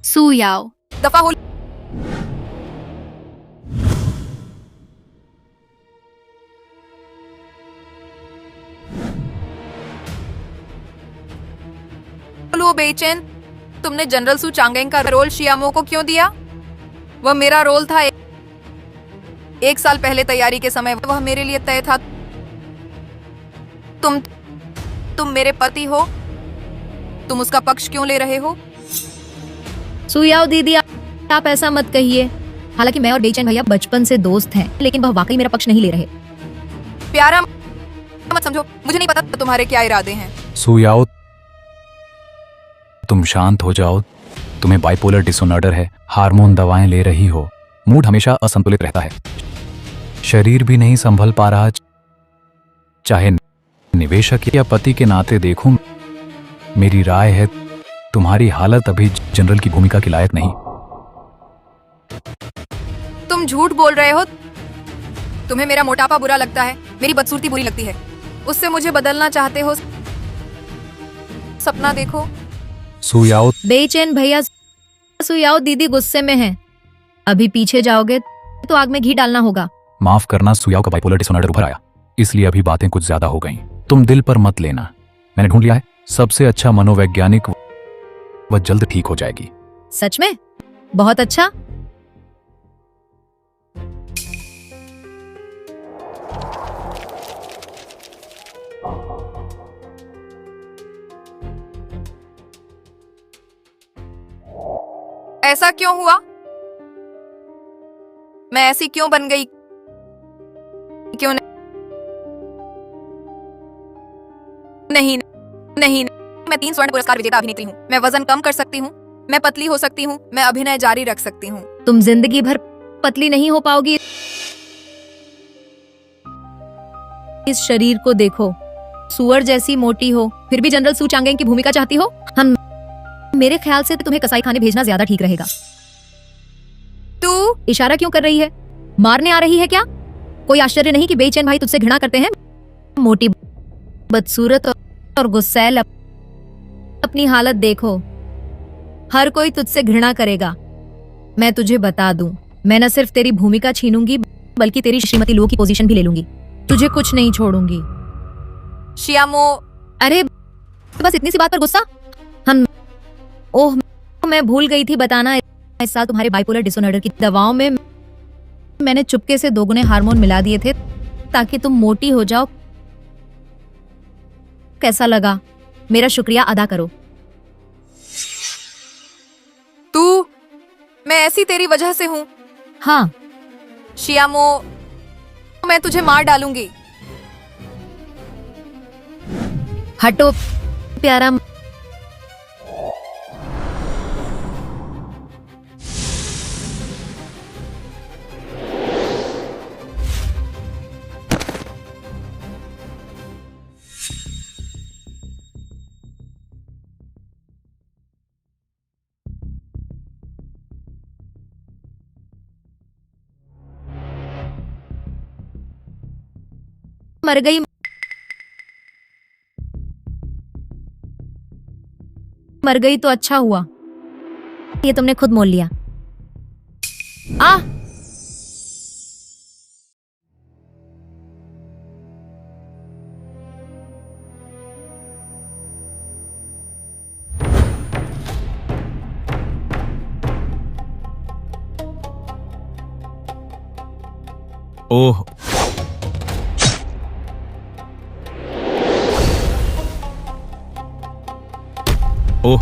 सू याओ। दफा हो। लो बेचैन, तुमने जनरल सू चांगेंग का रोल शियामो को क्यों दिया? वह मेरा रोल था। एक साल पहले तैयारी के समय वह मेरे लिए तय था। तुम मेरे पति हो, तुम उसका पक्ष क्यों ले रहे हो? सू याओ दीदी, आप ऐसा मत कहिए। हालांकि मैं और बेचैन भैया बचपन से दोस्त हैं, लेकिन वह वाकई मेरा पक्ष नहीं ले रहे। प्यारा मत समझो, मुझे नहीं पता तुम्हारे क्या इरादे हैं। सू याओ, तुम शांत हो जाओ। तुम्हें बाइपोलर डिसऑर्डर है, हार्मोन दवाएं ले रही हो, मूड हमेशा असंतुलित रहता है, शरीर भी नहीं संभल पा रहा। चाहे निवेशक या पति के नाते देखूं, मेरी राय है तुम्हारी हालत अभी जनरल की भूमिका के लायक नहीं। तुम झूठ बोल रहे हो। तुम्हें मेरा मोटापा बुरा लगता है, मेरी बदसूरती बुरी लगती है, उससे मुझे बदलना चाहते हो। सपना देखो। सू याओ, बेचैन भैया, सू याओ दीदी गुस्से में हैं। अभी पीछे जाओगे तो आग में घी डालना होगा। माफ करना, सू याओ का बाइपोलर डिसऑर्डर उभर आया, इसलिए अभी बातें कुछ ज्यादा हो गई। तुम दिल पर मत लेना, मैंने ढूंढ लिया है सबसे अच्छा मनोवैज्ञानिक, वह जल्द ठीक हो जाएगी। सच में? बहुत अच्छा। ऐसा क्यों हुआ? मैं ऐसी क्यों बन गई? क्यों नहीं नहीं, मैं 3 स्वर्ण पुरस्कार विजेता अभिनेत्री हूँ। मैं वजन कम कर सकती हूँ, मैं पतली हो सकती हूँ, मैं अभिनय जारी रख सकती हूँ। तुम जिंदगी भर पतली नहीं हो पाओगी। इस शरीर को देखो, सुअर जैसी मोटी हो, फिर भी जनरल सू चांगेंग की भूमिका चाहती हो। मेरे ख्याल से तुम्हें कसाई खाने भेजना ज्यादा ठीक रहेगा। तू इशारा क्यों कर रही है? मारने आ रही है क्या? कोई आश्चर्य नहीं कि बेचैन भाई तुझसे घृणा करते हैं। मोटी, बदसूरत और गुस्सैल, अपनी हालत देखो। हर कोई तुझसे घृणा करेगा। मैं तुझे बता दूं, मैं न सिर्फ तेरी भूमिका छीनूंगी, बल्कि तेरी श्रीमती लो की पोजीशन भी ले लूंगी। तुझे कुछ नहीं छोड़ूंगी। शियामो, अरे बस इतनी सी बात पर गुस्सा? ओह, मैं भूल गई थी बताना, इस साल तुम्हारे बाइपोलर डिसऑर्डर की दवाओं में मैंने चुपके से 2 गुने हार्मोन मिला दिए थे ताकि तुम मोटी हो जाओ। कैसा लगा? मेरा शुक्रिया अदा करो। मैं ऐसी तेरी वजह से हूँ। हाँ शियामो, मैं तुझे मार डालूंगी। हटो प्यारा। मर गई, मर गई तो अच्छा हुआ। ये तुमने खुद मोल लिया। आ ओह, ओह,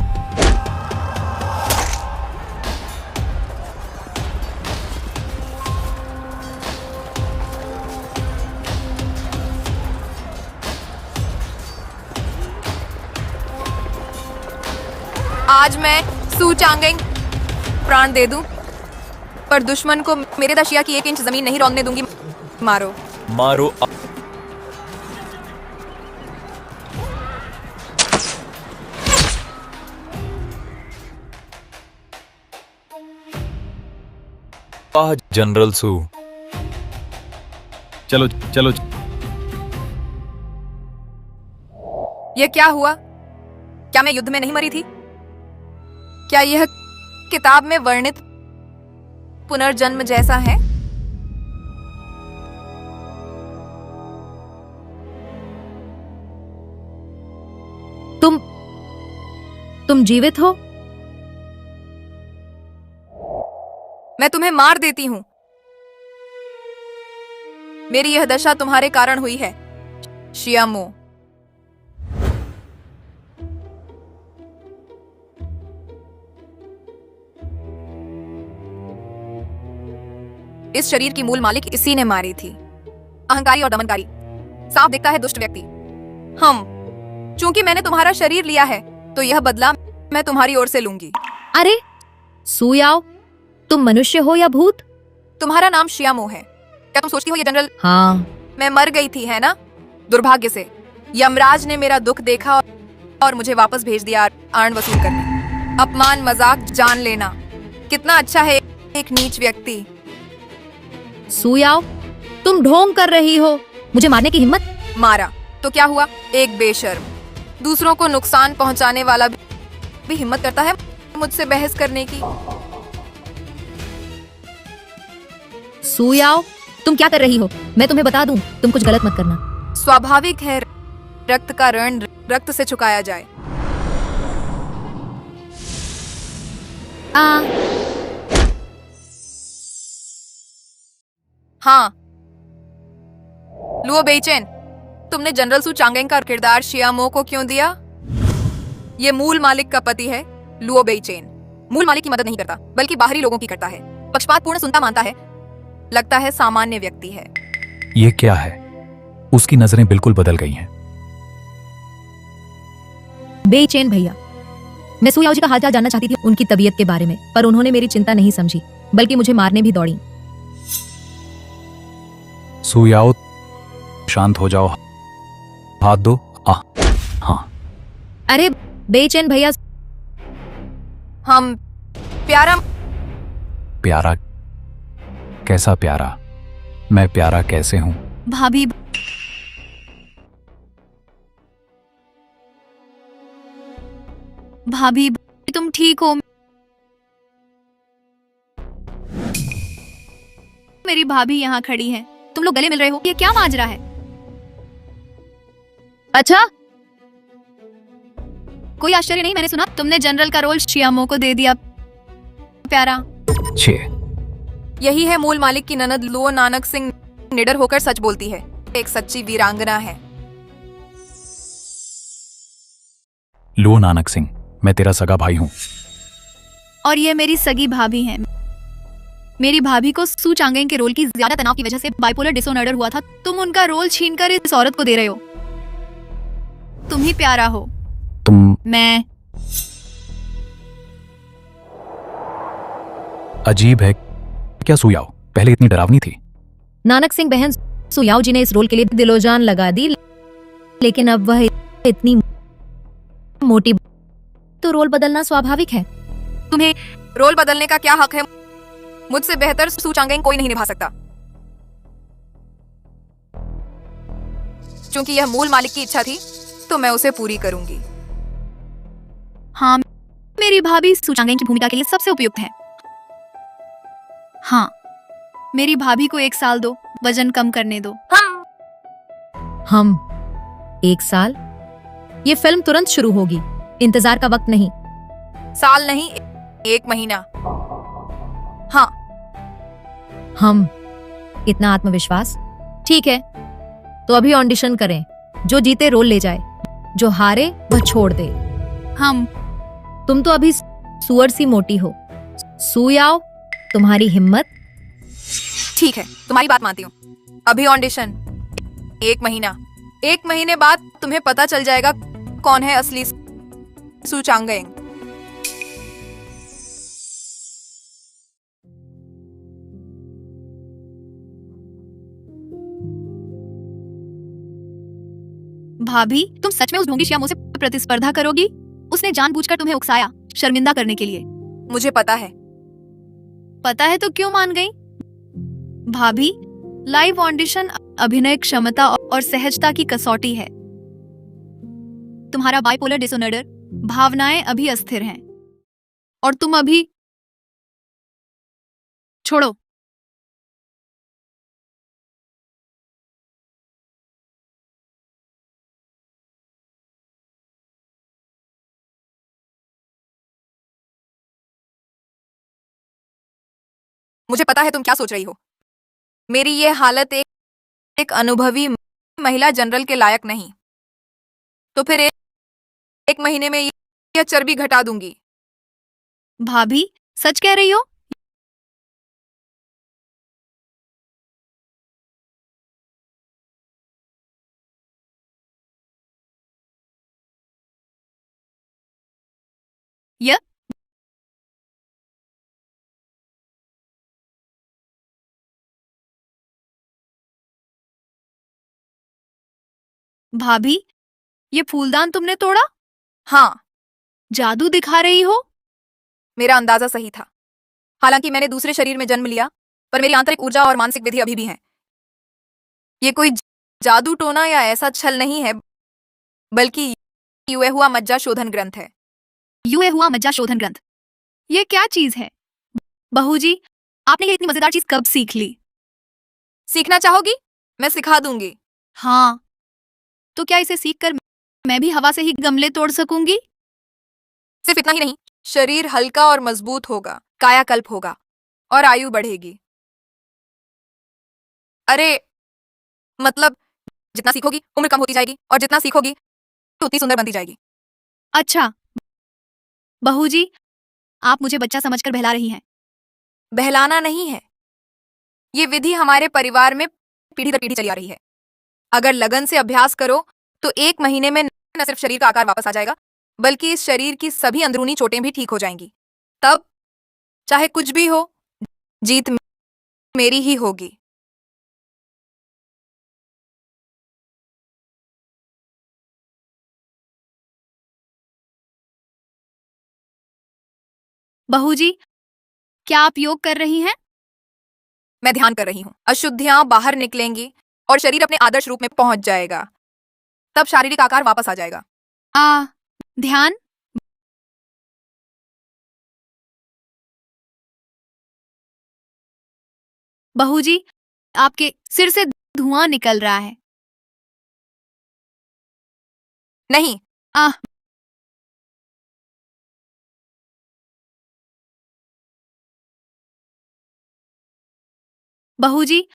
आज मैं सू चांगेंग प्राण दे दूं, पर दुश्मन को मेरे दशिया की 1 इंच जमीन नहीं रौंदने दूंगी। मारो मारो। वाह जनरल सू, चलो चलो। यह क्या हुआ? क्या मैं युद्ध में नहीं मरी थी? क्या यह किताब में वर्णित पुनर्जन्म जैसा है? तुम जीवित हो? मैं तुम्हें मार देती हूं। मेरी यह दशा तुम्हारे कारण हुई है, शियामो। इस शरीर की मूल मालिक इसी ने मारी थी। अहंकारी और दमनकारी, साफ दिखता है दुष्ट व्यक्ति। चूंकि मैंने तुम्हारा शरीर लिया है, तो यह बदला मैं तुम्हारी ओर से लूंगी। अरे सुयाओ, तुम मनुष्य हो या भूत? तुम्हारा नाम शियामो है। क्या तुम सोचती हो ये जनरल? हाँ। मैं मर गई थी, है ना? दुर्भाग्य से यमराज ने मेरा दुख देखा और मुझे वापस भेज दिया आर्ण वसूल करने। अपमान मजाक जान लेना। कितना अच्छा है एक नीच व्यक्ति। सुयाओ, तुम ढोंग कर रही हो। मुझे मारने की हिम्मत? मारा तो क्या हुआ? एक बेशर्म, दूसरों को नुकसान पहुंचाने वाला भी हिम्मत करता है मुझसे बहस करने की। सुयाओ, तुम क्या कर रही हो? मैं तुम्हें बता दूं, तुम कुछ गलत मत करना। स्वाभाविक है रक्त का ऋण रक्त से चुकाया जाए। हाँ, लुओ बेइचेन, तुमने जनरल सू चांगेंग का किरदार शियामो को क्यों दिया? ये मूल मालिक का पति है, लुओ बेइचेन। मूल मालिक की मदद नहीं करता, बल्कि बाहरी लोगों की करता है। पक्षपातपूर्ण सुनता मानता है, लगता है सामान्य व्यक्ति है। ये क्या है? उसकी नजरें बिल्कुल बदल गई हैं। बेचैन भैया, मैं सुयाओ जी का हालचाल जानना चाहती थी, उनकी तबीयत के बारे में, पर उन्होंने मेरी चिंता नहीं समझी, बल्कि मुझे मारने भी दौड़ी। सुयाओ, शांत हो जाओ, हाथ दो। हाँ। अरे बेचैन भैया, हम प्यारा प्यारा? कैसा प्यारा? मैं प्यारा कैसे हूं? भाभी, भाभी तुम ठीक हो? मेरी भाभी यहाँ खड़ी है, तुम लोग गले मिल रहे हो, ये क्या माजरा है? अच्छा, कोई आश्चर्य नहीं, मैंने सुना तुमने जनरल का रोल शियामो को दे दिया। प्यारा, यही है मूल मालिक की ननद लुओ नानक सिंह। निडर होकर सच बोलती है, एक सच्ची वीरांगना है। लुओ नानक सिंह, मैं तेरा सगा भाई हूं। और ये मेरी सगी भाभी हैं। मेरी भाभी को सू चांगेंग के रोल की ज्यादा तनाव की वजह से बाइपोलर डिसऑर्डर हुआ था। तुम उनका रोल छीनकर इस औरत को दे रहे हो। तुम ही प्यारा हो। तुम? मैं? अजीब है क्या सुयाओ, पहले इतनी डरावनी थी। नानक सिंह बहन, सुयाओ जी ने इस रोल के लिए दिलोजान लगा दी, लेकिन अब वह इतनी मोटी, तो रोल बदलना स्वाभाविक है। तुम्हें रोल बदलने का क्या हक है? मुझसे बेहतर सू चांगेंग कोई नहीं निभा सकता। क्योंकि यह मूल मालिक की इच्छा थी, तो मैं उसे पूरी करूंगी। हाँ, मेरी भाभी सू चांगेंग की भूमिका के लिए सबसे उपयुक्त है। हाँ, मेरी भाभी को 1 साल दो, वजन कम करने दो। हम 1 साल? ये फिल्म तुरंत शुरू होगी, इंतजार का वक्त नहीं। साल नहीं, 1 महीना। हाँ। हम? इतना आत्मविश्वास? ठीक है, तो अभी ऑडिशन करें। जो जीते रोल ले जाए, जो हारे वह छोड़ दे। तुम तो अभी सुअर सी मोटी हो। सुयाओ, तुम्हारी हिम्मत? ठीक है, तुम्हारी बात मानती हूँ। अभी ऑडिशन, 1 महीना। 1 महीने बाद तुम्हें पता चल जाएगा कौन है असली सू चांगेंग। भाभी, तुम सच में उस ढोंगी शियामो से प्रतिस्पर्धा करोगी? उसने जानबूझकर तुम्हें उकसाया, शर्मिंदा करने के लिए। मुझे पता है। पता है तो क्यों मान गई? भाभी, लाइव ऑडिशन अभिनय क्षमता और सहजता की कसौटी है। तुम्हारा बाइपोलर डिसऑर्डर, भावनाएं अभी अस्थिर हैं, और तुम अभी छोड़ो। मुझे पता है तुम क्या सोच रही हो। मेरी ये हालत एक अनुभवी महिला जनरल के लायक नहीं। तो फिर एक महीने में यह चर्बी घटा दूंगी। भाभी, सच कह रही हो? यह भाभी, ये फूलदान तुमने तोड़ा? हाँ, जादू दिखा रही हो? मेरा अंदाजा सही था। हालांकि मैंने दूसरे शरीर में जन्म लिया, पर मेरी आंतरिक ऊर्जा और मानसिक विधि अभी भी है। ये कोई जादू टोना या ऐसा छल नहीं है, बल्कि युए हुआ मज्जा शोधन ग्रंथ है। यूए हुआ मज्जा शोधन ग्रंथ? ये क्या चीज है? बहू जी, आपने ये इतनी मजेदार चीज कब सीख ली? सीखना चाहोगी? मैं सिखा दूंगी। हाँ, तो क्या इसे सीखकर मैं भी हवा से ही गमले तोड़ सकूंगी? सिर्फ इतना ही नहीं, शरीर हल्का और मजबूत होगा, कायाकल्प होगा और आयु बढ़ेगी। अरे मतलब, जितना सीखोगी उम्र कम होती जाएगी, और जितना सीखोगी तो उतनी सुंदर बनती जाएगी। अच्छा, बहू जी, आप मुझे बच्चा समझकर बहला रही हैं। बहलाना नहीं है, ये विधि हमारे परिवार में पीढ़ी दर पीढ़ी चली आ रही है। अगर लगन से अभ्यास करो तो एक महीने में न सिर्फ शरीर का आकार वापस आ जाएगा, बल्कि इस शरीर की सभी अंदरूनी चोटें भी ठीक हो जाएंगी। तब चाहे कुछ भी हो, जीत मेरी ही होगी। बहू जी, क्या आप योग कर रही हैं? मैं ध्यान कर रही हूँ। अशुद्धियां बाहर निकलेंगी और शरीर अपने आदर्श रूप में पहुंच जाएगा। तब शारीरिक आकार वापस आ जाएगा। ध्यान? बहू जी, आपके सिर से धुआं निकल रहा है। नहीं, आह, बहू जी,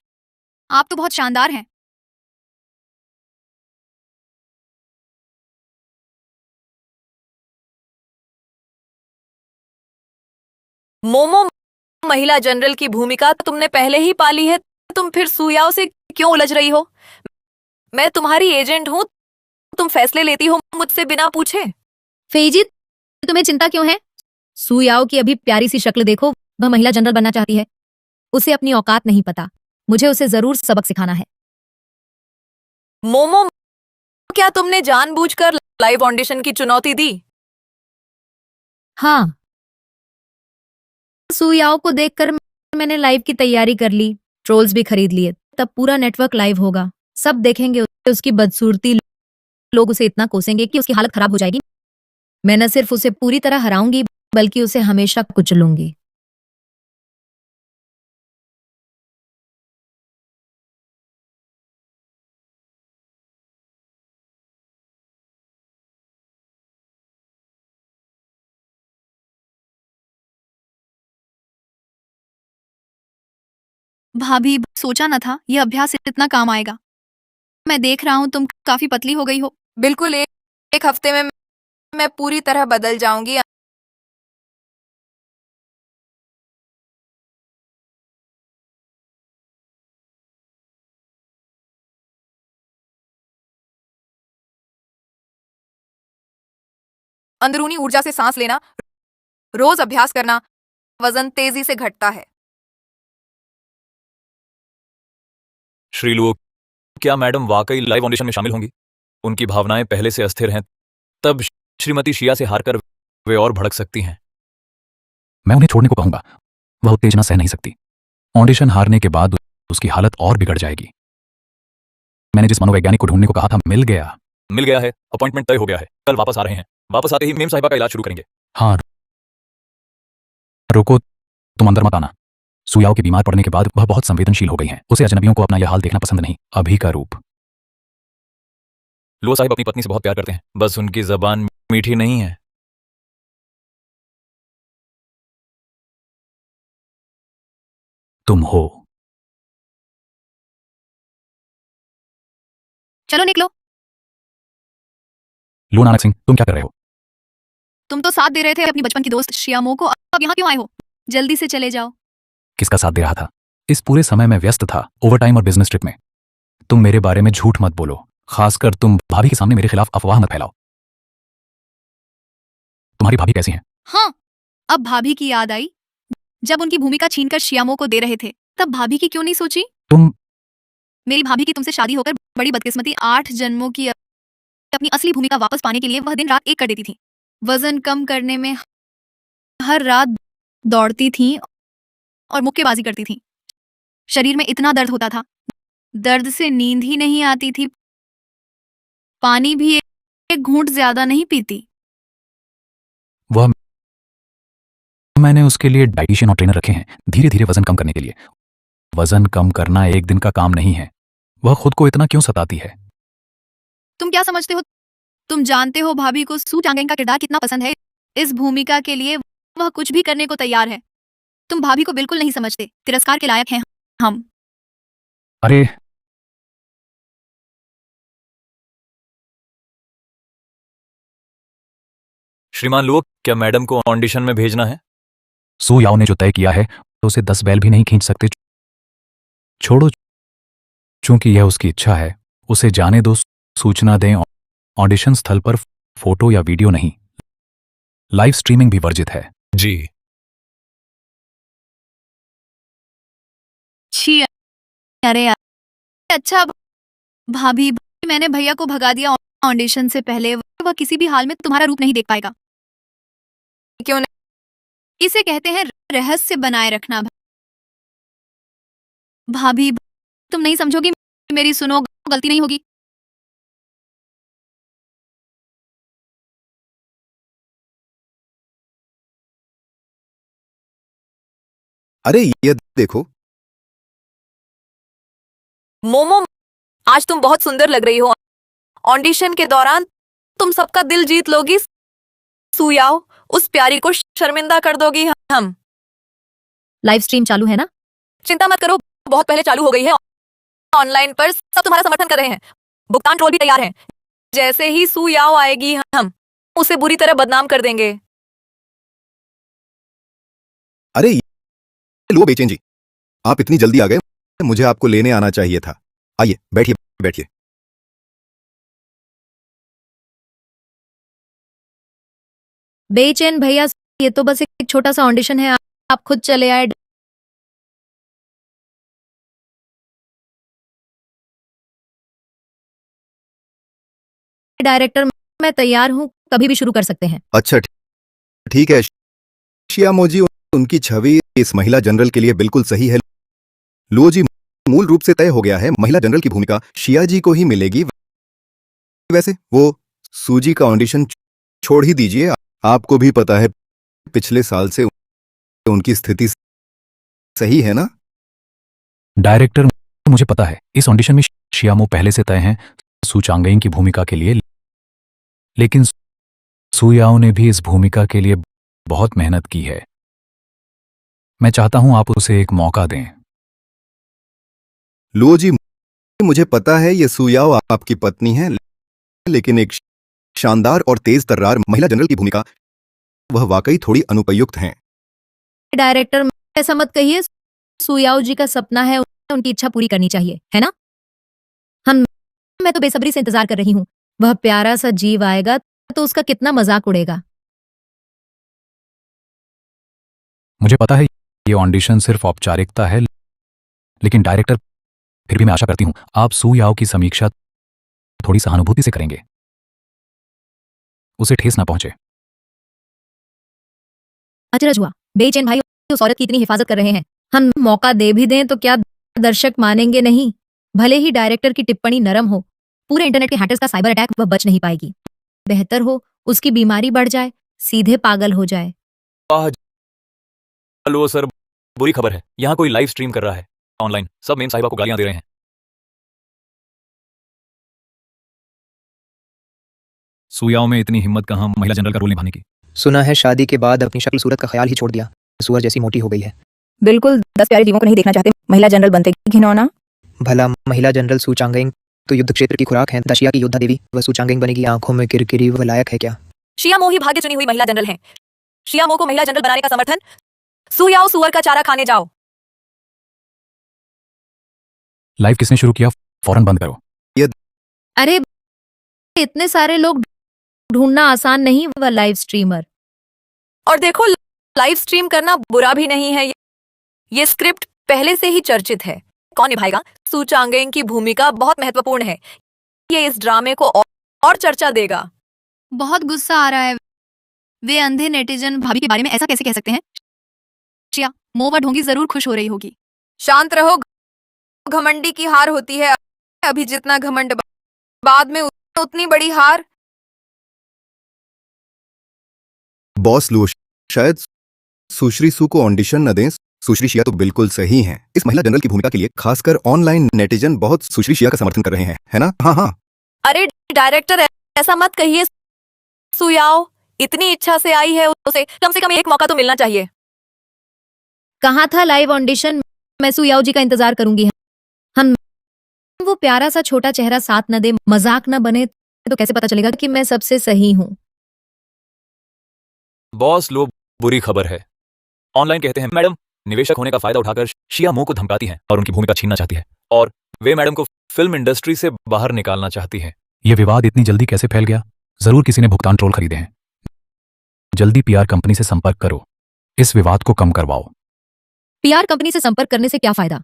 आप तो बहुत शानदार हैं। मोमो, महिला जनरल की भूमिका तुमने पहले ही पाली है, तुम फिर सुयाओ से क्यों उलझ रही हो? मैं तुम्हारी एजेंट हूँ, तुम फैसले लेती हो मुझसे बिना पूछे। फेजी, तुम्हें चिंता क्यों है? सुयाओ की अभी प्यारी सी शक्ल देखो, वह महिला जनरल बनना चाहती है। उसे अपनी औकात नहीं पता। मुझे उसे जरूर सबक सिखाना है। मोमो, क्या तुमने जानबूझकर लाइव ऑडिशन की चुनौती दी? हाँ, सुयाओ को देखकर मैंने लाइव की तैयारी कर ली, ट्रोल्स भी खरीद लिए। तब पूरा नेटवर्क लाइव होगा, सब देखेंगे उसकी बदसूरती। लोग उसे इतना कोसेंगे कि उसकी हालत खराब हो जाएगी। मैं न सिर्फ उसे पूरी तरह हराऊंगी, बल्कि उसे हमेशा कुचलूंगी। भाभी, सोचा न था यह अभ्यास इतना काम आएगा। मैं देख रहा हूँ तुम काफी पतली हो गई हो। बिल्कुल एक हफ्ते में मैं पूरी तरह बदल जाऊंगी। अंदरूनी ऊर्जा से सांस लेना, रोज अभ्यास करना, वजन तेजी से घटता है। श्रीलुओ, क्या मैडम वाकई लाइव ऑडिशन में शामिल होंगी? उनकी भावनाएं पहले से अस्थिर हैं, तब श्रीमती शिया से हारकर वे और भड़क सकती हैं। मैं उन्हें छोड़ने को कहूंगा, वह उत्तेजना सह नहीं सकती। ऑडिशन हारने के बाद उसकी हालत और बिगड़ जाएगी। मैंने जिस मनोवैज्ञानिक को ढूंढने को कहा था, मिल गया है। अपॉइंटमेंट तय हो गया है। कल वापस आ रहे हैं। वापस आते ही मेम साहिबा का इलाज शुरू करेंगे। हाँ, रुको, तुम अंदर मत आना। सुयाओ के बीमार पड़ने के बाद वह बहुत संवेदनशील हो गई हैं। उसे अजनबियों को अपना यह हाल देखना पसंद नहीं। अभी का रूप। लुओ साहिब अपनी पत्नी से बहुत प्यार करते हैं, बस उनकी जबान मीठी नहीं है। तुम हो। चलो निकलो। लो नानक सिंह, तुम क्या कर रहे हो? तुम तो साथ दे रहे थे अपनी बचपन की दोस्त शियामो को, अब यहाँ क्यों आए हो? जल्दी से चले जाओ। किसका साथ दे रहा था? इस पूरे समय मैं व्यस्त था, ओवरटाइम और बिजनेस ट्रिप में। तुम मेरे बारे में झूठ मत बोलो, खासकर तुम भाभी के सामने मेरे खिलाफ अफवाह मत फैलाओ। तुम्हारी भाभी कैसी हैं? हाँ, अब भाभी की याद आई। जब उनकी भूमिका छीनकर शियामो को दे रहे थे, तब भाभी की क्यों नहीं सोची? तुम मेरी भाभी की तुमसे शादी होकर बड़ी बदकिस्मती। 8 जन्मों की अपनी असली भूमिका वापस पाने के लिए वह दिन रात एक कर देती थी। वजन कम करने में हर रात दौड़ती थी और मुक्केबाजी करती थी। शरीर में इतना दर्द होता था, दर्द से नींद ही नहीं आती थी। पानी भी एक घूंट ज्यादा नहीं पीती। वह मैंने उसके लिए डाइटिशियन और ट्रेनर रखे हैं, धीरे धीरे वजन कम करने के लिए। वजन कम करना एक दिन का काम नहीं है। वह खुद को इतना क्यों सताती है? तुम क्या समझते हो? तुम जानते हो भाभी को सू चांगेंग का किरदार कितना पसंद है। इस भूमिका के लिए वह कुछ भी करने को तैयार है। तुम भाभी को बिल्कुल नहीं समझते, तिरस्कार के लायक हैं हम। अरे श्रीमान लुओ, क्या मैडम को ऑडिशन में भेजना है? सू याओ ने जो तय किया है तो उसे 10 बैल भी नहीं खींच सकते। छोड़ो, चूंकि यह उसकी इच्छा है, उसे जाने दो। सूचना दें, ऑडिशन स्थल पर फोटो या वीडियो नहीं, लाइव स्ट्रीमिंग भी वर्जित है। जी। छी, अरे यार, अच्छा भाभी, मैंने भैया को भगा दिया ऑडिशन से पहले। वह किसी भी हाल में तुम्हारा रूप नहीं देख पाएगा। क्यों नहीं? इसे कहते हैं रहस्य बनाए रखना। भाभी, तुम नहीं समझोगी, मेरी सुनो, गलती नहीं होगी। अरे ये देखो। मोमो, आज तुम बहुत सुंदर लग रही हो। ऑडिशन के दौरान तुम सबका दिल जीत लोगी। सुयाओ, उस प्यारी को शर्मिंदा कर दोगी। हम लाइव स्ट्रीम चालू है ना? चिंता मत करो, बहुत पहले चालू हो गई है। ऑनलाइन पर सब तुम्हारा समर्थन कर रहे हैं। भुगतान ट्रोल भी तैयार है। जैसे ही सुयाओ आएगी, हम उसे बुरी तरह बदनाम कर देंगे। अरे लो बेचैन जी, आप इतनी जल्दी आ गए, मुझे आपको लेने आना चाहिए था। आइए बैठिए बैठिए। बेचैन भैया, ये तो बस एक छोटा सा ऑडिशन है, आप खुद चले आए। डायरेक्टर, मैं तैयार हूँ, कभी भी शुरू कर सकते हैं। अच्छा ठीक है शियामोजी, उनकी छवि इस महिला जनरल के लिए बिल्कुल सही है। लो जी, मूल रूप से तय हो गया है, महिला जनरल की भूमिका शिया जी को ही मिलेगी। वैसे वो सूजी का ऑडिशन छोड़ ही दीजिए। आपको भी पता है पिछले साल से उनकी स्थिति सही है ना? डायरेक्टर, मुझे पता है इस ऑडिशन में शियामो पहले से तय हैं सू चांगेंग की भूमिका के लिए, लेकिन सू याओ ने भी इस भूमिका के लिए बहुत मेहनत की है। मैं चाहता हूं आप उसे एक मौका दें। लो जी, मुझे पता है ये सुयाओ आपकी पत्नी है, लेकिन एक शानदार और तेज तर्रार महिला जनरल की भूमिका, वह वाकई थोड़ी अनुपयुक्त हैं। डायरेक्टर, ऐसा मत कहिए। सुयाओ जी का सपना है, उनकी इच्छा पूरी करनी चाहिए, है ना? मैं तो बेसब्री से इंतजार कर रही हूँ। वह प्यारा सा जीव आएगा तो उसका कितना मजाक उड़ेगा। मुझे पता है ये ऑडिशन सिर्फ औपचारिकता है, लेकिन डायरेक्टर, फिर भी मैं आशा करती हूं आप सू याओ की समीक्षा थोड़ी सहानुभूति से करेंगे, उसे ठेस ना पहुंचे। अचरज हुआ, बेचैन भाई उस औरत की इतनी हिफाजत कर रहे हैं, हम मौका दे भी दें तो क्या दर्शक मानेंगे नहीं? भले ही डायरेक्टर की टिप्पणी नरम हो, पूरे इंटरनेट के हैकर्स का साइबर अटैक वह बच नहीं पाएगी। बेहतर हो उसकी बीमारी बढ़ जाए, सीधे पागल हो जाए। वाह लुओ सर, बुरी खबर है, यहाँ कोई लाइव स्ट्रीम कर रहा है ऑनलाइन। सब मेम साहिबा को गालियां दे रहे हैं। सुयाओ में इतनी हिम्मत कहाँ महिला जनरल का रोल निभाने की। सुना है शादी के बाद अपनी शक्ल सूरत का ख्याल ही छोड़ दिया, सुअर जैसी मोटी हो गई है। बिल्कुल 10 प्यारे जीवों को नहीं देखना चाहते महिला जनरल बनते, घिनौना। भला महिला जनरल सू चांगेंग तो युद्ध क्षेत्र की खुराक है, दशिया की योद्धा देवी। वह सू चांगेंग बनेगी आंखों में किरकिरी, वह लायक है क्या? शियामो ही भाग्य चुनी हुई महिला जनरल हैं। शियामो को महिला जनरल बनाने का समर्थन। सुयाओ सुअर का चारा खाने जाओ। लाइव किसने शुरू किया? फौरन बंद करो। अरे इतने सारे लोग ढूंढना आसान नहीं, वह लाइव स्ट्रीमर। और देखो, लाइव स्ट्रीम करना बुरा भी नहीं है। ये स्क्रिप्ट पहले से ही चर्चित है। कौन निभाएगा? सू चांगेंग की भूमिका बहुत महत्वपूर्ण है। ये इस ड्रामे को और चर्चा देगा। बहुत गुस्सा आ रहा है। वे अंधे नेटिजन भाभी के बारे में ऐसा कैसे कह सकते हैं? शिया, मोवा ढोंगी जरूर खुश हो रही होगी। शांत रहो, घमंडी की हार होती है। अभी जितना घमंड बाद में उतनी बड़ी हार। बॉस लुओ, शायद सुश्री सू को ऑडिशन न दें। सुश्री शिया तो बिल्कुल सही हैं। इस महिला जनरल की भूमिका के लिए खासकर ऑनलाइन नेटिजन बहुत सुश्री शिया का समर्थन कर रहे हैं, है ना? हाँ हाँ। अरे डायरेक्टर, ऐसा मत कहिए। सुयाओ इतनी इच्छा से आई है, उसे कम से कम एक मौका तो मिलना चाहिए। कहाँ था लाइव ऑडिशन? मैं सुयाओ जी का इंतजार करूंगी। हम वो प्यारा सा छोटा चेहरा साथ न दे, मजाक न बने तो कैसे पता चलेगा कि मैं सबसे सही हूँ? बॉस लो, बुरी खबर है। ऑनलाइन कहते हैं मैडम निवेशक होने का फायदा उठाकर शिया मो को धमकाती हैं और उनकी भूमिका छीनना चाहती है, और वे मैडम को फिल्म इंडस्ट्री से बाहर निकालना चाहती है। यह विवाद इतनी जल्दी कैसे फैल गया? जरूर किसी ने भुगतान ट्रोल खरीदे हैं। जल्दी पीआर कंपनी से संपर्क करो, इस विवाद को कम करवाओ। पीआर कंपनी से संपर्क करने से क्या फायदा?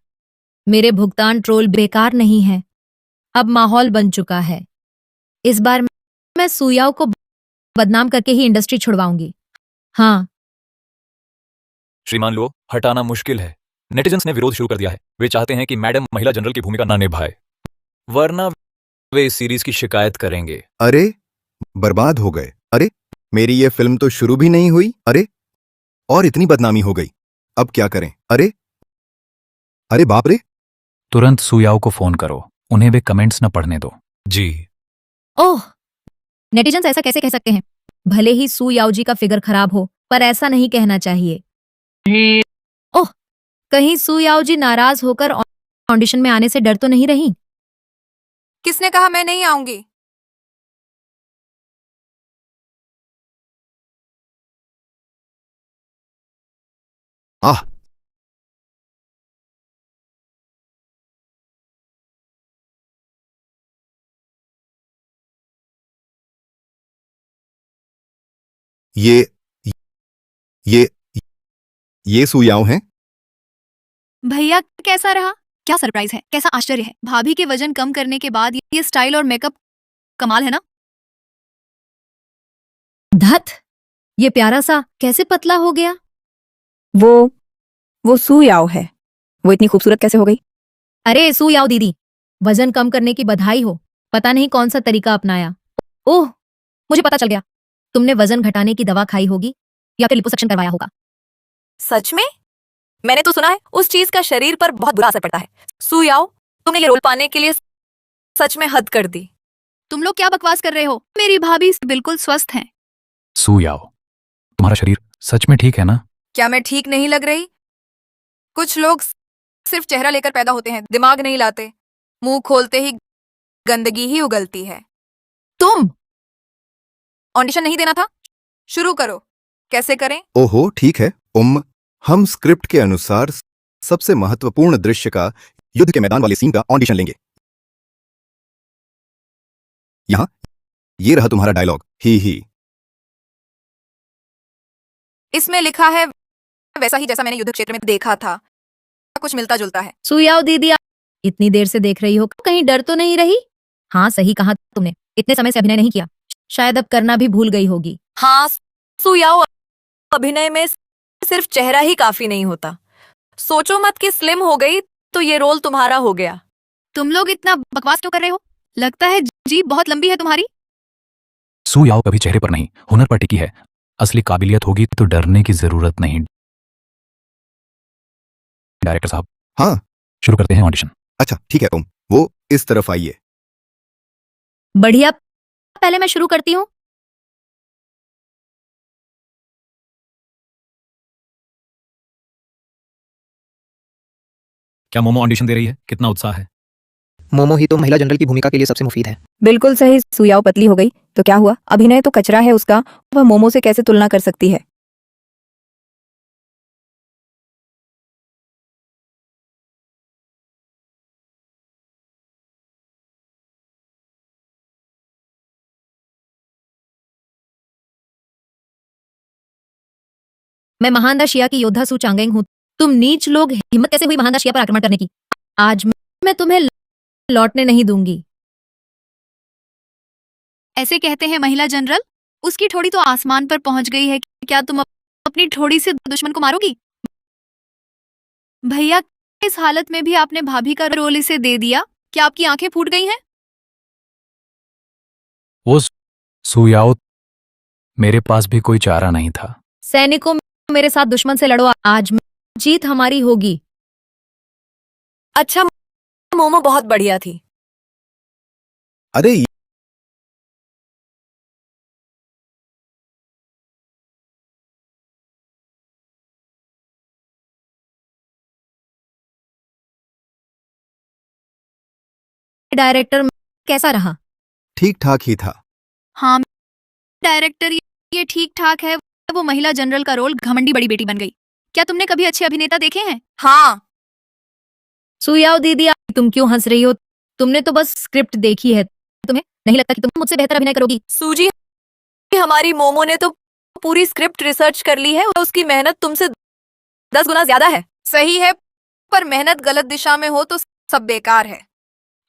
मेरे भुगतान ट्रोल बेकार नहीं है। अब माहौल बन चुका है। इस बार मैं सुयाओ को बदनाम करके ही इंडस्ट्री छुड़वाऊंगी। हाँ, श्रीमान लो, हटाना मुश्किल है। नेटिजन्स ने विरोध शुरू कर दिया है। वे चाहते हैं कि मैडम महिला जनरल की भूमिका ना निभाए, वरना वे इस सीरीज की शिकायत करेंगे। अरे बर्बाद हो गए। अरे मेरी ये फिल्म तो शुरू भी नहीं हुई। अरे और इतनी बदनामी हो गई, अब क्या करें? अरे अरे बाप रे। तुरंत सुयाओ को फोन करो, उन्हें वे कमेंट्स न पढ़ने दो। जी। ओह, नेटिजन्स ऐसा कैसे कह सकते हैं? भले ही सुयाओ जी का फिगर खराब हो, पर ऐसा नहीं कहना चाहिए। ओह, कहीं सुयाओ जी नाराज होकर ऑडिशन में आने से डर तो नहीं रही? किसने कहा मैं नहीं आऊंगी? आह, ये ये ये सुयाओ हैं? भैया कैसा रहा? क्या सरप्राइज है, कैसा आश्चर्य है। भाभी के वजन कम करने के बाद ये स्टाइल और मेकअप कमाल है ना? धत, ये प्यारा सा कैसे पतला हो गया? वो सुयाओ है। वो इतनी खूबसूरत कैसे हो गई? अरे सुयाओ दीदी, वजन कम करने की बधाई हो। पता नहीं कौन सा तरीका अपनाया। ओह, मुझे पता चल गया। तुमने वजन घटाने की दवा खाई होगी या फिर लिपोसक्शन करवाया होगा। सच में? मैंने तो सुना है उस चीज का शरीर पर बहुत बुरा असर पड़ता है। सुयाओ, तुमने ये रोल पाने के लिए सच में हद कर दी। तुम लोग क्या बकवास कर रहे हो? मेरी भाभी बिल्कुल स्वस्थ हैं। सुयाओ, तुम्हारा शरीर सच में ठीक है ना? क्या मैं ठीक नहीं लग रही? कुछ लोग सिर्फ चेहरा लेकर पैदा होते हैं, दिमाग नहीं लाते। मुंह खोलते ही गंदगी ही उगलती है। तुम ऑडिशन नहीं देना था? शुरू करो। कैसे करें? ओहो ठीक है। हम स्क्रिप्ट के अनुसार सबसे महत्वपूर्ण दृश्य का, युद्ध के मैदान वाले सीन का ऑडिशन लेंगे। यहां ये रहा तुम्हारा डायलॉग। ही इसमें लिखा है वैसा ही जैसा मैंने युद्ध क्षेत्र में देखा था। कुछ मिलता जुलता है। सुयाओ दीदी, इतनी देर से देख रही हो, कहीं डर तो नहीं रही? हाँ, सही कहा तुमने, इतने समय से अभिनय नहीं किया। शायद अब करना भी भूल गई होगी। हाँ सुयाओ, अभिनय में सिर्फ चेहरा ही काफी नहीं होता। सोचो मत कि स्लिम हो गई तो ये रोल तुम्हारा हो गया। तुम लोग इतना बकवास क्यों कर रहे हो? लगता है जीभ बहुत लंबी है तुम्हारी। सुयाओ कभी चेहरे पर नहीं, हुनर पर टिकी है। असली काबिलियत होगी तो डरने की जरूरत नहीं। डायरेक्टर साहब, हाँ शुरू करते हैं ऑडिशन। अच्छा ठीक है, तुम वो इस तरफ आइए। बढ़िया, पहले मैं शुरू करती हूँ। क्या मोमो ऑडिशन दे रही है? कितना उत्साह है। मोमो ही तो महिला जनरल की भूमिका के लिए सबसे मुफीद है। बिल्कुल सही। सुयाओ पतली हो गई तो क्या हुआ? अभिनय तो कचरा है उसका, वह मोमो से कैसे तुलना कर सकती है? मैं महानदा शिया की योद्धा सू चांगेंग हूँ। तुम नीच लोग, हिम्मत कैसे हुई महानदा शिया पर आक्रमण करने की? आज मैं तुम्हें लौटने नहीं दूंगी। ऐसे कहते हैं महिला जनरल, उसकी ठोड़ी तो आसमान पर पहुंच गई है, क्या तुम अपनी ठोड़ी से दुश्मन को मारोगी? भैया, इस हालत में भी आपने भाभी का रोल इसे दे दिया, क्या आपकी आंखें फूट गई हैं? वो सुयाओ, मेरे पास भी कोई चारा नहीं था। सैनिकों, मेरे साथ दुश्मन से लड़ो। आज जीत हमारी होगी। अच्छा, मोमो बहुत बढ़िया थी। अरे डायरेक्टर कैसा रहा? ठीक ठाक ही था। हाँ डायरेक्टर, ये ठीक ठाक है। वो महिला जनरल का रोल घमंडी बड़ी बेटी बन गई। क्या तुमने कभी अच्छे अभिनेता देखे हैं? हाँ, सुयाओ दीदी, तुम क्यों हंस रही हो? तुमने तो बस स्क्रिप्ट देखी है। तुम्हें नहीं लगता कि तुम मुझसे बेहतर अभिनय करोगी? सूजी, हमारी मोमो ने तो पूरी स्क्रिप्ट रिसर्च कर ली है और उसकी मेहनत तुमसे 10 गुना ज्यादा है। सही है, पर मेहनत गलत दिशा में हो तो सब बेकार है।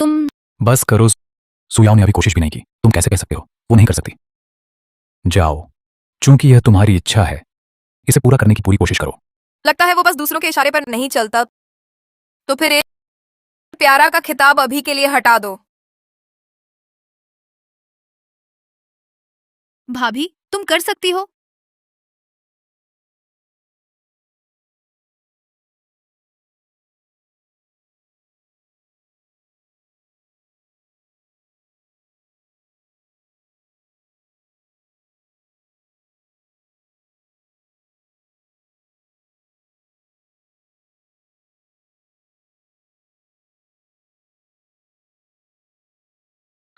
तुम बस करो, सुयाओ ने अभी कोशिश भी नहीं की, तुम कैसे कह सकते हो वो नहीं कर सकती? जाओ, चूंकि यह तुम्हारी इच्छा है, इसे पूरा करने की पूरी कोशिश करो। लगता है वो बस दूसरों के इशारे पर नहीं चलता, तो फिर एक प्यारा का खिताब अभी के लिए हटा दो। भाभी, तुम कर सकती हो।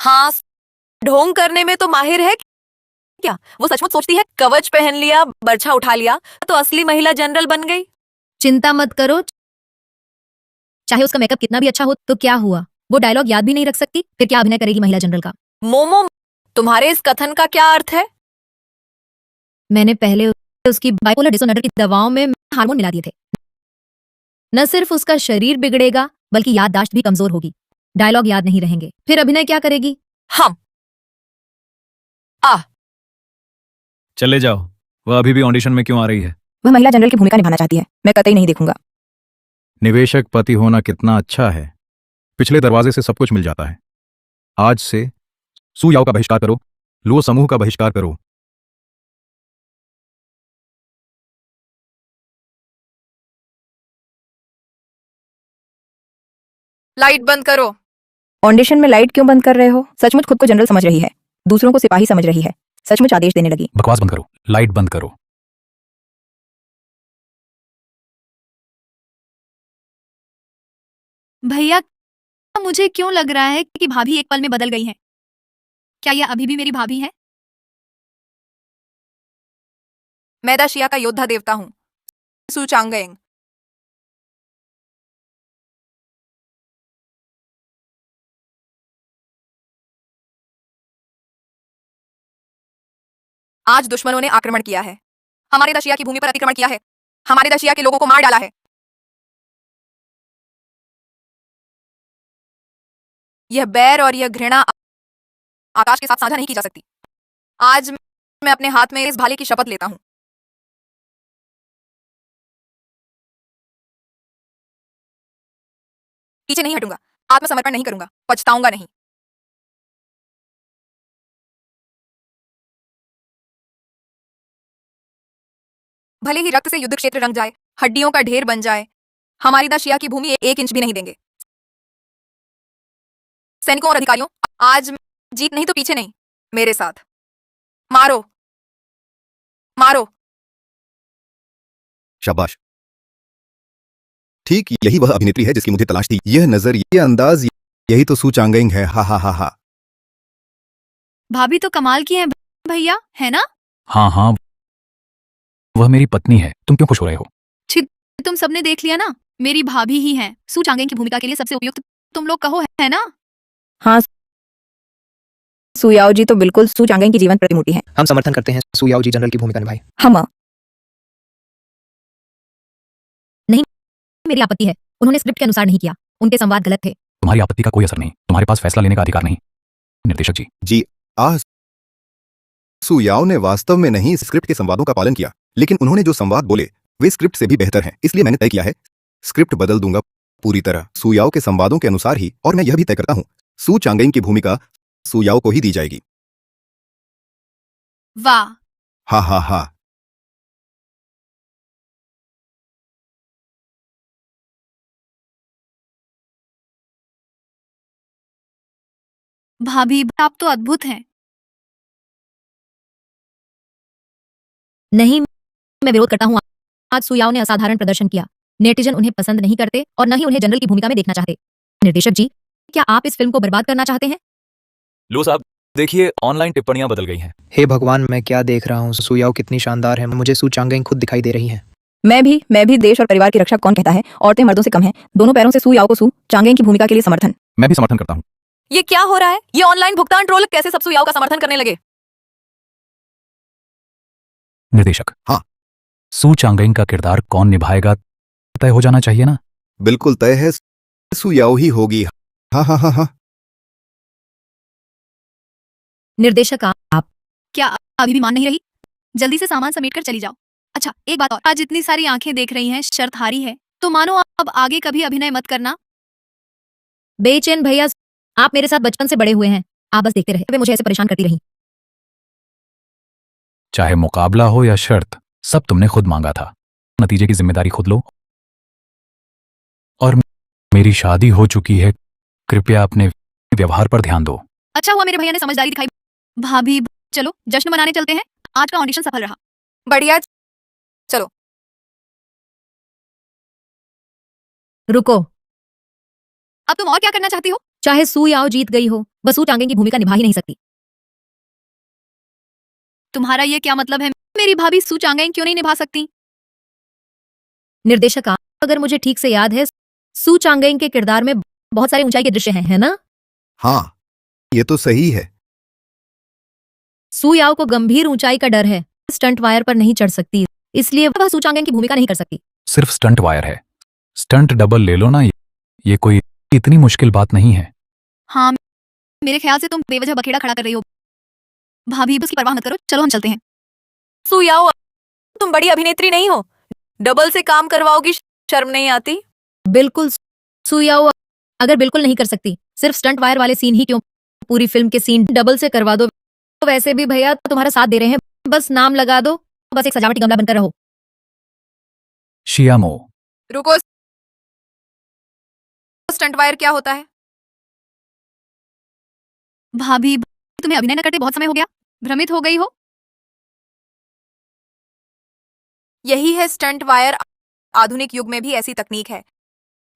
हाँ, ढोंग करने में तो माहिर है क्या? वो सचमुच सोचती है कवच पहन लिया, बर्छा उठा लिया तो असली महिला जनरल बन गई। चिंता मत करो, चाहे उसका मेकअप कितना भी अच्छा हो तो क्या हुआ? वो डायलॉग याद भी नहीं रख सकती, फिर क्या अभिनय करेगी महिला जनरल का? मोमो, तुम्हारे इस कथन का क्या अर्थ है? मैंने पहले उसकी बाइपोलर डिसऑर्डर की दवाओं में हार्मोन मिला दिए थे। न सिर्फ उसका शरीर बिगड़ेगा, बल्कि याददाश्त भी कमजोर होगी। डायलॉग याद नहीं रहेंगे, फिर अभिनय क्या करेगी? हम चले जाओ, वह अभी भी ऑडिशन में क्यों आ रही है? वह महिला जनरल की भूमिका निभाना चाहती है, मैं कतई नहीं देखूंगा। निवेशक पति होना कितना अच्छा है, पिछले दरवाजे से सब कुछ मिल जाता है। आज से सुयाओ का बहिष्कार करो, लुओ समूह का बहिष्कार करो। लाइट बंद करो। ऑडिशन में लाइट क्यों बंद कर रहे हो? सचमुच खुद को जनरल समझ रही है, दूसरों को सिपाही समझ रही है, सचमुच आदेश देने लगी। बकवास बंद करो, लाइट बंद करो। भैया, मुझे क्यों लग रहा है कि भाभी एक पल में बदल गई है? क्या यह अभी भी मेरी भाभी है? मैं द शिया का योद्धा देवता हूँ, सू चांगेंग। आज दुश्मनों ने आक्रमण किया है, हमारे दशिया की भूमि पर अतिक्रमण किया है, हमारे दशिया के लोगों को मार डाला है। यह बैर और यह घृणा आकाश के साथ साझा नहीं की जा सकती। आज मैं अपने हाथ में इस भाले की शपथ लेता हूं। पीछे नहीं हटूंगा, आत्मसमर्पण नहीं करूंगा, पछताऊंगा नहीं। भले ही रक्त से युद्ध क्षेत्र रंग जाए, हड्डियों का ढेर बन जाए, हमारी दाशिया की भूमि 1 इंच भी नहीं देंगे। सैनिकों और अधिकारियों, आज जीत नहीं तो पीछे नहीं, मेरे साथ मारो मारो। शाबाश। ठीक यही वह अभिनेत्री है जिसकी मुझे तलाश थी। यह नजर, ये अंदाज, यही तो सू चांगेंग है। हा हा हा हा। भाभी तो कमाल की है भैया, है ना? हाँ हाँ, वह मेरी पत्नी है। तुम क्यों खुश हो रहे हो? तुम सबने देख लिया ना, मेरी भाभी ही है सू चांगेंग की भूमिका के लिए सबसे उपयुक्त। तुम लोग कहो, है ना? हाँ, सुयाओ जी तो बिल्कुल सू चांगेंग की जीवन प्रतिमूर्ति है। हम समर्थन करते हैं सू याओ जी जनरल की भूमिका निभाए। हम मेरी आपत्ति है, उन्होंने स्क्रिप्ट के अनुसार नहीं किया, उनके संवाद गलत थे। तुम्हारी आपत्ति का कोई असर नहीं, तुम्हारे पास फैसला लेने का अधिकार नहीं। निर्देशक जी, जी आ सू याओ ने वास्तव में नहीं स्क्रिप्ट के संवादों का पालन किया, लेकिन उन्होंने जो संवाद बोले वे स्क्रिप्ट से भी बेहतर हैं। इसलिए मैंने तय किया है, स्क्रिप्ट बदल दूंगा पूरी तरह सू याओ के संवादों के अनुसार ही। और मैं यह भी तय करता हूं, सू चांगेंग की भूमिका सू याओ को ही दी जाएगी। वाह, हा हा हा। भाभी आप तो अद्भुत हैं। नहीं, मैं विरोध करता हूँ। आज सुयाओ ने असाधारण प्रदर्शन किया। नेटिजन उन्हें पसंद नहीं करते और न ही उन्हें जनरल की भूमिका में देखना चाहते। निर्देशक जी, क्या आप इस फिल्म को बर्बाद करना चाहते हैं? लो साहब, देखिए ऑनलाइन टिप्पणियां बदल गई हैं। हे भगवान, मैं क्या देख रहा हूँ। सू याओ कितनी शानदार है, मुझे सू चांगेंग खुद दिखाई दे रही है। मैं भी देश और परिवार की रक्षा कौन कहता है, औरतें मर्दों से कम हैं। दोनों पैरों से सू याओ को सू चांगेंग की भूमिका के लिए समर्थन। मैं भी समर्थन करता हूँ। ये क्या हो रहा है? ये ऑनलाइन भुगतान ट्रोल कैसे सब सुयाओ का समर्थन करने लगे? निर्देशक। हाँ। सू चांगेंग का किरदार कौन निभाएगा तय हो जाना चाहिए ना? बिल्कुल तय है, सू याओ ही होगी। हा हा हा हा। निर्देशक, आप क्या अभी भी मान नहीं रही? जल्दी से सामान समेट कर चली जाओ। अच्छा, एक बात और, आज इतनी सारी आंखें देख रही हैं, शर्त हारी है तो मानो अब आगे कभी अभिनय मत करना। बेचैन भैया, आप मेरे साथ बचपन से बड़े हुए हैं, आप बस देखते रहे, वे मुझे ऐसे परेशान करती रही। चाहे मुकाबला हो या शर्त, सब तुमने खुद मांगा था। नतीजे की जिम्मेदारी खुद लो। और मेरी शादी हो चुकी है, कृपया अपने व्यवहार पर ध्यान दो। अच्छा हुआ मेरे भैया ने समझदारी दिखाई। भाभी चलो जश्न मनाने चलते हैं, आज का ऑडिशन सफल रहा। बढ़िया, चलो। रुको, अब तुम और क्या करना चाहती हो? चाहे सू याओ जीत गई हो, वह सू चांगेंग की भूमिका निभा ही नहीं सकती। तुम्हारा ये क्या मतलब है? मेरी भाभी सू चांगेंग क्यों नहीं निभा सकती? निर्देशक, अगर मुझे ठीक से याद है, सू चांगेंग के किरदार में बहुत सारे ऊंचाई के दृश्य हैं, है ना? हाँ, ये तो सही है। सू याओ को गंभीर ऊंचाई का डर है, स्टंट वायर पर नहीं चढ़ सकती, इसलिए वह सू चांगेंग की भूमिका नहीं कर सकती। सिर्फ स्टंट वायर है, स्टंट डबल ले लो ना। ये कोई इतनी मुश्किल बात नहीं है। हाँ, मेरे ख्याल से तुम बेवजह बखेड़ा खड़ा कर रही हो। भाभी उसकी परवाह मत करो, चलो हम चलते हैं। सुयाओ, तुम बड़ी अभिनेत्री नहीं हो, डबल से काम करवाओगी, शर्म नहीं आती? बिल्कुल, सू याओ अगर बिल्कुल नहीं कर सकती, सिर्फ स्टंट वायर वाले सीन ही क्यों, पूरी फिल्म के सीन डबल से करवा दो। तो वैसे भी भैया तुम्हारा साथ दे रहे हैं, बस नाम लगा दो, बस एक सजावटी गमला बनकर रहो। शियामो, रुको, स्टंट वायर क्या होता है? भाभी तुम्हें अभिनय न करते बहुत समय हो गया, भ्रमित हो गई हो? यही है स्टंट वायर। आधुनिक युग में भी ऐसी तकनीक है,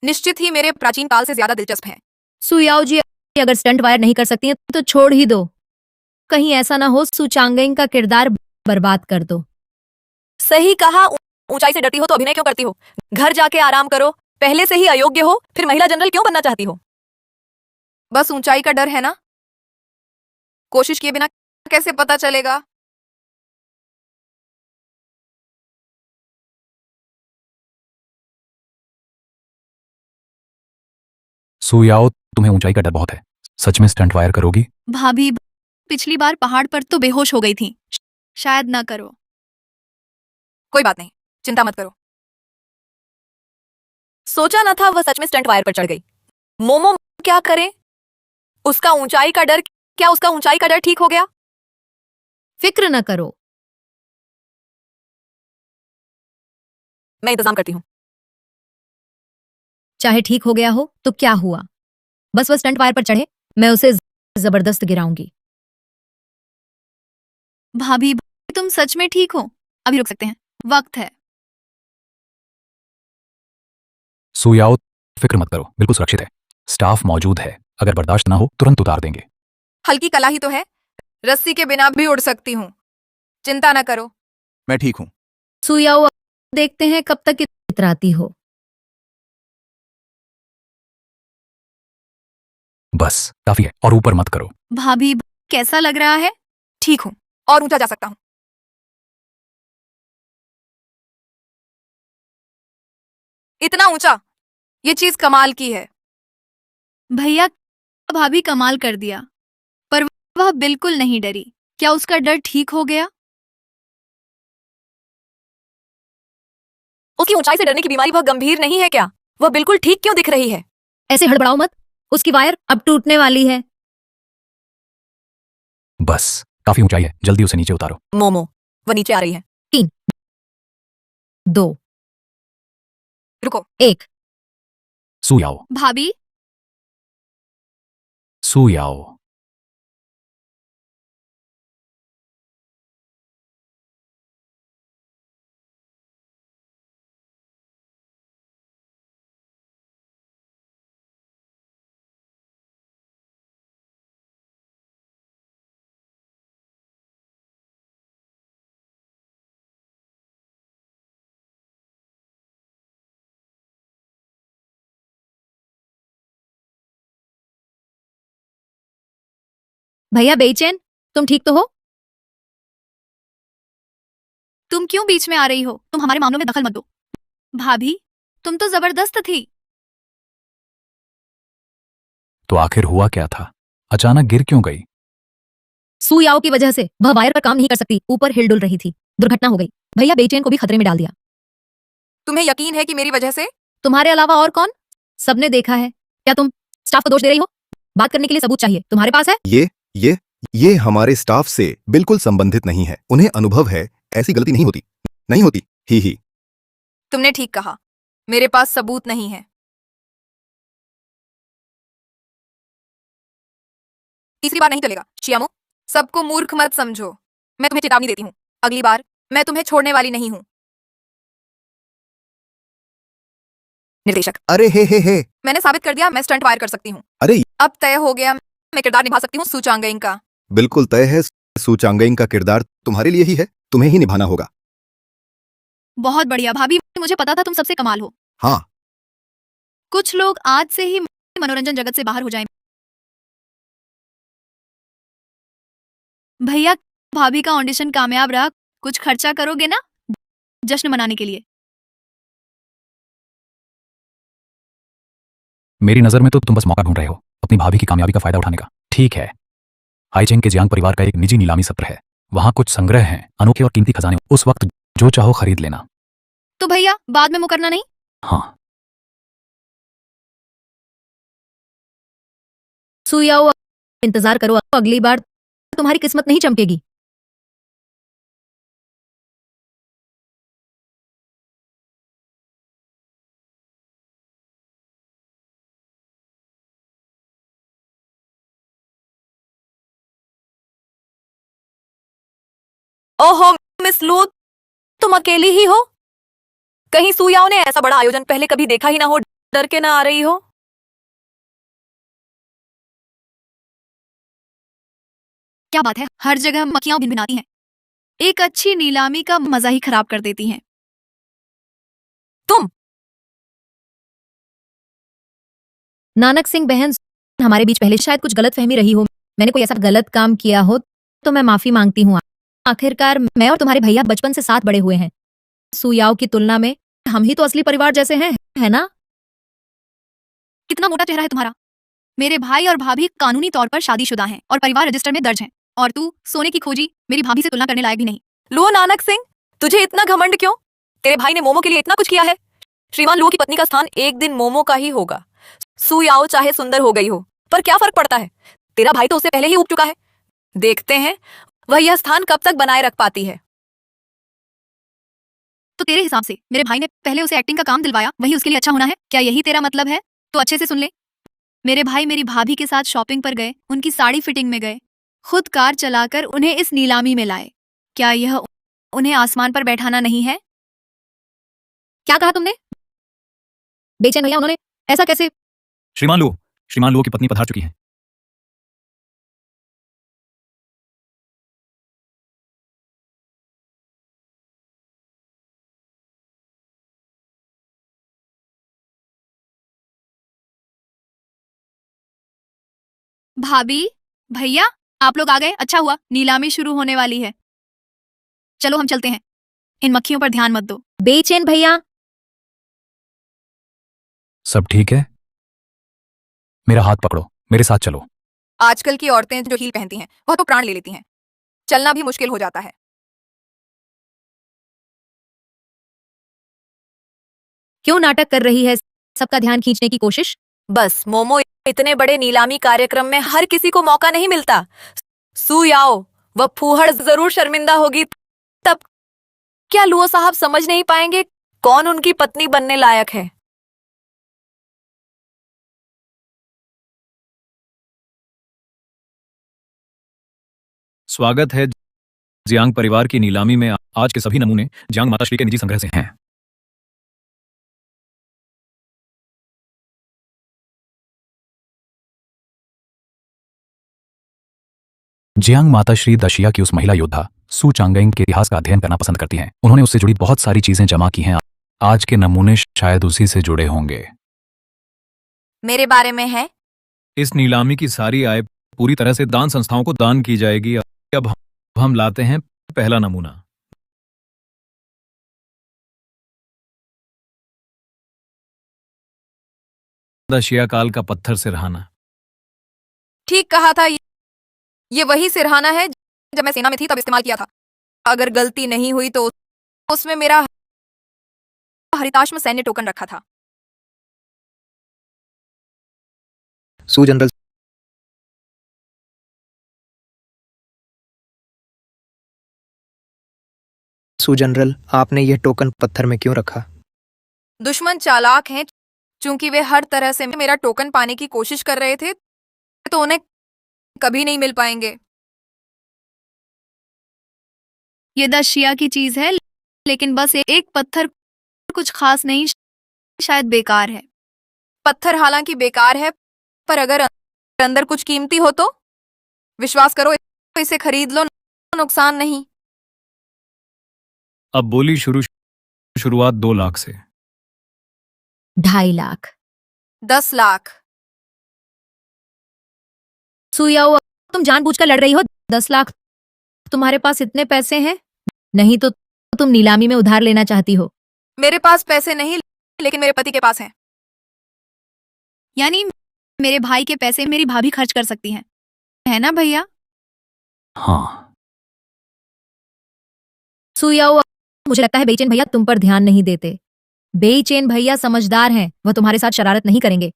निश्चित ही मेरे प्राचीन काल से ज्यादा दिलचस्प है। सू याओ जी अगर स्टंट वायर नहीं कर सकती हैं तो छोड़ ही दो, कहीं ऐसा ना हो सू चांगेंग का किरदार बर्बाद कर दो। सही कहा, ऊंचाई से डरती हो तो अभिनय क्यों करती हो? घर जाके आराम करो, पहले से ही अयोग्य हो, फिर महिला जनरल क्यों बनना चाहती हो? बस ऊंचाई का डर है ना? कोशिश किए बिना कैसे पता चलेगा? सुयाओ, तुम्हें ऊंचाई का डर बहुत है, सच में स्टंट वायर करोगी? भाभी पिछली बार पहाड़ पर तो बेहोश हो गई थी, शायद ना करो। कोई बात नहीं, चिंता मत करो। सोचा न था वह सच में स्टंट वायर पर चढ़ गई। मोमो क्या करे? उसका ऊंचाई का डर, क्या उसका ऊंचाई का डर ठीक हो गया? फिक्र न करो, मैं इंतजाम करती हूँ। चाहे ठीक हो गया हो तो क्या हुआ, बस वो स्टंट वायर पर चढ़े, मैं उसे जबरदस्त गिराऊंगी। भाभी तुम सच में ठीक हो? अभी रुक सकते हैं, वक्त है। सुयाओ फिक्र मत करो, बिल्कुल सुरक्षित है। स्टाफ मौजूद है, अगर बर्दाश्त ना हो तुरंत उतार देंगे। हल्की कला ही तो है, रस्सी के बिना भी उड़ सकती हूँ, चिंता ना करो। मैं ठीक हूँ। सुयाओ देखते हैं कब तक इतराती हो। बस काफी है, और ऊपर मत करो। भाभी कैसा लग रहा है? ठीक हूँ, और ऊंचा जा सकता हूँ। इतना ऊंचा, ये चीज कमाल की है। भैया भाभी कमाल कर दिया, पर वह बिल्कुल नहीं डरी। क्या उसका डर ठीक हो गया? उसकी ऊंचाई से डरने की बीमारी वह गंभीर नहीं है क्या? वह बिल्कुल ठीक क्यों दिख रही है? ऐसे हड़बड़ाओ मत, उसकी वायर अब टूटने वाली है। बस काफी ऊंचाई है, जल्दी उसे नीचे उतारो। मोमो, वह नीचे आ रही है। 3 2 रुको, 1 सुयाओ, भाभी सुयाओ। भैया बेचैन, तुम ठीक तो हो? तुम क्यों बीच में आ रही हो? तुम हमारे मामलों में दखल मत दो। भाभी तुम तो जबरदस्त थी। तो आखिर हुआ क्या था? अचानक गिर क्यों गई? सुयाओ की वजह से वह वायर पर काम नहीं कर सकती, ऊपर हिलडुल रही थी, दुर्घटना हो गई। भैया बेचैन को भी खतरे में डाल दिया। तुम्हें यकीन है कि मेरी वजह से? तुम्हारे अलावा और कौन? सबने देखा है। क्या तुम स्टाफ को दोष दे रही हो? बात करने के लिए सबूत चाहिए, तुम्हारे पास है? ये हमारे स्टाफ से बिल्कुल संबंधित नहीं है। उन्हें अनुभव है, ऐसी गलती नहीं होती। ही। तुमने ठीक कहा, मेरे पास सबूत नहीं है। तीसरी बार नहीं चलेगा शियामो, सबको मूर्ख मत समझो। मैं तुम्हें चेतावनी देती हूँ, अगली बार मैं तुम्हें छोड़ने वाली नहीं हूँ। निर्देशक, अरे हे। मैंने साबित कर दिया मैं स्टंट वायर कर सकती हूँ। अरे अब तय हो गया, मैं किरदार निभा सकती हूँ सू चांगेंग का। बिल्कुल तय है, सू चांगेंग का किरदार तुम्हारे लिए ही है, तुम्हें ही निभाना होगा। बहुत बढ़िया भाभी, मुझे पता था तुम सबसे कमाल हो। हाँ, कुछ लोग आज से ही मनोरंजन जगत से बाहर हो जाएं। भैया भाभी का ऑडिशन कामयाब रहा, कुछ खर्चा करोगे ना जश्न मनाने के लिए? मेरी नजर में तो तुम बस मौका ढूंढ रहे हो अपनी भाभी की कामयाबी का फायदा उठाने का। ठीक है, हाईचेंग के जियांग परिवार का एक निजी नीलामी सत्र है, वहां कुछ संग्रह हैं, अनोखे और कीमती खजाने। उस वक्त जो चाहो खरीद लेना। तो भैया बाद में मुकरना नहीं। हाँ, सुयाओ इंतजार करो, अगली बार तुम्हारी किस्मत नहीं चमकेगी। ओहो मिस लू, तुम अकेली ही हो? कहीं सुयाओ ने ऐसा बड़ा आयोजन पहले कभी देखा ही ना हो, डर के ना आ रही हो? क्या बात है, हर जगह मक्खियां भिनभिनाती हैं। एक अच्छी नीलामी का मजा ही खराब कर देती हैं। तुम नानक सिंह बहन, हमारे बीच पहले शायद कुछ गलतफहमी रही हो, मैंने कोई ऐसा गलत काम किया हो तो मैं माफी मांगती हूँ। आखिरकार मैं और तुम्हारे भैया बचपन से साथ बड़े हुए हैं। सुयाओ की तुलना में हम ही तो असली परिवार जैसे हैं, है ना? कितना मोटा चेहरा है तुम्हारा। मेरे भाई और भाभी कानूनी तौर पर शादीशुदा हैं और परिवार रजिस्टर में दर्ज हैं, और तू सोने की खोजी मेरी भाभी से तुलना करने लायक भी नहीं। लुओ नानक सिंह, तुझे इतना घमंड क्यों? तेरे भाई ने मोमो के लिए इतना कुछ किया है। श्रीमान लुओ की पत्नी का स्थान एक दिन मोमो का ही होगा। सुयाओ चाहे सुंदर हो गई हो, पर क्या फर्क पड़ता है? तेरा भाई तो उससे पहले ही उग चुका है। देखते हैं वह यह स्थान कब तक बनाए रख पाती है। तो तो तेरे हिसाब से मेरे भाई ने पहले उसे एक्टिंग का काम दिलवाया, वही उसके लिए अच्छा होना है? क्या यही तेरा मतलब है? तो अच्छे से सुन ले। मेरे भाई मेरी भाभी के साथ शॉपिंग पर गए, उनकी साड़ी फिटिंग में गए, खुद कार चलाकर उन्हें इस नीलामी में लाए। क्या यह उन्हें आसमान पर बैठाना नहीं है? क्या कहा तुमने? बेचैन भैया उन्होंने ऐसा कैसे? श्रीमान लुओ की पत्नी पधार चुकी है। भाभी, भैया, आप लोग आ गए, अच्छा हुआ, नीलामी शुरू होने वाली है। चलो हम चलते हैं, इन मक्खियों पर ध्यान मत दो। बेचैन भैया, सब ठीक है? मेरा हाथ पकड़ो, मेरे साथ चलो। आजकल की औरतें जो हील पहनती हैं वह तो प्राण ले लेती हैं, चलना भी मुश्किल हो जाता है। क्यों नाटक कर रही है? सबका ध्यान खींचने की कोशिश? बस मोमो, इतने बड़े नीलामी कार्यक्रम में हर किसी को मौका नहीं मिलता। सू याओ, वह फूहड़ जरूर शर्मिंदा होगी। तब क्या लुओ साहब समझ नहीं पाएंगे कौन उनकी पत्नी बनने लायक है? स्वागत है जियांग परिवार की नीलामी में। आज के सभी नमूने जियांग माताश्री के निजी संग्रह से हैं। जियांग माताश्री दशिया की उस महिला योद्धा सू चांगेंग के इतिहास का अध्ययन करना पसंद करती हैं। उन्होंने उससे जुड़ी बहुत सारी चीजें जमा की हैं। आज के नमूने शायद उसी से जुड़े होंगे। मेरे बारे में है। इस नीलामी की सारी आय पूरी तरह से दान संस्थाओं को दान की जाएगी। अब हम लाते हैं पहला नमूना। दशिया काल का पत्थर सिरहाना। ठीक कहा था, ये वही सिरहाना है जब मैं सेना में थी तब इस्तेमाल किया था। अगर गलती नहीं हुई तो उसमें मेरा हरिताश्म सैन्य टोकन रखा था। सू जनरल, सू जनरल, आपने यह टोकन पत्थर में क्यों रखा? दुश्मन चालाक हैं, चूंकि वे हर तरह से मेरा टोकन पाने की कोशिश कर रहे थे, तो उन्हें कभी नहीं मिल पाएंगे। ये दशिया की चीज है, लेकिन बस एक पत्थर, कुछ खास नहीं, शायद बेकार है। पत्थर हालांकि बेकार है, पर अगर अंदर कुछ कीमती हो तो विश्वास करो इसे खरीद लो, नुकसान नहीं। अब बोली शुरुआत 2 लाख से। 2.5 लाख। 10 लाख। सू याओ, तुम जानबूझकर लड़ रही हो? 10 लाख? तुम्हारे पास इतने पैसे हैं? नहीं तो तुम नीलामी में उधार लेना चाहती हो? मेरे पास पैसे नहीं, लेकिन मेरे पति के पास हैं। यानी मेरे भाई के पैसे मेरी भाभी खर्च कर सकती हैं, है ना भैया? हाँ। सू याओ, मुझे लगता है बेचैन भैया तुम पर ध्यान नहीं देते। बेचैन भैया समझदार हैं, वह तुम्हारे साथ शरारत नहीं करेंगे।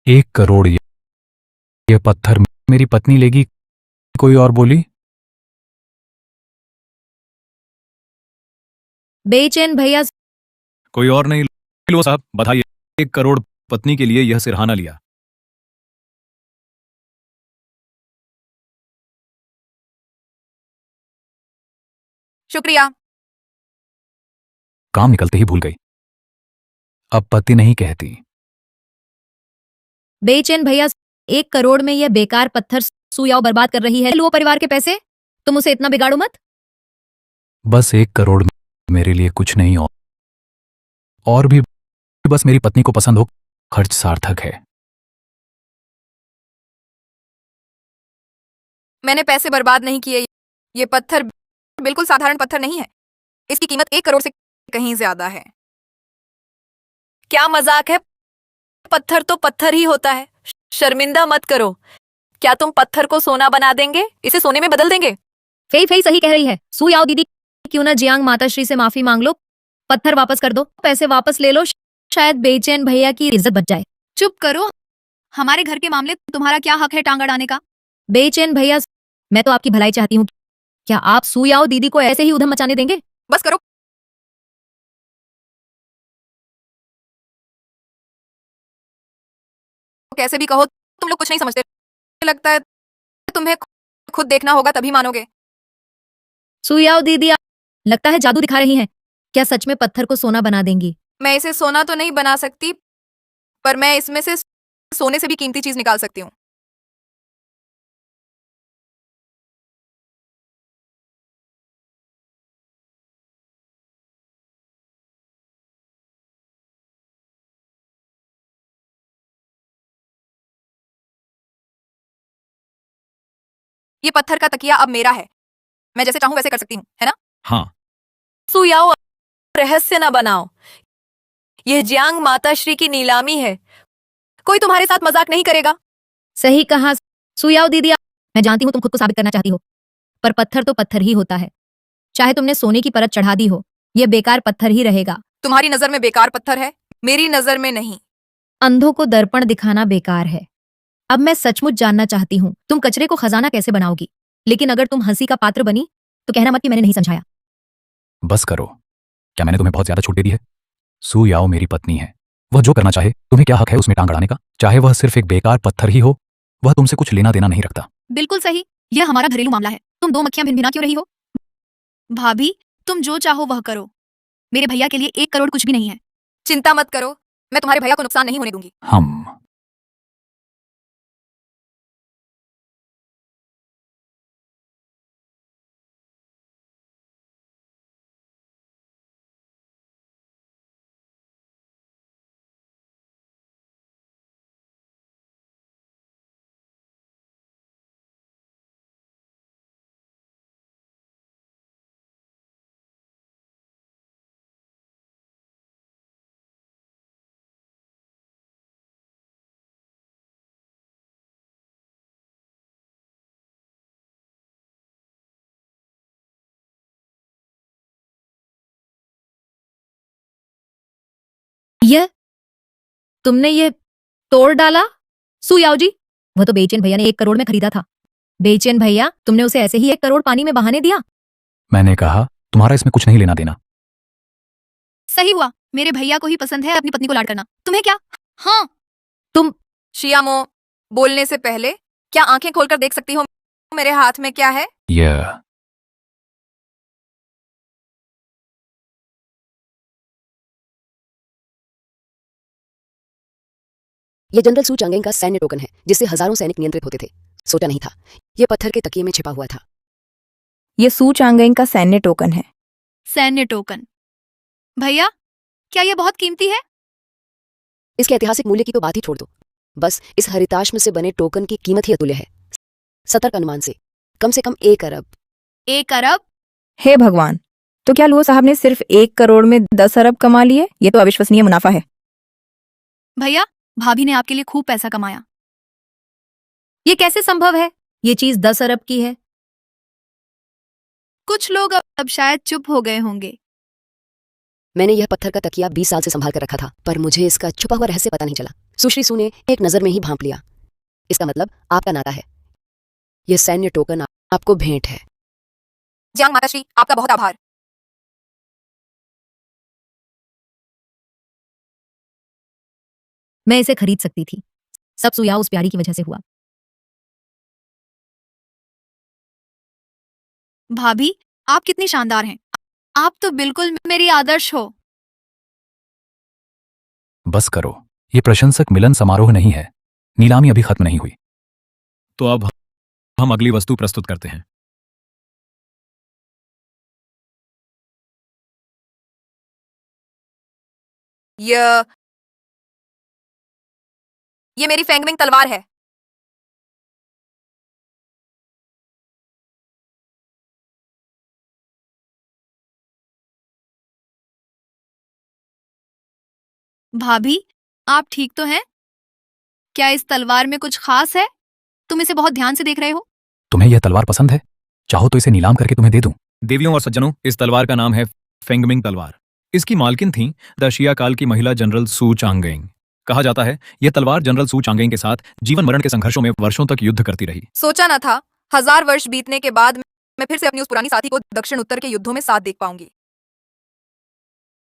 1 करोड़ ये पत्थर मेरी पत्नी लेगी। कोई और बोली? बेचैन भैया, कोई और नहीं। लो साहब, बधाई। 1 करोड़ पत्नी के लिए यह सिरहाना लिया। शुक्रिया। काम निकलते ही भूल गई। अब पति नहीं कहती। बेचैन भैया, 1 करोड़ में यह बेकार पत्थर सू याओ बर्बाद कर रही है। लो परिवार के पैसे, तुम उसे इतना बिगाड़ो मत। बस 1 करोड़ मेरे लिए कुछ नहीं, और भी बस मेरी पत्नी को पसंद हो, खर्च सार्थक है। मैंने पैसे बर्बाद नहीं किए। ये पत्थर बिल्कुल साधारण पत्थर नहीं है। इसकी कीमत 1 करोड़ से कहीं ज्यादा है। क्या मजाक है? पत्थर तो पत्थर ही होता है, शर्मिंदा मत करो। क्या तुम पत्थर को सोना बना देंगे? इसे सोने में बदल देंगे? फेई फेई सही कह रही है। सू याओ दीदी, क्यों ना जियांग माताश्री से माफी मांग लो, पत्थर वापस कर दो, पैसे वापस ले लो, शायद बेचैन भैया की इज्जत बच जाए। चुप करो, हमारे घर के मामले तुम्हारा क्या हक है टांग अड़ाने का? बेचैन भैया, मैं तो आपकी भलाई चाहती हूँ। क्या आप सू याओ दीदी को ऐसे ही उधम मचाने देंगे? बस करो। कैसे भी कहो, तुम लोग कुछ नहीं समझते। लगता है तुम्हें खुद देखना होगा तभी मानोगे। सुयाओ दीदी, आप लगता है जादू दिखा रही हैं। क्या सच में पत्थर को सोना बना देंगी? मैं इसे सोना तो नहीं बना सकती, पर मैं इसमें से सोने से भी कीमती चीज निकाल सकती हूँ। ये पत्थर का तकिया अब मेरा है। मैं जैसे चाहूं वैसे कर सकती हूँ, है ना? हाँ, सुयाओ, रहस्य ना बनाओ। यह जियांग माताश्री की नीलामी है। कोई तुम्हारे साथ मजाक नहीं करेगा। सही कहा सुयाओ दीदी, मैं जानती हूँ तुम खुद को साबित करना चाहती हो, पर पत्थर तो पत्थर ही होता है। चाहे तुमने सोने की परत चढ़ा दी हो, यह बेकार पत्थर ही रहेगा। तुम्हारी नजर में बेकार पत्थर है, मेरी नजर में नहीं। अंधों को दर्पण दिखाना बेकार है। अब मैं सचमुच जानना चाहती हूँ, तुम कचरे को खजाना कैसे बनाओगी? लेकिन अगर तुम हंसी का पात्र बनी तो कहना मत कि मैंने नहीं समझाया। बस करो। क्या मैंने तुम्हें बहुत ज्यादा छूट दे दी है? सू याओ मेरी पत्नी है, वह जो करना चाहे, तुम्हें क्या हक है उसमें टांग अड़ाने का? चाहे वह सिर्फ एक बेकार पत्थर ही हो, वह तुमसे कुछ लेना देना नहीं रखता। बिल्कुल सही, यह हमारा घरेलू मामला है। तुम दो मक्खियां भिनभिना क्यों रही हो? भाभी, तुम जो चाहो वह करो। मेरे भैया के लिए 1 करोड़ कुछ भी नहीं है। चिंता मत करो, मैं तुम्हारे भैया को नुकसान नहीं होने दूंगी। हम यह तुमने ये तोड़ डाला? सुयाओ जी, वह तो बेचैन भैया ने 1 करोड़ में खरीदा था। बेचैन भैया, तुमने उसे ऐसे ही 1 करोड़ पानी में बहाने दिया? मैंने कहा तुम्हारा इसमें कुछ नहीं लेना देना। सही हुआ, मेरे भैया को ही पसंद है अपनी पत्नी को लाड करना। तुम्हें क्या? हाँ, तुम शियामो, बोलने से पहले क्या आंखें खोलकर देख सकती हो मेरे हाथ में क्या है? यह ये जनरल सू चांगेंग का सैन्य टोकन है, जिससे हजारों सैनिक नियंत्रित होते थे। सोचा नहीं था ये पत्थर के तकिए में छिपा हुआ था। ये सू चांगेंग का सैन्य टोकन है। सैन्य टोकन। भैया, क्या यह बहुत कीमती है? इसके ऐतिहासिक मूल्य की तो बात ही छोड़ दो। बस इस हरिताश्म से बने टोकन की कीमत ही अतुल्य है। सतर्क अनुमान से कम 1 अरब। 1 अरब? हे भगवान, तो क्या लुओ साहब ने सिर्फ 1 करोड़ में 10 अरब कमा लिए? ये तो अविश्वसनीय मुनाफा है। भैया, भाभी ने आपके लिए खूब पैसा कमाया। ये कैसे संभव है? ये चीज 10 अरब की है। कुछ लोग अब शायद चुप हो गए होंगे। मैंने यह पत्थर का तकिया 20 साल से संभाल कर रखा था, पर मुझे इसका छुपा हुआ रहस्य पता नहीं चला। सुश्री सू ने एक नजर में ही भांप लिया। इसका मतलब आपका नाता है। यह सैन्य टोकन आपको भेंट है। जियांग माताश्री, आपका बहुत आभार। मैं इसे खरीद सकती थी। सब सुयाओ उस प्यारी की वजह से हुआ। भाभी, आप कितनी शानदार हैं। आप तो बिल्कुल मेरी आदर्श हो। बस करो, ये प्रशंसक मिलन समारोह नहीं है। नीलामी अभी खत्म नहीं हुई। तो अब हम अगली वस्तु प्रस्तुत करते हैं। ये मेरी फेंगमिंग तलवार है। भाभी, आप ठीक तो हैं? क्या इस तलवार में कुछ खास है? तुम इसे बहुत ध्यान से देख रहे हो। तुम्हें यह तलवार पसंद है? चाहो तो इसे नीलाम करके तुम्हें दे दूं। देवियों और सज्जनों, इस तलवार का नाम है फेंगमिंग तलवार। इसकी मालकिन थी दशिया काल की महिला जनरल सू चांगेंग। कहा जाता है यह तलवार जनरल सू चांगेंग के साथ जीवन मरण के संघर्षों में वर्षों तक युद्ध करती रही। सोचा न था 1000 वर्ष बीतने के बाद मैं फिर से अपनी उस पुरानी साथी को दक्षिण उत्तर के युद्धों में साथ देख पाऊंगी।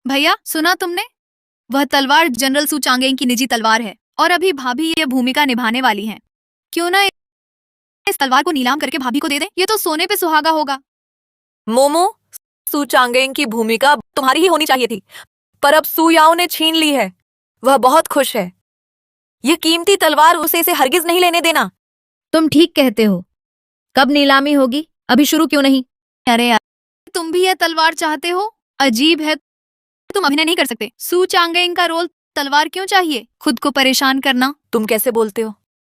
भैया सुना तुमने? वह तलवार जनरल सू चांगेंग की निजी तलवार है और अभी भाभी ये भूमिका निभाने वाली हैं। क्यों ना इस तलवार को नीलाम करके भाभी को दे दें? ये तो सोने पे सुहागा होगा। मोमो, सू चांगेंग की भूमिका तुम्हारी ही होनी चाहिए थी, पर अब सू याओ ने छीन ली है। वह बहुत खुश है। ये कीमती तलवार उसे इसे हरगिज नहीं लेने देना। तुम ठीक कहते हो। कब नीलामी होगी? अभी शुरू क्यों नहीं? अरे यार, तुम भी ये तलवार चाहते हो? अजीब है, तुम अभिनय नहीं कर सकते। सू चांगेंग का रोल तलवार क्यों चाहिए? खुद को परेशान करना। तुम कैसे बोलते हो?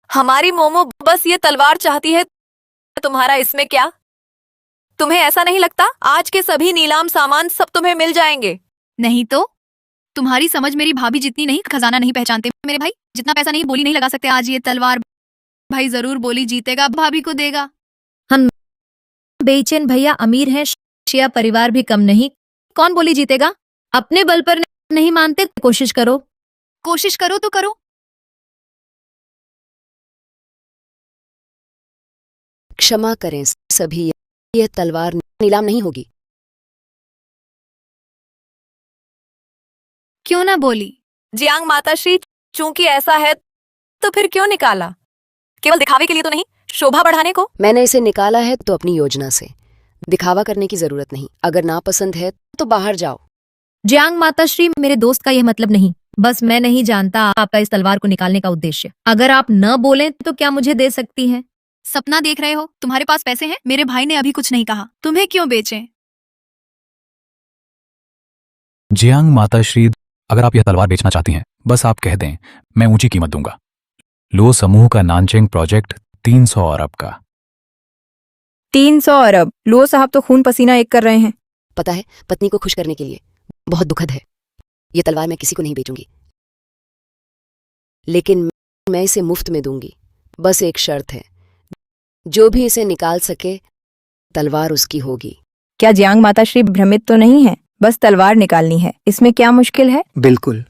हमारी मोमो बस ये तलवार चाहती है, तुम्हारा इसमें क्या? तुम्हें ऐसा नहीं लगता आज के सभी नीलाम सामान सब तुम्हें मिल जाएंगे? नहीं तो तुम्हारी समझ मेरी भाभी जितनी नहीं, खजाना नहीं पहचानते मेरे भाई। जितना पैसा नहीं बोली नहीं लगा सकते आज ये तलवार। भाई जरूर बोली जीतेगा, भाभी को देगा। बेचैन भैया अमीर हैं, शिया परिवार भी कम नहीं। कौन बोली जीतेगा? अपने बल पर नहीं मानते, कोशिश करो। कोशिश करो तो करो। क्षमा करें सभी, यह तलवार नीलाम नहीं होगी। क्यों ना बोली? जियांग माताश्री, चूंकि ऐसा है तो फिर क्यों निकाला? केवल दिखावे के लिए तो नहीं, शोभा बढ़ाने को? मैंने इसे निकाला है तो अपनी योजना से। दिखावा करने की जरूरत नहीं। अगर नापसंद है तो बाहर जाओ। जियांग माताश्री, मेरे दोस्त का यह मतलब नहीं। बस मैं नहीं जानता आपका इस तलवार को निकालने का उद्देश्य। अगर आप न बोलें तो क्या मुझे दे सकती हैं? सपना देख रहे हो? तुम्हारे पास पैसे हैं? मेरे भाई ने अभी कुछ नहीं कहा, तुम्हें क्यों बेचें? जियांग माताश्री, अगर आप यह तलवार बेचना चाहती हैं, बस आप कह दें, मैं ऊंची कीमत दूंगा। लो समूह का नानचेंग प्रोजेक्ट 300 अरब का। 300 अरब? लो साहब तो खून पसीना एक कर रहे हैं। पता है, पत्नी को खुश करने के लिए बहुत दुखद है। ये तलवार मैं किसी को नहीं बेचूंगी, लेकिन मैं इसे मुफ्त में दूंगी। बस एक शर्त है, जो भी इसे निकाल सके तलवार उसकी होगी। क्या जियांग माताश्री भ्रमित तो नहीं है? बस तलवार निकालनी है, इसमें क्या मुश्किल है? बिल्कुल,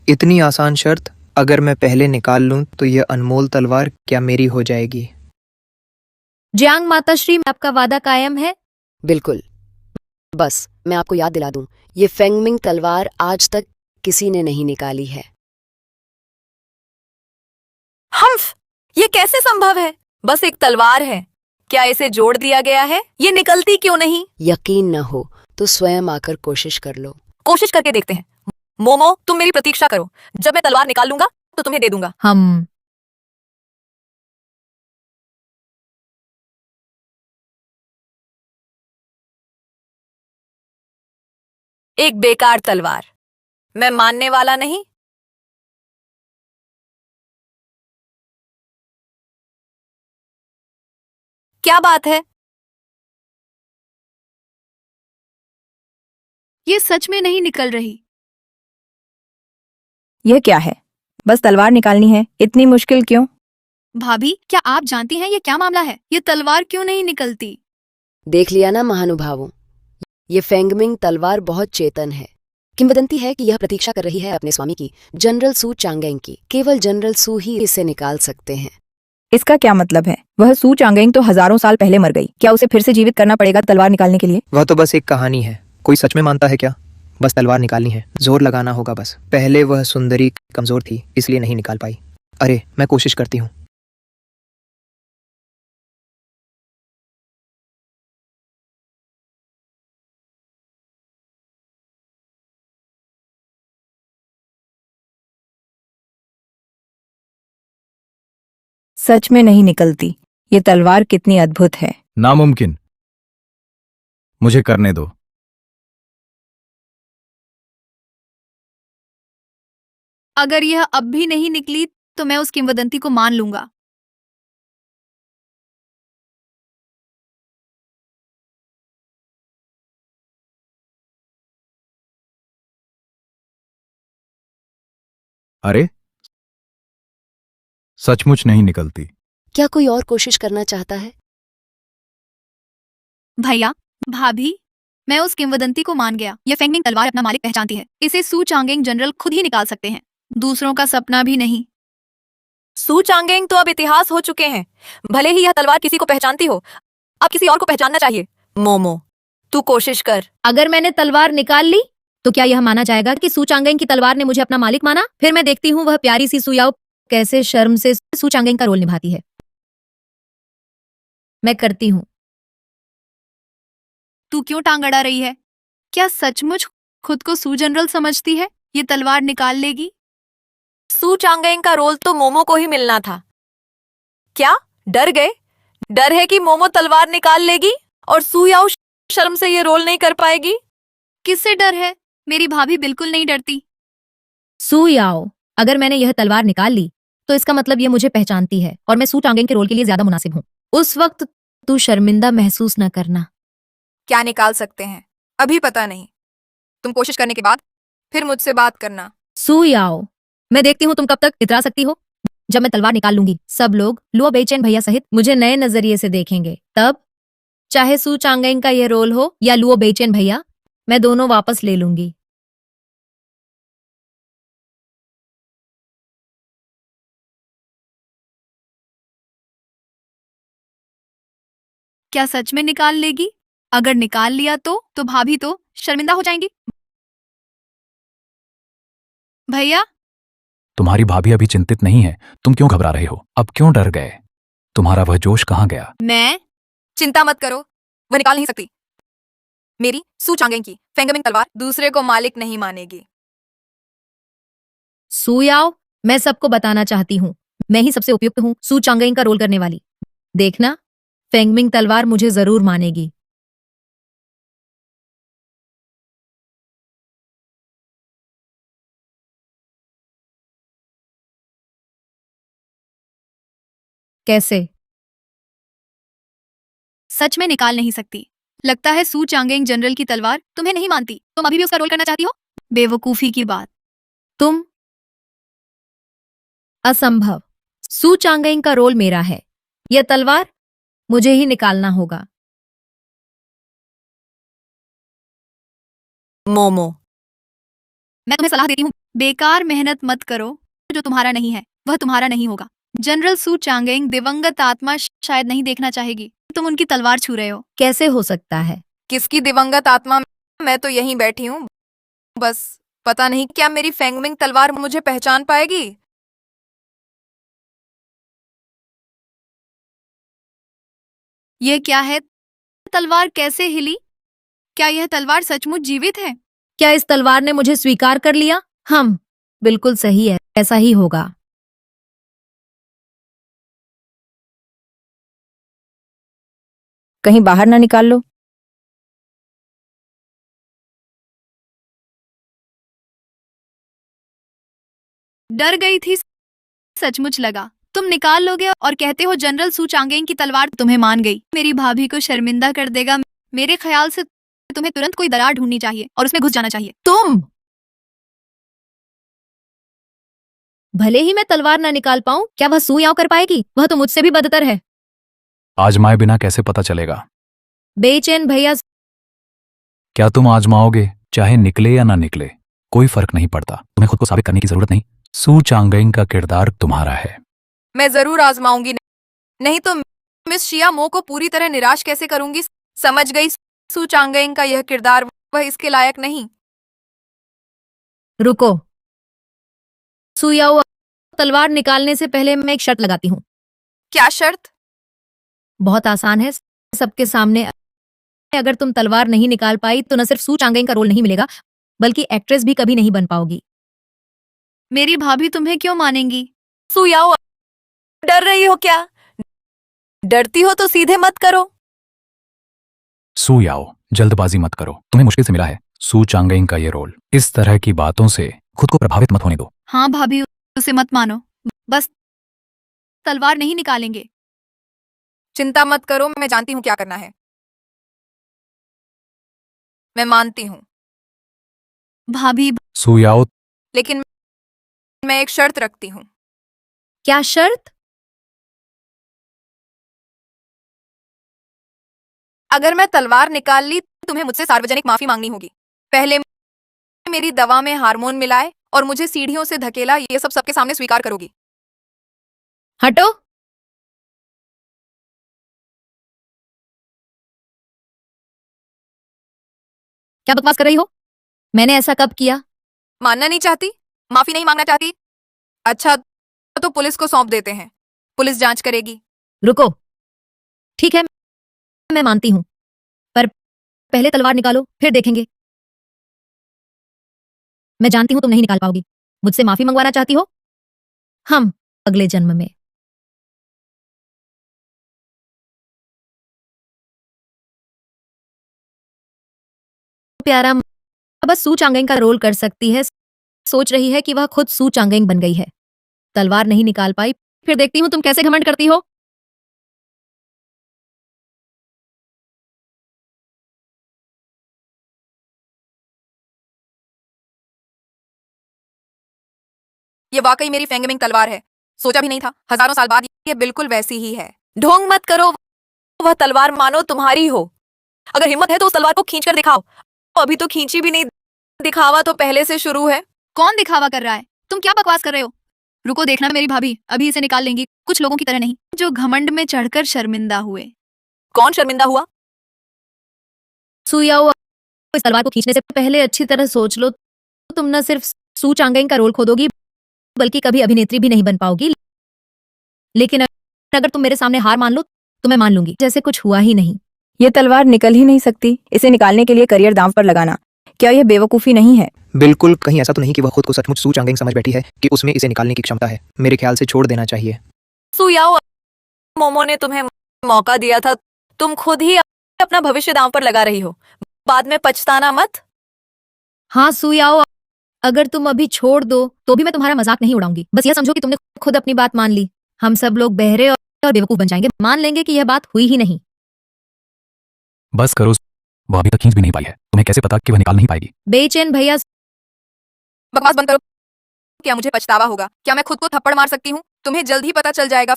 इतनी आसान शर्त। अगर मैं पहले निकाल लूं तो यह अनमोल तलवार क्या मेरी हो जाएगी? जियांग माताश्री, आपका वादा कायम है? बिल्कुल। बस मैं आपको याद दिला दूं, ये फेंगमिंग तलवार आज तक किसी ने नहीं निकाली है। हम्फ, ये कैसे संभव है? बस एक तलवार है, क्या इसे जोड़ दिया गया है? ये निकलती क्यों नहीं? यकीन न हो तो स्वयं आकर कोशिश कर लो। कोशिश करके देखते हैं। मोमो, तुम मेरी प्रतीक्षा करो। जब मैं तलवार निकाल लूंगा तो तुम्हें दे दूंगा। हम एक बेकार तलवार, मैं मानने वाला नहीं। क्या बात है? ये सच में नहीं निकल रही। यह क्या है? बस तलवार निकालनी है, इतनी मुश्किल क्यों? भाभी, क्या आप जानती हैं ये क्या मामला है? ये तलवार क्यों नहीं निकलती? देख लिया ना महानुभावों, ये फेंगमिंग तलवार बहुत चेतन है। किंवदंती है कि यह प्रतीक्षा कर रही है अपने स्वामी की, जनरल सू चांगेंग की। केवल जनरल सू ही इसे निकाल सकते हैं। इसका क्या मतलब है? वह सू चांगेंग तो हजारों साल पहले मर गई, क्या उसे फिर से जीवित करना पड़ेगा तलवार निकालने के लिए? वह तो बस एक कहानी है। कोई सच में मानता है क्या? बस तलवार निकालनी है, जोर लगाना होगा बस। पहले वह सुंदरी कमजोर थी, इसलिए नहीं निकाल पाई। अरे मैं कोशिश करती हूँ। सच में नहीं निकलती। ये तलवार कितनी अद्भुत है। नामुमकिन। मुझे करने दो। अगर यह अब भी नहीं निकली तो मैं उस किंवदंती को मान लूंगा। अरे सचमुच नहीं निकलती। क्या कोई और कोशिश करना चाहता है? भैया, भाभी, मैं उस किंवदंती को मान गया। यह फेंगमिंग तलवार अपना मालिक पहचानती है। इसे सू चांगेंग जनरल खुद ही निकाल सकते हैं, दूसरों का सपना भी नहीं। सू चांगेंग तो अब इतिहास हो चुके हैं। भले ही यह तलवार किसी को पहचानती हो, अब किसी और को पहचानना चाहिए। मोमो, तू कोशिश कर। अगर मैंने तलवार निकाल ली तो क्या यह माना जाएगा कि सू चांगेंग की तलवार ने मुझे अपना मालिक माना? फिर मैं देखती हूँ वह प्यारी सी सुयाओ कैसे शर्म से सू चांगेंग का रोल निभाती है। मैं करती हूँ। तू क्यों टांग अड़ा रही है? क्या सचमुच खुद को सू जनरल समझती है? ये तलवार निकाल लेगी। सू चांगेंग का रोल तो मोमो को ही मिलना था। क्या डर गए? डर है कि मोमो तलवार निकाल लेगी और सुयाओ शर्म से ये रोल नहीं कर पाएगी? किससे डर है? मेरी भाभी बिल्कुल नहीं डरती। सू याओ, अगर मैंने यह तलवार निकाल ली तो इसका मतलब यह मुझे पहचानती है और मैं सू चांगेंग के रोल के लिए ज्यादा मुनासिब हूँ। उस वक्त तू शर्मिंदा महसूस न करना। क्या निकाल सकते हैं अभी पता नहीं। तुम कोशिश करने के बाद फिर मुझसे बात करना। सू याओ, मैं देखती हूँ तुम कब तक इतरा सकती हो। जब मैं तलवार निकाल लूंगी सब लोग लुओ बेइचेन भैया सहित मुझे नए नजरिए से देखेंगे। तब चाहे सू चांगेंग का यह रोल हो या लुओ बेइचेन भैया, मैं दोनों वापस ले लूंगी। क्या सच में निकाल लेगी? अगर निकाल लिया तो भाभी तो शर्मिंदा हो जाएंगी। भैया, तुम्हारी भाभी अभी चिंतित नहीं है, तुम क्यों घबरा रहे हो? अब क्यों डर गए? तुम्हारा वह जोश कहाँ गया? मैं चिंता मत करो, वह निकाल नहीं सकती। मेरी सू चांगेंग की फेंगमिंग तलवार दूसरे को मालिक नहीं मानेगी। सू याओ, मैं सबको बताना चाहती हूँ मैं ही सबसे उपयुक्त हूँ सू चांगेंग का रोल करने वाली। देखना, फेंगमिंग तलवार मुझे जरूर मानेगी। कैसे? सच में निकाल नहीं सकती। लगता है सू चांगेंग जनरल की तलवार तुम्हें नहीं मानती। तुम अभी भी उसका रोल करना चाहती हो? बेवकूफी की बात। तुम असंभव। सू चांगेंग का रोल मेरा है। यह तलवार मुझे ही निकालना होगा। मोमो, मैं तुम्हें सलाह देती हूँ, बेकार मेहनत मत करो। जो तुम्हारा नहीं है वह तुम्हारा नहीं होगा। जनरल सू चांगेंग दिवंगत आत्मा शायद नहीं देखना चाहेगी तुम उनकी तलवार छू रहे हो। कैसे हो सकता है? किसकी दिवंगत आत्मा? मैं तो यहीं बैठी हूँ। बस पता नहीं क्या मेरी फेंगमिंग तलवार मुझे पहचान पाएगी। यह क्या है? तलवार कैसे हिली? क्या यह तलवार सचमुच जीवित है? क्या इस तलवार ने मुझे स्वीकार कर लिया? हम बिल्कुल सही है, ऐसा ही होगा। कहीं बाहर ना निकाल लो। डर गई थी, सचमुच लगा तुम निकाल लोगे और कहते हो जनरल सू चांगेंग की तलवार तुम्हें मान गई। मेरी भाभी को शर्मिंदा कर देगा। मेरे ख्याल से तुम्हें तुरंत कोई दरार ढूंढनी चाहिए और उसमें घुस जाना चाहिए। तुम भले ही मैं तलवार ना निकाल पाऊं, क्या वह सू याओ कर पाएगी? वह तो मुझसे भी बदतर है। आजमाए बिना कैसे पता चलेगा? बेचैन भैया, क्या तुम आजमाओगे? चाहे निकले या ना निकले कोई फर्क नहीं पड़ता। तुम्हें खुद को साबित करने की जरूरत नहीं। सू चांगेंग का किरदार तुम्हारा है। मैं जरूर आजमाऊंगी, नहीं तो मिस शिया मो को पूरी तरह निराश कैसे करूंगी। समझ गई, सू चांगेंग का यह किरदार वह इसके लायक नहीं। रुको। सू याओ, तलवार निकालने से पहले मैं एक शर्त लगाती हूँ। क्या शर्त? बहुत आसान है, सबके सामने। अगर तुम तलवार नहीं निकाल पाई तो न सिर्फ सू चांगेंग का रोल नहीं मिलेगा बल्कि एक्ट्रेस भी कभी नहीं बन पाओगी। मेरी भाभी तुम्हें क्यों मानेंगी? सुयाओ, डर रही हो क्या? डरती हो तो सीधे मत करो। सू याओ, जल्दबाजी मत करो। तुम्हें मुश्किल से मिला है सू चांगेंग का ये रोल। इस तरह की बातों से खुद को प्रभावित मत होने दो। हाँ भाभी, उसे मत मानो। बस तलवार नहीं निकालेंगे। चिंता मत करो, मैं जानती हूँ क्या करना है। मैं मानती हूँ भाभी, सू याओ, लेकिन मैं एक शर्त रखती हूँ। क्या शर्त? अगर मैं तलवार निकाल ली तुम्हें मुझसे सार्वजनिक माफी मांगनी होगी। पहले मेरी दवा में हार्मोन मिलाए और मुझे सीढ़ियों से धकेला, ये सब सबके सामने स्वीकार करोगी। हटो। क्या बकवास कर रही हो? मैंने ऐसा कब किया? मानना नहीं चाहती? माफी नहीं मांगना चाहती? अच्छा, तो पुलिस को सौंप देते हैं, पुलिस जांच करेगी। रुको, ठीक है, मैं मानती हूं, पर पहले तलवार निकालो, फिर देखेंगे। मैं जानती हूं तुम नहीं निकाल पाओगी। मुझसे माफी मंगवाना चाहती हो? हम अगले जन्म में। प्यारा बस सू चांगेंग का रोल कर सकती है। सोच रही है कि वह खुद सू चांगेंग बन गई है। तलवार नहीं निकाल पाई, फिर देखती हूं तुम कैसे घमंड करती हो। ये वाकई मेरी फेंगमिंग तलवार है, सोचा भी नहीं था, हजारों साल बाद ये बिल्कुल वैसी ही है। ढोंग मत करो, वह तलवार मानो तुम्हारी हो। अगर हिम्मत है तो उस तलवार को खींच कर दिखाओ। अभी तो खींची भी नहीं, दिखावा तो पहले से शुरू है। कौन दिखावा कर रहा है? तुम क्या बकवास कर रहे हो? रुको देखना मेरी भाभी अभी इसे निकाल लेंगी, कुछ लोगों की तरह नहीं जो घमंड में चढ़कर शर्मिंदा हुए। कौन शर्मिंदा हुआ? सुयाओ, इस तलवार को खींचने से पहले अच्छी तरह सोच लो। तुम न सिर्फ सू चांगेंग का रोल खो दोगी, बल्कि कभी अभिनेत्री भी नहीं बन पाओगी। लेकिन अगर तुम मेरे सामने हार मान लो तो मैं मान लूंगी जैसे कुछ हुआ ही नहीं। ये तलवार निकल ही नहीं सकती। इसे निकालने के लिए करियर दांव पर लगाना क्या यह बेवकूफ़ी नहीं है? बिल्कुल कहीं ऐसा तो नहीं कि वह खुद को सचमुच सू चांगेंग समझ बैठी है कि उसमें इसे निकालने की क्षमता है। मेरे ख्याल से छोड़ देना चाहिए। सुयाओ, मोमो ने तुम्हें मौका दिया था, तुम खुद ही अपना भविष्य दांव पर लगा रही हो। बाद में पछताना मत। हाँ सुयाओ, अगर तुम अभी छोड़ दो तो भी मैं तुम्हारा मजाक नहीं उड़ाऊंगी। बस यह समझो कि तुमने खुद अपनी बात मान ली। हम सब लोग बहरे और बेवकूफ बन जाएंगे, मान लेंगे कि यह बात हुई ही नहीं। बस करो, वो अभी तक खींच भी नहीं पाई है, तुम्हें कैसे पता कि वह निकाल नहीं पाएगी? बेचैन भैया, बकवास बंद करो। क्या मुझे पछतावा होगा? क्या मैं खुद को थप्पड़ मार सकती हूँ? तुम्हें जल्द ही पता चल जाएगा।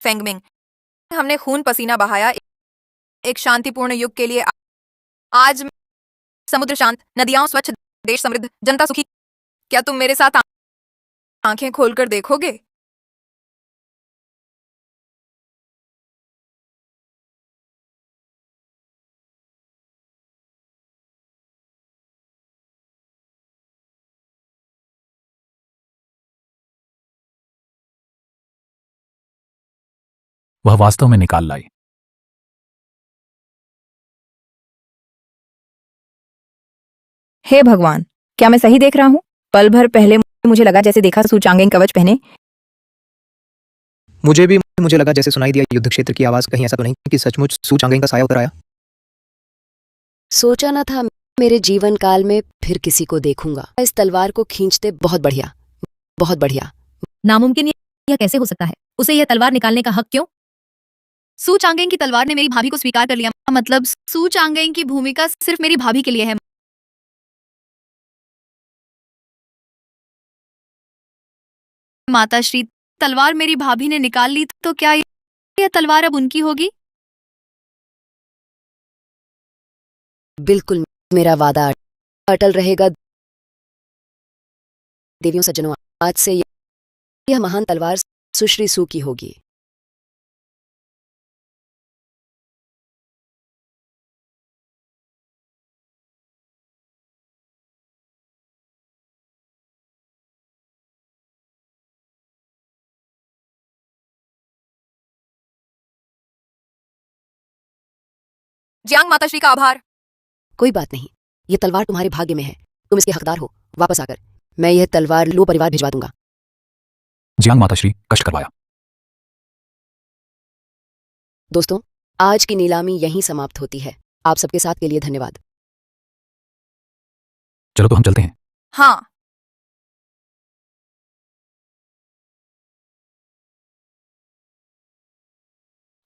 फेंगमिंग, हमने खून पसीना बहाया एक शांतिपूर्ण युग के लिए। आज समुद्र शांत, नदियां स्वच्छ, देश समृद्ध, जनता सुखी। क्या तुम मेरे साथ आंखें खोलकर देखोगे? वह वास्तव में निकाल लाई। हे भगवान, क्या मैं सही देख रहा हूँ? पल भर पहले मुझे लगा जैसे देखा सू चांगेंग कवच पहने। मुझे लगा जैसे सुनाई दिया युद्ध क्षेत्र की आवाज। कहीं ऐसा तो नहीं कि सचमुच सू चांगेंग का साया उतर आया? सोचा ना था मेरे जीवन काल में फिर किसी को देखूंगा। इस तलवार को खींचते। बहुत बढ़िया, बहुत बढ़िया। नामुमकिन यह कैसे हो सकता है? उसे यह तलवार निकालने का हक क्यों? सू चांगेंग की तलवार ने मेरी भाभी को स्वीकार कर लिया। मतलब सू चांगेंग की भूमिका सिर्फ मेरी भाभी के लिए है। माताश्री, तलवार मेरी भाभी ने निकाल ली तो क्या यह तलवार अब उनकी होगी? बिल्कुल, मेरा वादा अटल रहेगा। देवियों सज्जनों, आज से यह महान तलवार सुश्री सू की होगी। जियांग माताश्री का आभार। कोई बात नहीं, यह तलवार तुम्हारे भाग्य में है। तुम इसके हकदार हो। वापस आकर मैं यह तलवार लो परिवार भिजवा दूंगा। जियांग माताश्री, कष्ट करवाया। दोस्तों, आज की नीलामी यहीं समाप्त होती है। आप सबके साथ के लिए धन्यवाद। चलो तो हम चलते हैं। हाँ,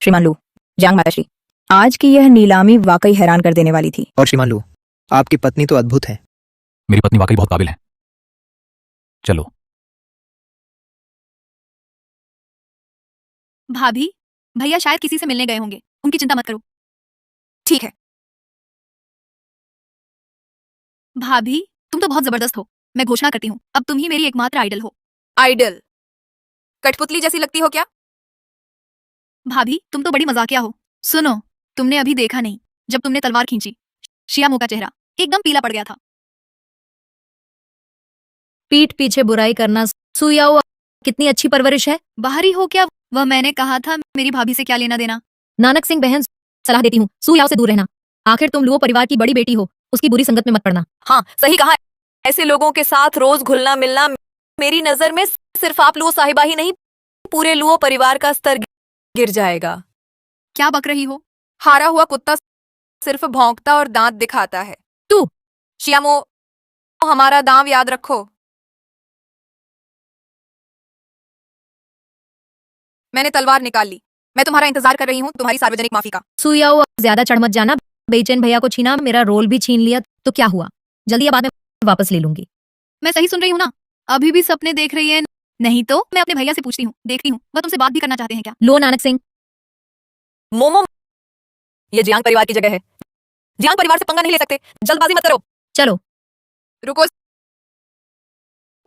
श्रीमान लू, जांग माताश्री, आज की यह नीलामी वाकई हैरान कर देने वाली थी। और श्रीमान लू, आपकी पत्नी तो अद्भुत है। मेरी पत्नी वाकई बहुत काबिल है। चलो। भाभी, भैया शायद किसी से मिलने गए होंगे, उनकी चिंता मत करो। ठीक है। भाभी, तुम तो बहुत जबरदस्त हो। मैं घोषणा करती हूँ, अब तुम ही मेरी एकमात्र आइडल हो। आइडल? कठपुतली जैसी लगती हो क्या? भाभी तुम तो बड़ी मजाकिया हो। सुनो, तुमने अभी देखा नहीं, जब तुमने तलवार खींची शियामो का चेहरा एकदम पीला पड़ गया था। पीठ पीछे बुराई करना सुयाओ कितनी अच्छी परवरिश है। बाहरी हो क्या? वह मैंने कहा था, मेरी भाभी से क्या लेना देना। नानक सिंह बहन, सलाह देती हूँ सुयाओ से दूर रहना। आखिर तुम लुओ परिवार की बड़ी बेटी हो, उसकी बुरी संगत में मत पड़ना। हाँ सही कहा, ऐसे लोगों के साथ रोज घुलना मिलना मेरी नजर में सिर्फ आप लुओ साहिबा ही नहीं, पूरे लुओ परिवार का स्तर गिर जाएगा। क्या बक रही हो? हारा हुआ कुत्ता सिर्फ भौंकता और दांत दिखाता है। तू शियामो, हमारा दांव याद रखो। मैंने तलवार निकाल ली। मैं तुम्हारा इंतजार कर रही हूँ, तुम्हारी सार्वजनिक माफी का। सुयाओ ज्यादा चढ़ मत जाना। बेचैन भैया को छीना, मेरा रोल भी छीन लिया तो क्या हुआ? जल्दी या बाद में वापस ले लूंगी। मैं सही सुन रही हूँ ना? अभी भी सपने देख रही है? नहीं तो मैं अपने भैया से पूछती हूँ, देखती हूँ वह तुमसे बात भी करना चाहते हैं क्या। लो नानक सिंह, मोमो, ये जियांग परिवार की जगह है। जियांग परिवार से पंगा नहीं ले सकते, जल्दबाजी मत करो। चलो। रुको,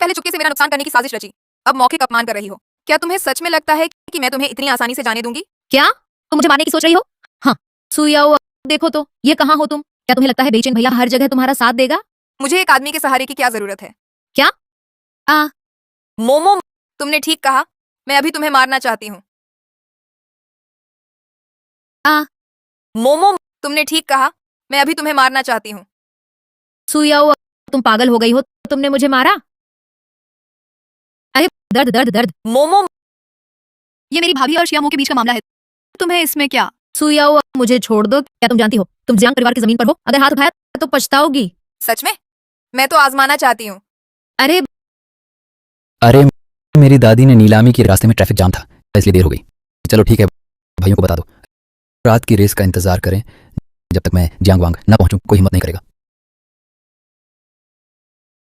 पहले चुपके से मेरा नुकसान करने की साजिश रची, अब मौखिक अपमान कर रही हो। क्या तुम्हें सच में लगता है कि मैं तुम्हें इतनी आसानी से जाने दूंगी? क्या तुम मुझे मारने की सोच रही हो? हाँ सुयाओ, देखो तो ये कहाँ हो तुम? क्या तुम्हें लगता है बेचैन भैया हर जगह तुम्हारा साथ देगा? मुझे एक आदमी के सहारे की क्या जरूरत है? क्या? मोमो, तुमने ठीक कहा, मैं अभी तुम्हें मारना चाहती हूँ। मोमो, तुमने ठीक कहा, मैं अभी तुम्हें मारना चाहती हूँ। सुयाओ तुम पागल हो गई हो, तुमने मुझे मारा? अरे दर्द दर्द दर्द। मोमो, ये मेरी भाभी और शियामो के बीच का मामला है, तुम्हें इसमें क्या? सुयाओ मुझे छोड़ दो। क्या तुम जानती हो तुम जियांग परिवार की जमीन पर हो? अगर हाथ उठाया तो पछताओगी। सच में? मैं तो आजमाना चाहती हूँ। अरे अरे मेरी दादी ने नीलामी के रास्ते में ट्रैफिक जाम था, इसलिए देर हो गई। चलो ठीक है, भाइयों को बता दो रात की रेस का इंतजार करें, जब तक मैं जियांगवांग ना पहुंचूं कोई हिम्मत नहीं करेगा।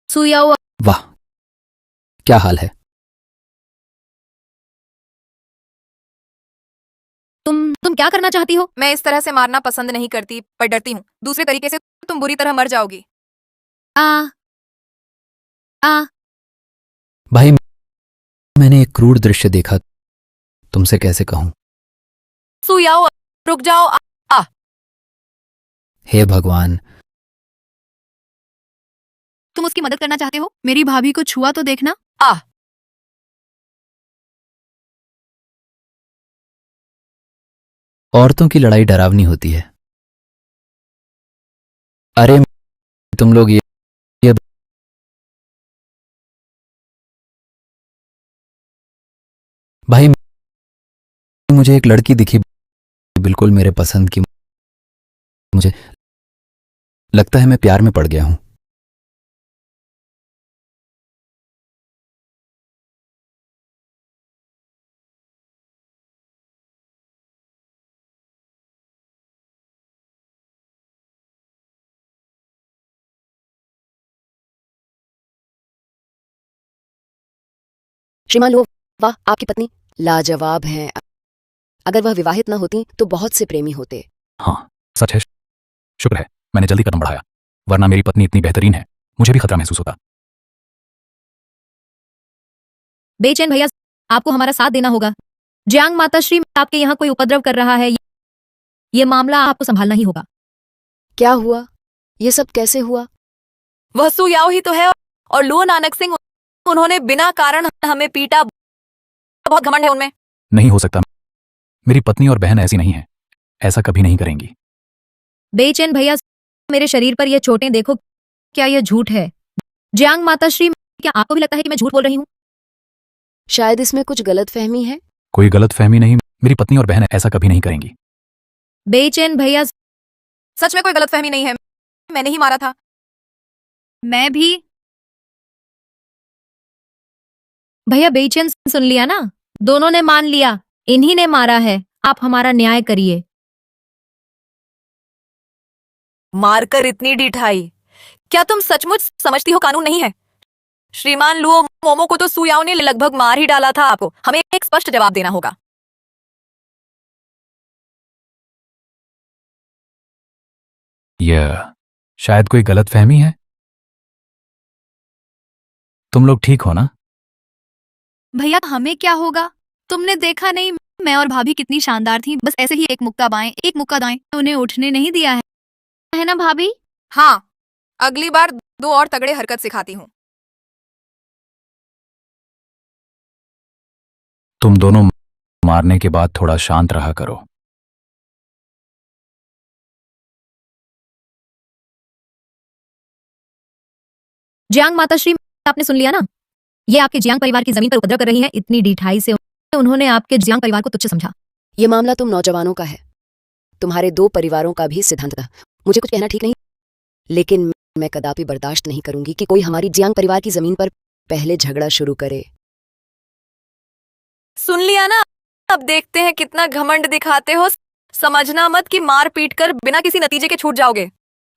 सुयाओ वाह क्या हाल है। तुम क्या करना चाहती हो? मैं इस तरह से मारना पसंद नहीं करती, पर डरती हूँ दूसरे तरीके से तुम बुरी तरह मर जाओगी। आ भाई मैंने एक क्रूर दृश्य देखा, तुमसे कैसे कहूं। सुयाओ रुक जाओ। हे भगवान, तुम उसकी मदद करना चाहते हो? मेरी भाभी को छुआ तो देखना। औरतों की लड़ाई डरावनी होती है। अरे तुम लोग ये भाई मुझे एक लड़की दिखी, बिल्कुल मेरे पसंद की। मुझे लगता है मैं प्यार में पड़ गया हूं। श्रीमान लुओ, वाह आपकी पत्नी लाजवाब हैं। अगर वह विवाहित न होती तो बहुत से प्रेमी होते। हाँ सच है, शुक्र है मैंने जल्दी कदम बढ़ाया, वरना मेरी पत्नी इतनी बेहतरीन है मुझे भी खतरा महसूस होता। बेचैन भैया आपको हमारा साथ देना होगा। जियांग माताश्री आपके यहाँ कोई उपद्रव कर रहा है, ये मामला आपको संभालना ही होगा। क्या हुआ? ये सब कैसे हुआ? वह सुयाओ ही तो है, और लुओ नानक सिंह, उन्होंने बिना कारण हमें पीटा। बहुत घमंड है उनमें। नहीं हो सकता, मेरी पत्नी और बहन ऐसी नहीं है, ऐसा कभी नहीं करेंगी। बेचैन भैया मेरे शरीर पर ये चोटें देखो, क्या यह झूठ है? जियांग माताश्री क्या आपको भी लगता है कि मैं झूठ बोल रही हूँ? शायद इसमें कुछ गलतफहमी है। कोई गलतफहमी नहीं, मेरी पत्नी और बहन ऐसा कभी नहीं करेंगी। बेचैन भैया सच में कोई गलतफहमी नहीं है, मैंने ही मारा था। मैं भी। भैया बेचैन सुन लिया ना, दोनों ने मान लिया इन्हीं ने मारा है। आप हमारा न्याय करिए। मारकर इतनी ढिठाई, क्या तुम सचमुच समझती हो कानून नहीं है? श्रीमान लुओ मोमो को तो सुयाओ ने लगभग मार ही डाला था। आपको हमें एक स्पष्ट जवाब देना होगा। यह शायद कोई गलतफहमी है। तुम लोग ठीक हो ना? भैया हमें क्या होगा? तुमने देखा नहीं मैं और भाभी कितनी शानदार थी, बस ऐसे ही एक मुक्का बाएं एक मुक्का दाएं, उन्हें उठने नहीं दिया है ना भाभी? हाँ, अगली बार 2 और तगड़े हरकत सिखाती हूँ। तुम दोनों मारने के बाद थोड़ा शांत रहा करो। जियांग माताश्री, आपने सुन लिया ना? ये आपके जियांग परिवार की जमीन पर उपद्रव कर रही है। इतनी ढिठाई से उन्होंने आपके जियांग परिवार को तुच्छ समझा। ये मामला तुम नौजवानों का है, तुम्हारे 2 परिवारों का भी सिद्धांत था। मुझे कुछ कहना ठीक नहीं, लेकिन मैं कदापि बर्दाश्त नहीं करूंगी कि कोई हमारी जियांग परिवार की जमीन पर पहले झगड़ा शुरू करे। सुन लिया ना? अब देखते हैं कितना घमंड दिखाते हो। समझना मत कि मार पीट कर बिना किसी नतीजे के छूट जाओगे।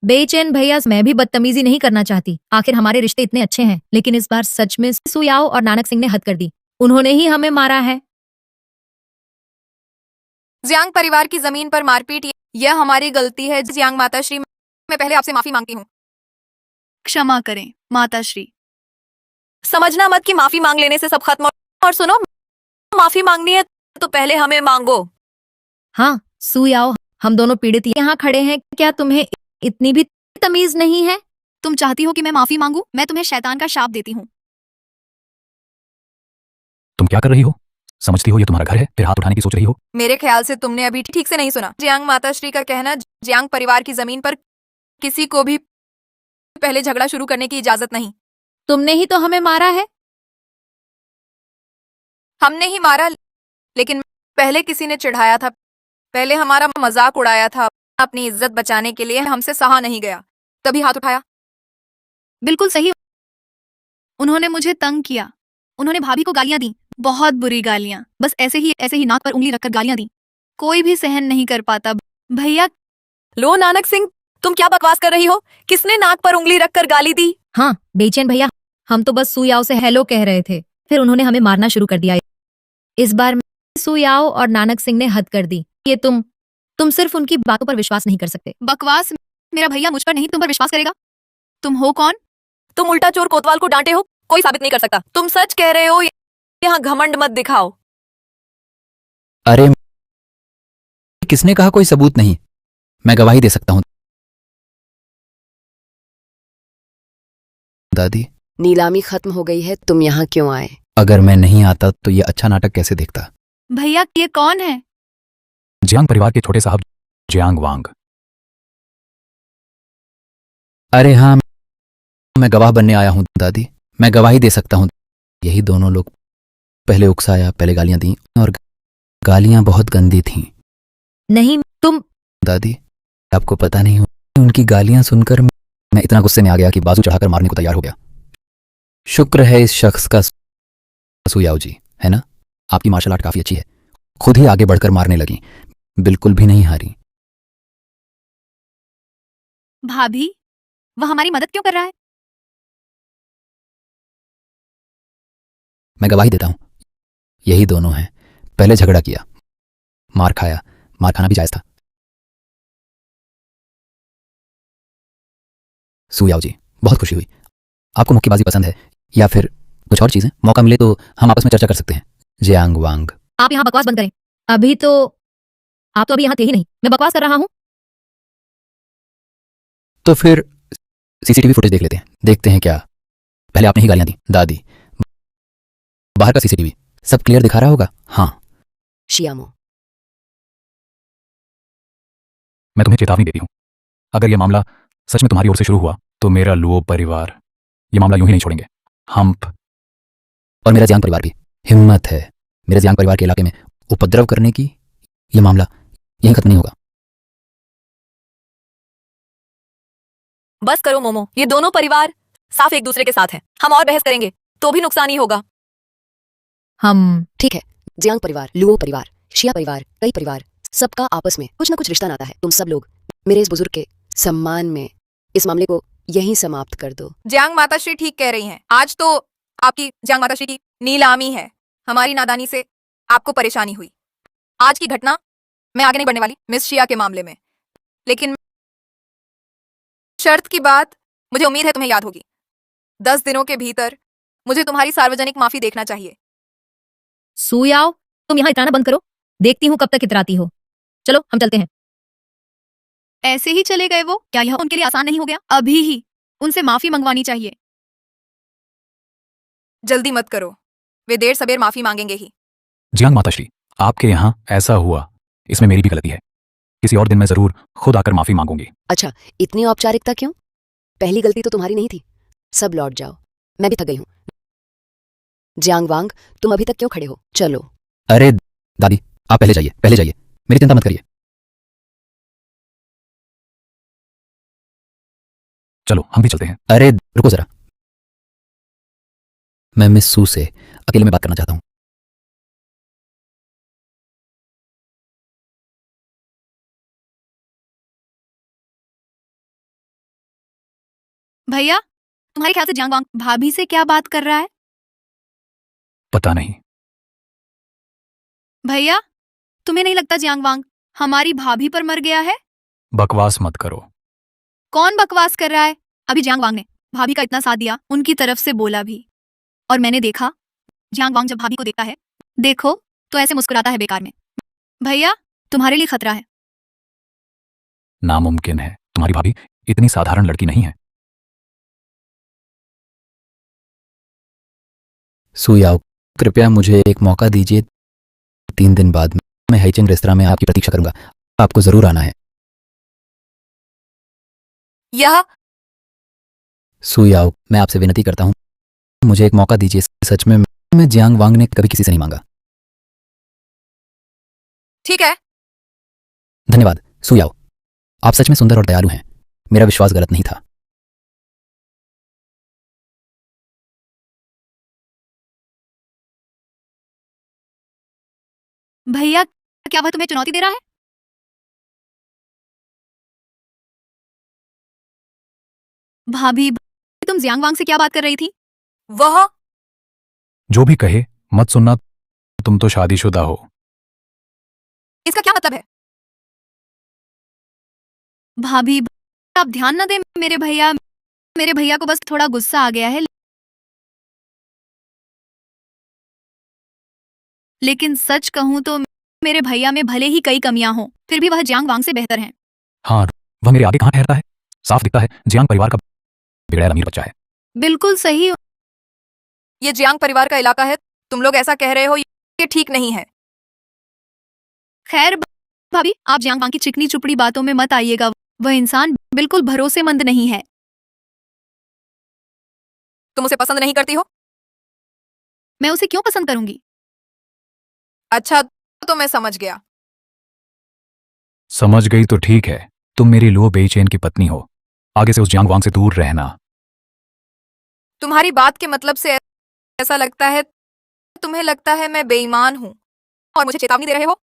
बेचैन भैया, मैं भी बदतमीजी नहीं करना चाहती, आखिर हमारे रिश्ते इतने अच्छे हैं, लेकिन इस बार सच में सुयाओ और नानक सिंह ने हद कर दी। उन्होंने ही हमें मारा है। जियांग परिवार की जमीन पर मारपीट, यह हमारी गलती है। जियांग माताश्री, मैं पहले आपसे माफी मांगती हूँ। क्षमा करें माताश्री। समझना मत कि माफी मांग लेने से सब खत्म। और सुनो, माफी मांगनी है तो पहले हमें मांगो। हाँ सुयाओ, हम दोनों पीड़ित यहाँ खड़े हैं, क्या तुम्हें इतनी भी तमीज नहीं है? तुम चाहती हो कि मैं माफी मांगू? मैं तुम्हें शैतान का शाप देती हूँ। तुम क्या कर रही हो? समझती हो ये तुम्हारा घर है, फिर हाथ उठाने की सोच रही हो? मेरे ख्याल से तुमने अभी ठीक से नहीं सुना। जियांग माताश्री का कहना, जियांग परिवार की जमीन पर किसी को भी पहले झगड़ा शुरू करने की इजाजत नहीं। तुमने ही तो हमें मारा है। हमने ही मारा, लेकिन पहले किसी ने चिढ़ाया था, पहले हमारा मजाक उड़ाया था। अपनी इज्जत बचाने के लिए हमसे सहा नहीं गया, तभी हाथ उठाया। बिल्कुल सही। उन्होंने मुझे तंग किया, उन्होंने भाभी को गालियां दी, बहुत बुरी गालियां, बस ऐसे ही नाक पर उंगली रखकर गालियां दी। कोई भी सहन नहीं कर पाता। भैया, लो नानक सिंह, तुम क्या बकवास कर रही हो? किसने नाक पर उंगली रखकर गाली दी? हाँ बेचैन भैया, हम तो बस सुयाओ से हेलो कह रहे थे, फिर उन्होंने हमें मारना शुरू कर दिया। इस बार सुयाओ और नानक सिंह ने हद कर दी। ये तुम सिर्फ उनकी बातों पर विश्वास नहीं कर सकते। बकवास? मेरा भैया मुझ पर नहीं, तुम पर विश्वास करेगा? तुम हो कौन? तुम उल्टा चोर कोतवाल को डांटे हो, कोई साबित नहीं कर सकता। तुम सच कह रहे हो, यहाँ घमंड मत दिखाओ। अरे किसने कहा कोई सबूत नहीं? मैं गवाही दे सकता हूं। दादी, नीलामी खत्म हो गई है, तुम यहाँ क्यों आए? अगर मैं नहीं आता तो ये अच्छा नाटक कैसे देखता? भैया, ये कौन है? जियांग परिवार के छोटे साहब जियांग वांग। अरे हाँ, मैं गवाह बनने आया हूं दादी, मैं गवाही दे सकता हूं। यही दोनों लोग पहले उकसाया, पहले गालियां दी, और गालियां बहुत गंदी थीं। नहीं, तुम दादी, आपको पता नहीं, उनकी गालियां सुनकर मैं इतना गुस्से में आ गया कि बाजू चढ़ाकर मारने को तैयार हो गया। शुक्र है इस शख्स का, सुयाओ जी, है ना? आपकी मार्शल आर्ट काफी अच्छी है। खुद ही आगे बढ़कर मारने लगी, बिल्कुल भी नहीं हारी। भाभी, वह हमारी मदद क्यों कर रहा है? मैं गवाही देता हूं, यही दोनों हैं। पहले झगड़ा किया, मार खाया, मार खाना भी जायज था। सुयाओ जी, बहुत खुशी हुई। आपको मुक्केबाजी पसंद है या फिर कुछ और चीजें? मौका मिले तो हम आपस में चर्चा कर सकते हैं। जियांग वांग, आप यहाँ बकवास बंद करें। आप तो अभी यहाँ थे ही नहीं, मैं बकवास कर रहा हूँ। तो फिर सीसीटीवी फुटेज देख लेते हैं, देखते हैं क्या पहले आपने ही गालियां दी। दादी, बाहर का सीसीटीवी सब क्लियर दिखा रहा होगा? हाँ। शियामो, मैं तुम्हें चेतावनी देती हूँ, अगर यह मामला सच में तुम्हारी ओर से शुरू हुआ तो मेरा लुओ परिवार यह मामला यूं ही नहीं छोड़ेंगे। हम और मेरा जियांग परिवार भी। हिम्मत है मेरे जियांग परिवार के इलाके में उपद्रव करने की, यह मामला यहीं खत्म नहीं होगा। बस करो मोमो, ये दोनों परिवार साफ एक दूसरे के साथ हैं। हम और बहस करेंगे तो भी नुकसान ही होगा। हम ठीक है। जियांग परिवार, लुओ परिवार, शिया परिवार, कई परिवार, सबका आपस में कुछ न कुछ रिश्ता नाता है। तुम सब लोग मेरे इस बुजुर्ग के सम्मान में इस मामले को यहीं समाप्त कर दो। जियांग माताश्री ठीक कह रही हैं। आज तो आपकी जियांग माताश्री की नीलामी है। हमारी नादानी से आपको परेशानी हुई। आज की घटना मैं आगे नहीं बढ़ने वाली मिस शिया के मामले में, लेकिन शर्त की बात मुझे उम्मीद है तुम्हें याद होगी। 10 दिनों के भीतर मुझे तुम्हारी सार्वजनिक माफी देखना चाहिए। सुयाओ, तुम यहाँ इतना बंद करो। देखती हूँ कब तक इतराती हो। चलो हम चलते हैं। ऐसे ही चले गए वो? क्या यह उनके लिए आसान नहीं हो गया? अभी ही उनसे माफी मंगवानी चाहिए। जल्दी मत करो, वे देर सबेर माफी मांगेंगे ही। जियांग माताश्री, आपके यहाँ ऐसा हुआ, इसमें मेरी भी गलती है। किसी और दिन मैं जरूर खुद आकर माफी मांगूंगी। अच्छा, इतनी औपचारिकता क्यों? पहली गलती तो तुम्हारी नहीं थी। सब लौट जाओ, मैं भी थक गई हूँ। जियांग वांग, तुम अभी तक क्यों खड़े हो? चलो। अरे दादी, आप पहले जाइए, मेरी चिंता मत करिए। चलो हम भी चलते हैं। अरे रुको जरा, मैं मिस सू से अकेले में बात करना चाहता हूँ। भैया, तुम्हारे ख्याल से जियांग वांग भाभी से क्या बात कर रहा है? पता नहीं। भैया, तुम्हें नहीं लगता जियांग वांग हमारी भाभी पर मर गया है? बकवास मत करो। कौन बकवास कर रहा है? अभी जियांग वांग ने भाभी का इतना साथ दिया, उनकी तरफ से बोला भी, और मैंने देखा जियांग वांग जब भाभी को देखता है, देखो तो ऐसे मुस्कुराता है बेकार में। भैया, तुम्हारे लिए खतरा है। नामुमकिन है, तुम्हारी भाभी इतनी साधारण लड़की नहीं है। सुयाओ, कृपया मुझे एक मौका दीजिए। 3 दिन बाद मैं हाइचिंग रेस्तरां में आपकी प्रतीक्षा करूंगा। आपको जरूर आना है। यह सुयाओ, मैं आपसे विनती करता हूं, मुझे एक मौका दीजिए। सच में मैं जियांग वांग ने कभी किसी से नहीं मांगा। ठीक है। धन्यवाद सुयाओ, आप सच में सुंदर और दयालु हैं। मेरा विश्वास गलत नहीं था। भैया, क्या वह तुम्हें चुनौती दे रहा है? भाभी, तुम जियांग वांग से क्या बात कर रही थी? वह जो भी कहे मत सुनना, तुम तो शादीशुदा हो। इसका क्या मतलब है? भाभी, आप ध्यान न दें मेरे भैया को बस थोड़ा गुस्सा आ गया है। लेकिन सच कहूं तो मेरे भैया में भले ही कई कमियां हों, फिर भी वह जियांग वांग से बेहतर हैं। हाँ, वह मेरे आगे कहाँ ठहरता है? साफ दिखता है जियांग परिवार का बिगड़ैल अमीर बच्चा है। बिल्कुल सही। ये जियांग परिवार का इलाका है, तुम लोग ऐसा कह रहे हो, ये ठीक नहीं है। खैर भाभी, आप जियांग वांग की चिकनी चुपड़ी बातों में मत आइएगा। वह इंसान बिल्कुल भरोसेमंद नहीं है। तुम उसे पसंद नहीं करती हो? मैं उसे क्यों पसंद करूंगी? अच्छा, तो मैं समझ गया। समझ गई तो ठीक है, तुम मेरी लो बेईचैन की पत्नी हो। आगे से उस जियांग वांग से दूर रहना। तुम्हारी बात के मतलब से ऐसा लगता है, तुम्हें लगता है मैं बेईमान हूं और मुझे चेतावनी दे रहे हो?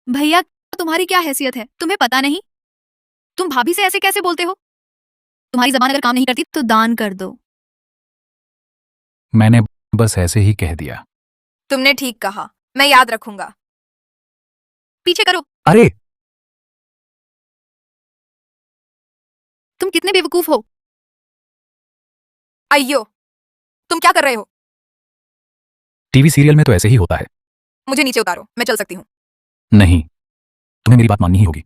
भैया, तुम्हारी क्या हैसियत है? तुम्हें पता नहीं? तुम भाभी से ऐसे कैसे बोलते हो? तुम्हारी जबान अगर काम नहीं करती तो दान कर दो। मैंने बस ऐसे ही कह दिया। तुमने ठीक कहा, मैं याद रखूंगा। पीछे करो। अरे तुम कितने बेवकूफ हो। अय्यो, तुम क्या कर रहे हो? टीवी सीरियल में तो ऐसे ही होता है। मुझे नीचे उतारो, मैं चल सकती हूँ। नहीं, तुम्हें मेरी बात माननी ही होगी।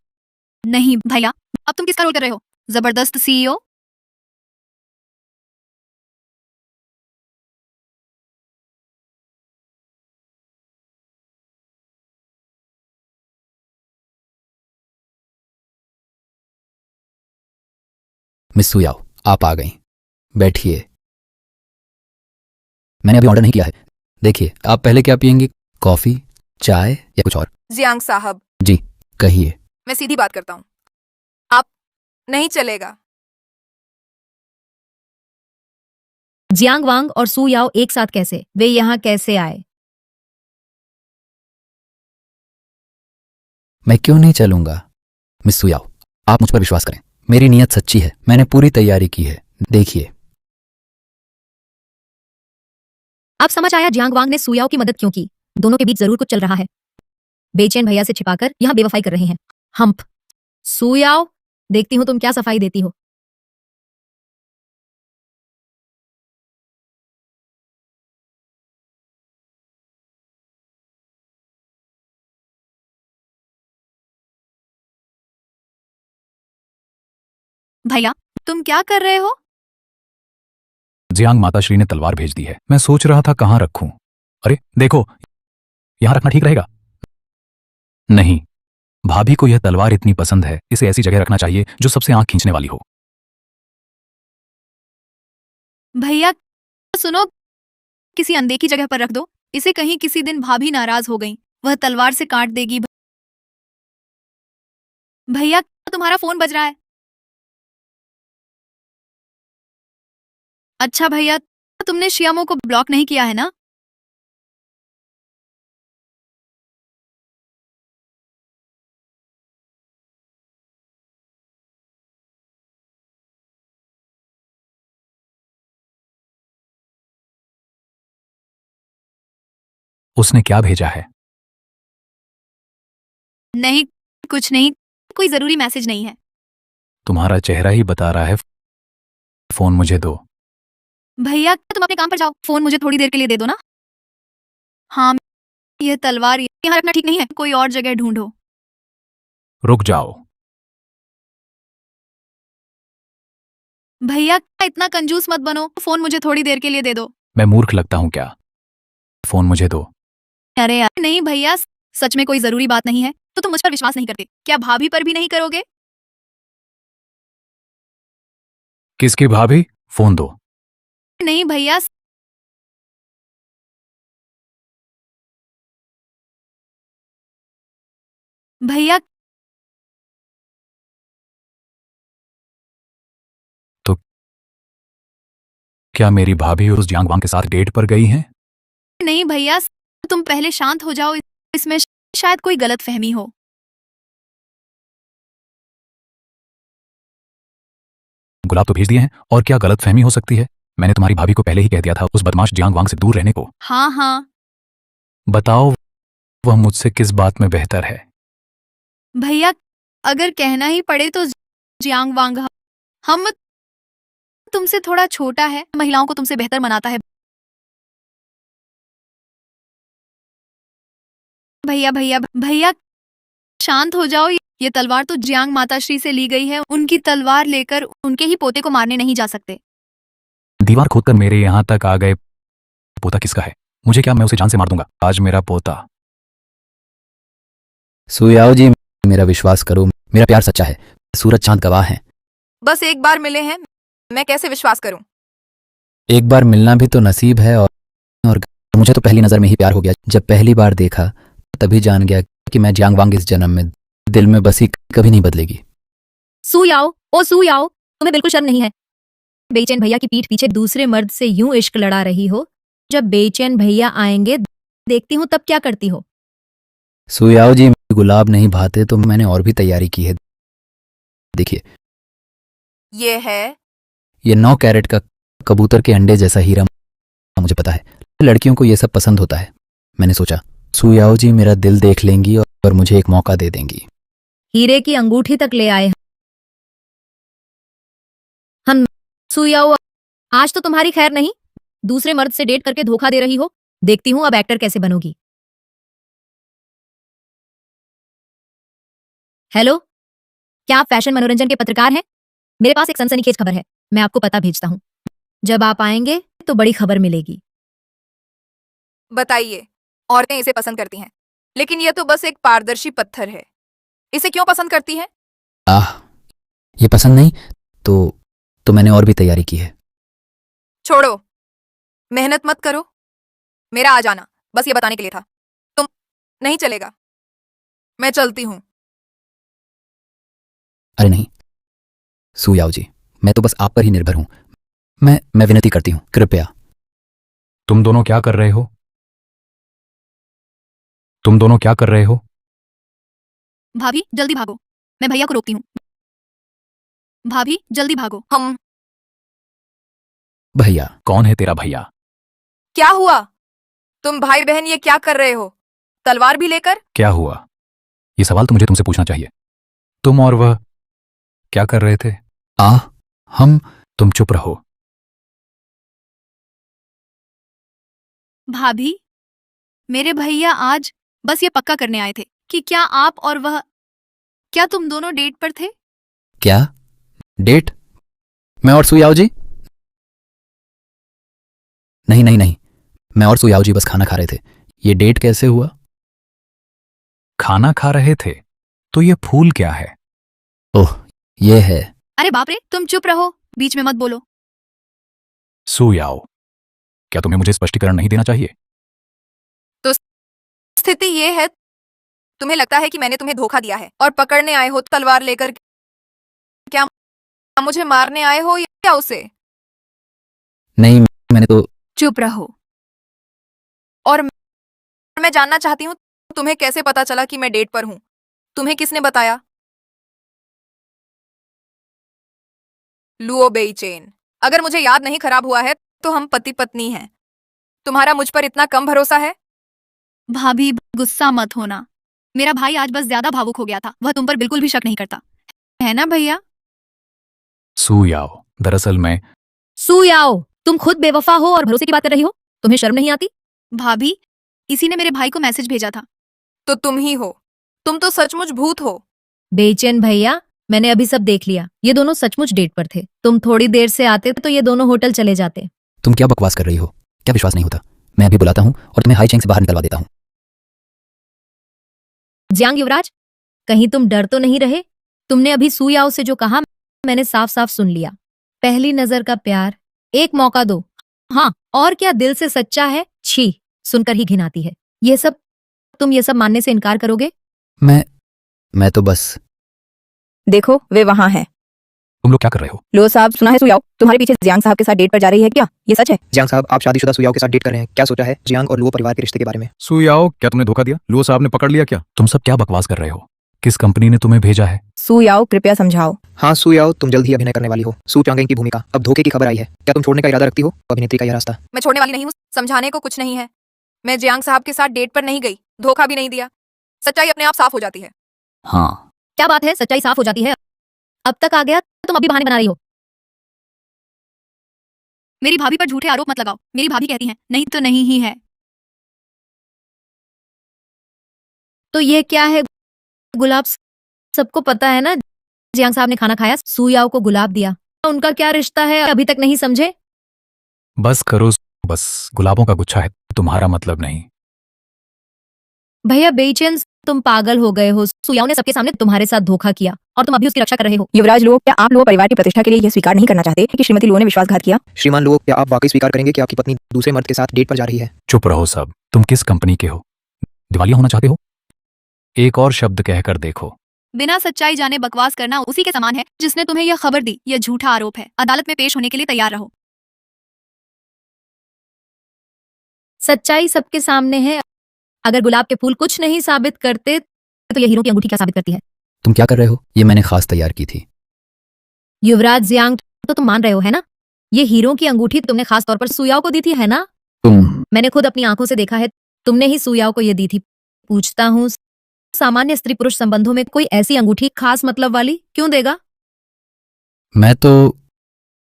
नहीं भैया, अब तुम किसका रोल कर रहे हो? जबरदस्त सीईओ? मिस सुयाओ, आप आ गई। बैठिए। मैंने अभी ऑर्डर नहीं किया है। देखिए, आप पहले क्या पियेंगी? कॉफी, चाय या कुछ और? जियांग साहब, जी कहिए। मैं सीधी बात करता हूँ। आप नहीं चलेगा। जियांग वांग और सू याओ एक साथ कैसे? वे यहाँ कैसे आए? मैं क्यों नहीं चलूंगा? मिस सुयाओ, आप मुझ पर विश्वास करें, मेरी नीयत सच्ची है। मैंने पूरी तैयारी की है। देखिए। अब समझ आया जियांग वांग ने सुयाओ की मदद क्यों की। दोनों के बीच जरूर कुछ चल रहा है। बेचैन भैया से छिपाकर यहाँ बेवफाई कर रहे हैं। हम्प। सुयाओ, देखती हूँ तुम क्या सफाई देती हो। भैया तुम क्या कर रहे हो? जियांग माताश्री ने तलवार भेज दी है। मैं सोच रहा था कहाँ रखूं। अरे देखो, यहां रखना ठीक रहेगा? नहीं, भाभी को यह तलवार इतनी पसंद है, इसे ऐसी जगह रखना चाहिए जो सबसे आंख खींचने वाली हो। भैया सुनो, किसी अनदेखी जगह पर रख दो इसे, कहीं किसी दिन भाभी नाराज हो गई, वह तलवार से काट देगी। भैया तुम्हारा फोन बज रहा है। अच्छा भैया, तुमने शियामो को ब्लॉक नहीं किया है ना? उसने क्या भेजा है? नहीं, कुछ नहीं, कोई जरूरी मैसेज नहीं है। तुम्हारा चेहरा ही बता रहा है। फोन मुझे दो। भैया तुम अपने काम पर जाओ, फोन मुझे थोड़ी देर के लिए दे दो ना। हाँ, यह तलवार यहाँ रखना ठीक नहीं है, कोई और जगह ढूंढो। रुक जाओ। भैया इतना कंजूस मत बनो, फोन मुझे थोड़ी देर के लिए दे दो। मैं मूर्ख लगता हूं क्या? फोन मुझे दो। अरे यार नहीं भैया, सच में कोई जरूरी बात नहीं है तो तुम मुझ पर विश्वास नहीं करते, क्या भाभी पर भी नहीं करोगे? किसकी भाभी? फोन दो। नहीं भैया, भैया तो क्या मेरी भाभी उस जियांग वांग के साथ डेट पर गई हैं? नहीं भैया, तुम पहले शांत हो जाओ, इसमें शायद कोई गलत फहमी हो। गुलाब तो भेज दिए हैं, और क्या गलत फहमी हो सकती है? मैंने तुम्हारी भाभी को पहले ही कह दिया था उस बदमाश जियांग वांग से दूर रहने को। हाँ हाँ बताओ, वह मुझसे किस बात में बेहतर है? भैया, अगर कहना ही पड़े तो जियांग वांग हम तुमसे थोड़ा छोटा है, महिलाओं को तुमसे बेहतर मनाता है। भैया भैया भैया शांत हो जाओ, ये तलवार तो जियांग माताश्री से ली गई है, उनकी तलवार लेकर उनके ही पोते को मारने नहीं जा सकते। दीवार खोदकर मेरे यहां तक आ गए। पोता किसका है? मुझे क्या, मैं उसे जान से मार दूंगा। आज मेरा पोता। सुयाओ जी, मेरा विश्वास करो, मेरा प्यार सच्चा है। सूरज चांद गवाह हैं। बस एक बार मिले हैं, मैं कैसे विश्वास करूं? एक बार मिलना भी तो नसीब है, और मुझे तो पहली नजर में ही प्यार हो गया। जब पहली बार देखा तभी जान गया कि मैं जियांग वांग इस जन्म में दिल में बसी कभी नहीं बदलेगी। सुयाओ, ओ सुयाओ, तुम्हें बिल्कुल शर्म नहीं है? बेचैन भैया की पीठ पीछे दूसरे मर्द से यूं इश्क लड़ा रही हो। जब बेचैन भैया आएंगे देखती हूँ तब क्या करती हो। सुयाओ जी, गुलाब नहीं भाते तो मैंने और भी तैयारी की है। देखिए, ये है ये 9 कैरेट का कबूतर के अंडे जैसा हीरा। मुझे पता है लड़कियों को ये सब पसंद होता है। मैंने सोचा सुयाओ जी मेरा दिल देख लेंगी और मुझे एक मौका दे देंगी। हीरे की अंगूठी तक ले आए हम। सुयाओ, आज तो तुम्हारी खैर नहीं, दूसरे मर्द से डेट करके धोखा दे रही हो। देखती हूँ अब एक्टर कैसे बनोगी। हेलो, क्या आप फैशन मनोरंजन के पत्रकार हैं? मेरे पास एक सनसनीखेज खबर है, मैं आपको पता भेजता हूँ। जब आप आएंगे तो बड़ी खबर मिलेगी। बताइए। औरतें इसे पसंद करती हैं, लेकिन यह तो बस एक पारदर्शी पत्थर है। इसे क्यों पसंद करती हैं? ये पसंद नहीं तो मैंने और भी तैयारी की है। छोड़ो, मेहनत मत करो। मेरा आ जाना बस ये बताने के लिए था। तुम नहीं चलेगा, मैं चलती हूं। अरे नहीं सुयाओ जी, मैं तो बस आप पर ही निर्भर हूं। मैं विनती करती हूं, कृपया। तुम दोनों क्या कर रहे हो? तुम दोनों क्या कर रहे हो? भाभी जल्दी भागो, मैं भैया को रोकती हूँ। भाभी जल्दी भागो। हम भैया? कौन है तेरा भैया? क्या हुआ? तुम भाई बहन ये क्या कर रहे हो? तलवार भी लेकर? क्या हुआ? ये सवाल तो मुझे तुमसे पूछना चाहिए। तुम और वह क्या कर रहे थे? हम तुम चुप रहो। भाभी, मेरे भैया आज बस ये पक्का करने आए थे कि क्या आप और वह, क्या तुम दोनों डेट पर थे? क्या? डेट? मैं और सुयाओ जी? नहीं नहीं नहीं, मैं और सुयाओ जी बस खाना खा रहे थे। ये डेट कैसे हुआ? खाना खा रहे थे तो ये फूल क्या है? ओह, ये है। अरे बाप रे, तुम चुप रहो, बीच में मत बोलो। सुयाओ, क्या तुम्हें मुझे स्पष्टीकरण नहीं देना चाहिए? स्थिति ये है, तुम्हें लगता है कि मैंने तुम्हें धोखा दिया है और पकड़ने आए हो तलवार लेकर। क्या मुझे मारने आए हो या उसे? नहीं, मैंने तो। चुप रहो। और मैं जानना चाहती हूँ, तुम्हें कैसे पता चला कि मैं डेट पर हूं? तुम्हें किसने बताया? लुओ बेईचेन, अगर मुझे याद नहीं खराब हुआ है तो हम पति पत्नी हैं। तुम्हारा मुझ पर इतना कम भरोसा है? भाभी, गुस्सा मत होना। मेरा भाई आज बस ज्यादा भावुक हो गया था। वह तुम पर बिल्कुल भी शक नहीं करता, है ना भैया? सुयाओ, दरअसल मैं। सुयाओ, तुम खुद बेवफा हो और भरोसे की बात कर रही हो। तुम्हें शर्म नहीं आती? भाभी, इसी ने मेरे भाई को मैसेज भेजा था। तो तुम ही हो। तुम तो सचमुच भूत हो। बेचैन भैया, मैंने अभी सब देख लिया। ये दोनों सचमुच डेट पर थे। तुम थोड़ी देर से आते तो ये दोनों होटल चले जाते। तुम क्या बकवास कर रही हो? क्या विश्वास नहीं होता? मैं अभी बुलाता हूं और तुम्हें हाई चेंग से बाहर निकलवा देता हूं। जियांग युवराज, कहीं तुम डर तो नहीं रहे? तुमने अभी सुयाओ से जो कहा मैंने साफ साफ सुन लिया। पहली नजर का प्यार, एक मौका दो। हाँ, और क्या दिल से सच्चा है? छी, सुनकर ही घिन आती है। तुम ये सब मानने से इनकार करोगे? मैं तो बस। देखो, वे वहाँ हैं। तुम लोग क्या कर रहे हो? लो साहब, सुना है सुयाओ तुम्हारे पीछे जियांग साहब के साथ डेट पर जा रही है, क्या ये सच है? जियांग साहब, आप शादीशुदा सुयाओ के साथ डेट कर रहे हैं। क्या सोचा है जियांग और लुओ परिवार के रिश्ते के बारे में? सुयाओ, क्या तुमने धोखा दिया? लुओ साहब ने पकड़ लिया क्या? तुम सब क्या बकवास कर रहे हो? किस कंपनी ने तुम्हें भेजा है? सुयाओ, कृपया समझाओ। हाँ सुयाओ, तुम जल्द ही अभिनय करने वाली हो सू चांगेंग की भूमिका। अब धोखे की खबर आई है। क्या तुम छोड़ने का इरादा रखती हो अभिनेत्री का यह रास्ता? मैं छोड़ने वाली नहीं हूँ। समझाने को कुछ नहीं है। मैं जियांग साहब के साथ डेट पर नहीं गई, धोखा भी नहीं दिया। सच्चाई अपने आप साफ हो जाती है। हाँ, क्या बात है, सच्चाई साफ हो जाती है? अब तक आ गया, तुम अभी बहाने बना रही हो। मेरी भाभी पर झूठे आरोप मत लगाओ। मेरी भाभी कहती हैं, नहीं तो नहीं ही है। तो ये क्या है? गुलाब? सबको पता है ना, जियांग साहब ने खाना खाया, सुयाओ को गुलाब दिया। उनका क्या रिश्ता है अभी तक नहीं समझे? बस करो, बस। गुलाबों का गुच्छा है, तुम्हारा मतलब नहीं। भैया बेचैन, तुम पागल हो गए हो। सुयाओ ने सबके सामने तुम्हारे साथ धोखा किया और तुम अभी उसकी रक्षा कर रहे हो। युवराज लुओ, क्या आप लुओ परिवार की प्रतिष्ठा के लिए यह स्वीकार नहीं करना चाहते कि श्रीमती लुओ ने विश्वासघात किया? श्रीमान लुओ, क्या आप वाकई स्वीकार करेंगे कि आपकी पत्नी दूसरे मर्द के साथ डेट पर जा रही है? चुप रहो सब। तुम किस कंपनी के हो? दिवालिया होना चाहते हो? एक और शब्द कहकर देखो। बिना सच्चाई जाने बकवास करना उसी के समान है जिसने तुम्हें यह खबर दी। यह झूठा आरोप है। अदालत में पेश होने के लिए तैयार रहो। सच्चाई सबके सामने है। अगर गुलाब के फूल कुछ नहीं साबित करते तो ये हीरो की अंगूठी क्या साबित करती है? तुम क्या कर रहे हो? ये मैंने खास तैयार की थी। युवराज जियांग, तो तुम मान रहे हो है ना? ये हीरो की अंगूठी तुमने खास तौर पर सुयाओ को दी थी, है ना? मैंने खुद अपनी आंखों से देखा है, तुमने ही सुयाओ को ये दी थी। पूछता हूँ, सामान्य स्त्री पुरुष संबंधों में कोई ऐसी अंगूठी खास मतलब वाली क्यों देगा? मैं तो।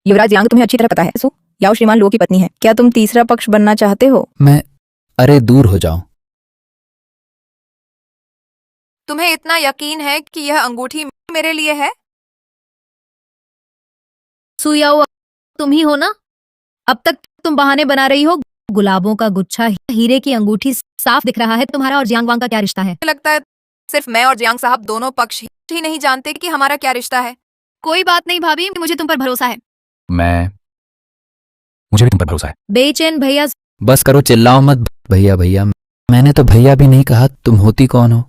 युवराज जियांग, तुम्हें अच्छी तरह पता है सु याओ श्रीमान लुओ की पत्नी है। क्या तुम तीसरा पक्ष बनना चाहते हो? अरे दूर हो जाओ। तुम्हें इतना यकीन है कि यह अंगूठी मेरे लिए है? सुयाओ, तुम ही हो ना? अब तक तुम बहाने बना रही हो। गुलाबों का गुच्छा, हीरे की अंगूठी, साफ दिख रहा है तुम्हारा और जियांग वांग का क्या रिश्ता है। मुझे लगता है सिर्फ मैं और जियांग साहब दोनों पक्ष ही नहीं जानते कि हमारा क्या रिश्ता है। कोई बात नहीं भाभी, मुझे तुम पर भरोसा है। मुझे भी तुम पर भरोसा है। बेचैन भैया, बस करो, चिल्लाओ मत। भैया भैया, मैंने तो भैया भी नहीं कहा। तुम होती कौन हो?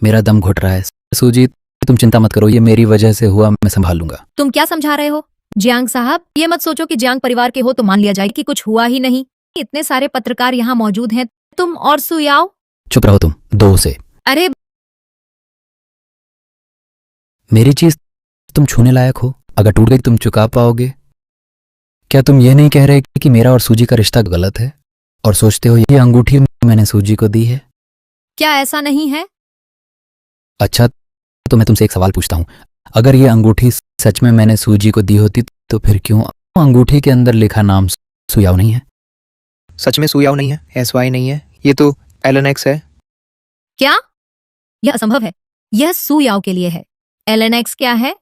मेरा दम घुट रहा है। सुजीत, तुम चिंता मत करो, ये मेरी वजह से हुआ, मैं संभाल लूंगा। तुम क्या समझा रहे हो? जियांग साहब, ये मत सोचो कि जियांग परिवार के हो तो मान लिया जाए कि कुछ हुआ ही नहीं। इतने सारे पत्रकार यहाँ मौजूद हैं, तुम और सुयाओ। चुप रहो तुम दो से। अरे मेरी चीज तुम छूने लायक हो? अगर टूट गई तुम चुका पाओगे? क्या तुम ये नहीं कह रहे कि मेरा और सूजी का रिश्ता गलत है और सोचते हो ये अंगूठी मैंने सूजी को दी है? क्या ऐसा नहीं है? अच्छा, तो मैं तुमसे एक सवाल पूछता हूं। अगर ये अंगूठी सच में मैंने सूजी को दी होती तो फिर क्यों अंगूठी के अंदर लिखा नाम सुयाओ नहीं है? सच में सुयाओ नहीं है, SY नहीं है, ये तो LNX है। क्या? यह असंभव है। यह सुयाओ के लिए है। LNX क्या है?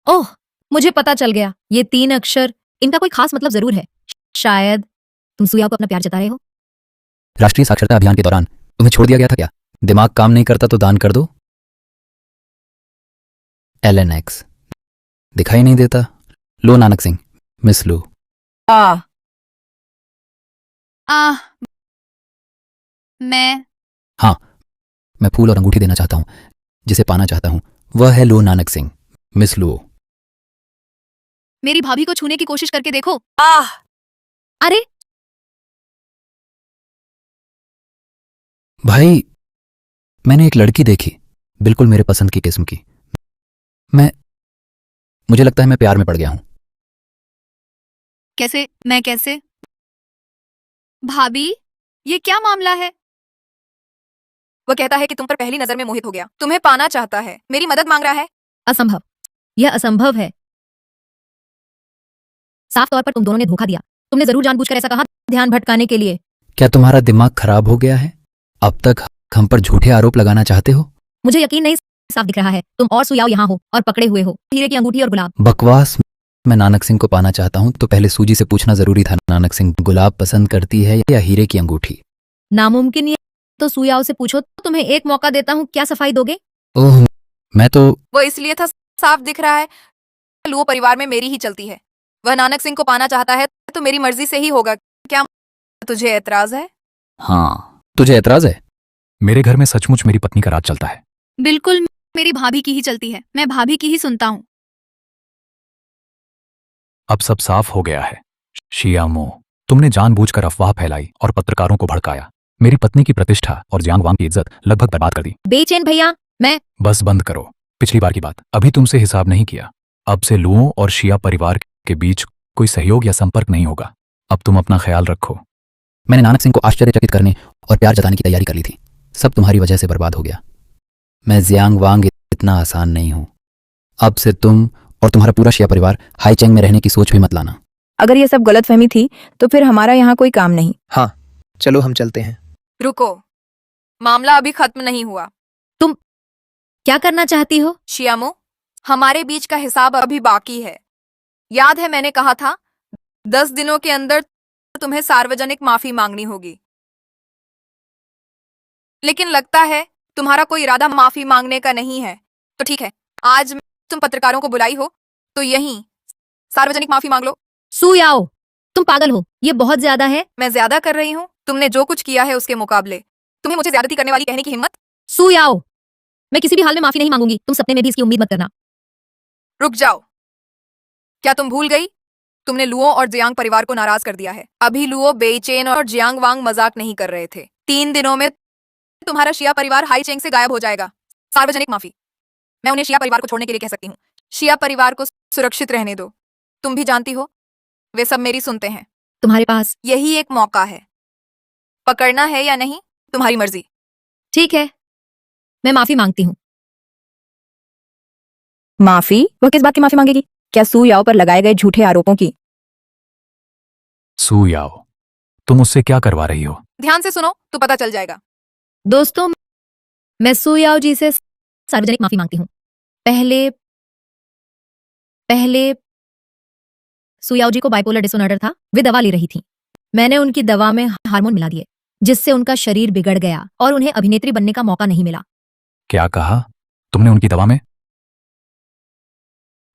ओह, मुझे पता चल गया। ये 3 अक्षर, इनका कोई खास मतलब जरूर है। शायद तुम सुयाओ को अपना प्यार जता रहे हो। राष्ट्रीय साक्षरता अभियान के दौरान तुम्हें छोड़ दिया गया था क्या? दिमाग काम नहीं करता तो दान कर दो। LNX दिखाई नहीं देता। लो नानक सिंह, मिस लू। आह मैं हाँ, मैं फूल और अंगूठी देना चाहता हूं। जिसे पाना चाहता हूं वह है लो नानक सिंह, मिस लू। मेरी भाभी को छूने की कोशिश करके देखो। आह, अरे भाई, मैंने एक लड़की देखी, बिल्कुल मेरे पसंद की किस्म की। मुझे लगता है मैं प्यार में पड़ गया हूं। कैसे? मैं कैसे? भाभी, ये क्या मामला है? वह कहता है कि तुम पर पहली नजर में मोहित हो गया, तुम्हें पाना चाहता है, मेरी मदद मांग रहा है। असंभव, यह असंभव है। साफ तौर पर तुम दोनों ने धोखा दिया। तुमने जरूर जानबूझकर ऐसा कहा, ध्यान भटकाने के लिए। क्या तुम्हारा दिमाग खराब हो गया है? अब तक हम पर झूठे आरोप लगाना चाहते हो? मुझे यकीन नहीं, साफ दिख रहा है तुम और सुयाओ यहाँ हो और पकड़े हुए हो, हीरे की अंगूठी और गुलाब। बकवास। मैं नानक सिंह को पाना चाहता हूं तो पहले सूजी से पूछना जरूरी था। नानक सिंह गुलाब पसंद करती है या हीरे की अंगूठी? नामुमकिन ये तो सुयाओ से पूछो। तुम्हें एक मौका देता हूँ, क्या सफाई दोगे? ओह, मैं तो वो इसलिए था, साफ दिख रहा है। लुओ परिवार में मेरी ही चलती है। वह नानक सिंह को पाना चाहता है तो मेरी मर्जी से ही होगा। क्या तुझे ऐतराज है? हाँ, तुझे ऐतराज है? मेरे घर में सचमुच मेरी पत्नी का राज चलता है। बिल्कुल मेरी भाभी की ही चलती है, मैं भाभी की ही सुनता हूँ। अब सब साफ हो गया है। शियामो, तुमने जानबूझकर अफवाह फैलाई और पत्रकारों को भड़काया। मेरी पत्नी की प्रतिष्ठा और जियांग वांग की इज्जत लगभग बर्बाद कर दी। बेचैन भैया, मैं बस बंद करो। पिछली बार की बात, अभी तुमसे हिसाब नहीं किया। अब से लुओं और शिया परिवार के बीच कोई सहयोग या संपर्क नहीं होगा। अब तुम अपना ख्याल रखो। मैंने नानक सिंह को आश्चर्यचकित करने और प्यार जताने की तैयारी कर ली थी। सब तुम्हारी वजह से बर्बाद हो गया। मैं जियांग वांग इतना आसान नहीं हूं। अब से तुम और तुम्हारा पूरा शिया परिवार हाईचेंग में रहने की सोच भी मत लाना। अगर ये सब गलतफहमी थी तो फिर हमारा यहाँ कोई काम नहीं। हाँ, चलो हम चलते हैं। रुको, मामला अभी खत्म नहीं हुआ। क्या करना चाहती हो? शियामो, हमारे बीच का हिसाब अभी बाकी है। याद है मैंने कहा था 10 दिनों के अंदर तुम्हें सार्वजनिक माफी मांगनी होगी। लेकिन लगता है तुम्हारा कोई इरादा माफी मांगने का नहीं है। तो ठीक है, आज तुम पत्रकारों को बुलाई हो तो यहीं सार्वजनिक माफी मांग लो। सुयाओ, तुम पागल हो, ये बहुत ज्यादा है। मैं ज्यादा कर रही हूँ? तुमने जो कुछ किया है उसके मुकाबले तुम्हें मुझे ज्यादती करने वाली कहने की हिम्मत? सुयाओ, मैं किसी भी हाल में माफी नहीं मांगूंगी। तुम सपने में भी इसकी उम्मीद मत करना। रुक जाओ, क्या तुम भूल गई? तुमने लुओ और जियांग परिवार को नाराज कर दिया है। अभी लुओ, बेईचेन और जियांग वांग मजाक नहीं कर रहे थे। 3 दिनों में तुम्हारा शिया परिवार हाईचेंग से गायब हो जाएगा। सार्वजनिक माफी। मैं उन्हें शिया परिवार को छोड़ने के लिए कह सकती हूँ। शिया परिवार को सुरक्षित रहने दो। तुम भी जानती हो वे सब मेरी सुनते हैं। तुम्हारे पास यही एक मौका है। पकड़ना है या नहीं, तुम्हारी मर्जी। ठीक है, मैं माफी मांगती हूँ। माफी? वह किस बात की माफी मांगेगी? क्या सुयाओ पर लगाए गए झूठे आरोपों की? सुयाओ, तुम उससे क्या करवा रही हो? ध्यान से सुनो तो पता चल जाएगा। दोस्तों, मैं सुयाओ जी से सार्वजनिक माफी मांगती हूँ। पहले सुयाओ जी को बाइपोलर डिसऑर्डर था। वे दवा ले रही थी। मैंने उनकी दवा में हार्मोन मिला दिए, जिससे उनका शरीर बिगड़ गया और उन्हें अभिनेत्री बनने का मौका नहीं मिला। क्या कहा तुमने उनकी दवा में?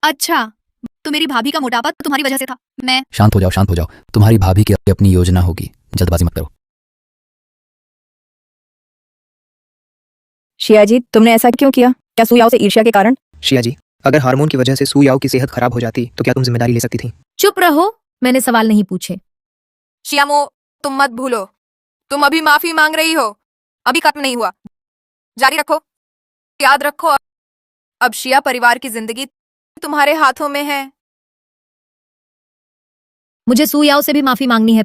अच्छा, तो मेरी भाभी का मोटापा तुम्हारी वजह से था। मैं शांत हो जाओ, शांत हो जाओ। तुम्हारी भाभी की अपनी योजना होगी, जल्दबाजी मत करो। शिया जी, तुमने ऐसा क्यों किया? क्या सुयाओ से ईर्ष्या के कारण? शिया जी, अगर हार्मोन की वजह से सुयाओ की सेहत खराब हो जाती तो क्या तुम जिम्मेदारी ले सकती थी? चुप रहो, मैंने सवाल नहीं पूछे। शियामो, तुम मत भूलो, तुम अभी माफी मांग रही हो। अभी खत्म नहीं हुआ, जारी रखो। याद रखो, अब शिया परिवार की जिंदगी तुम्हारे हाथों में है। मुझे सुयाओ से भी माफी मांगनी है।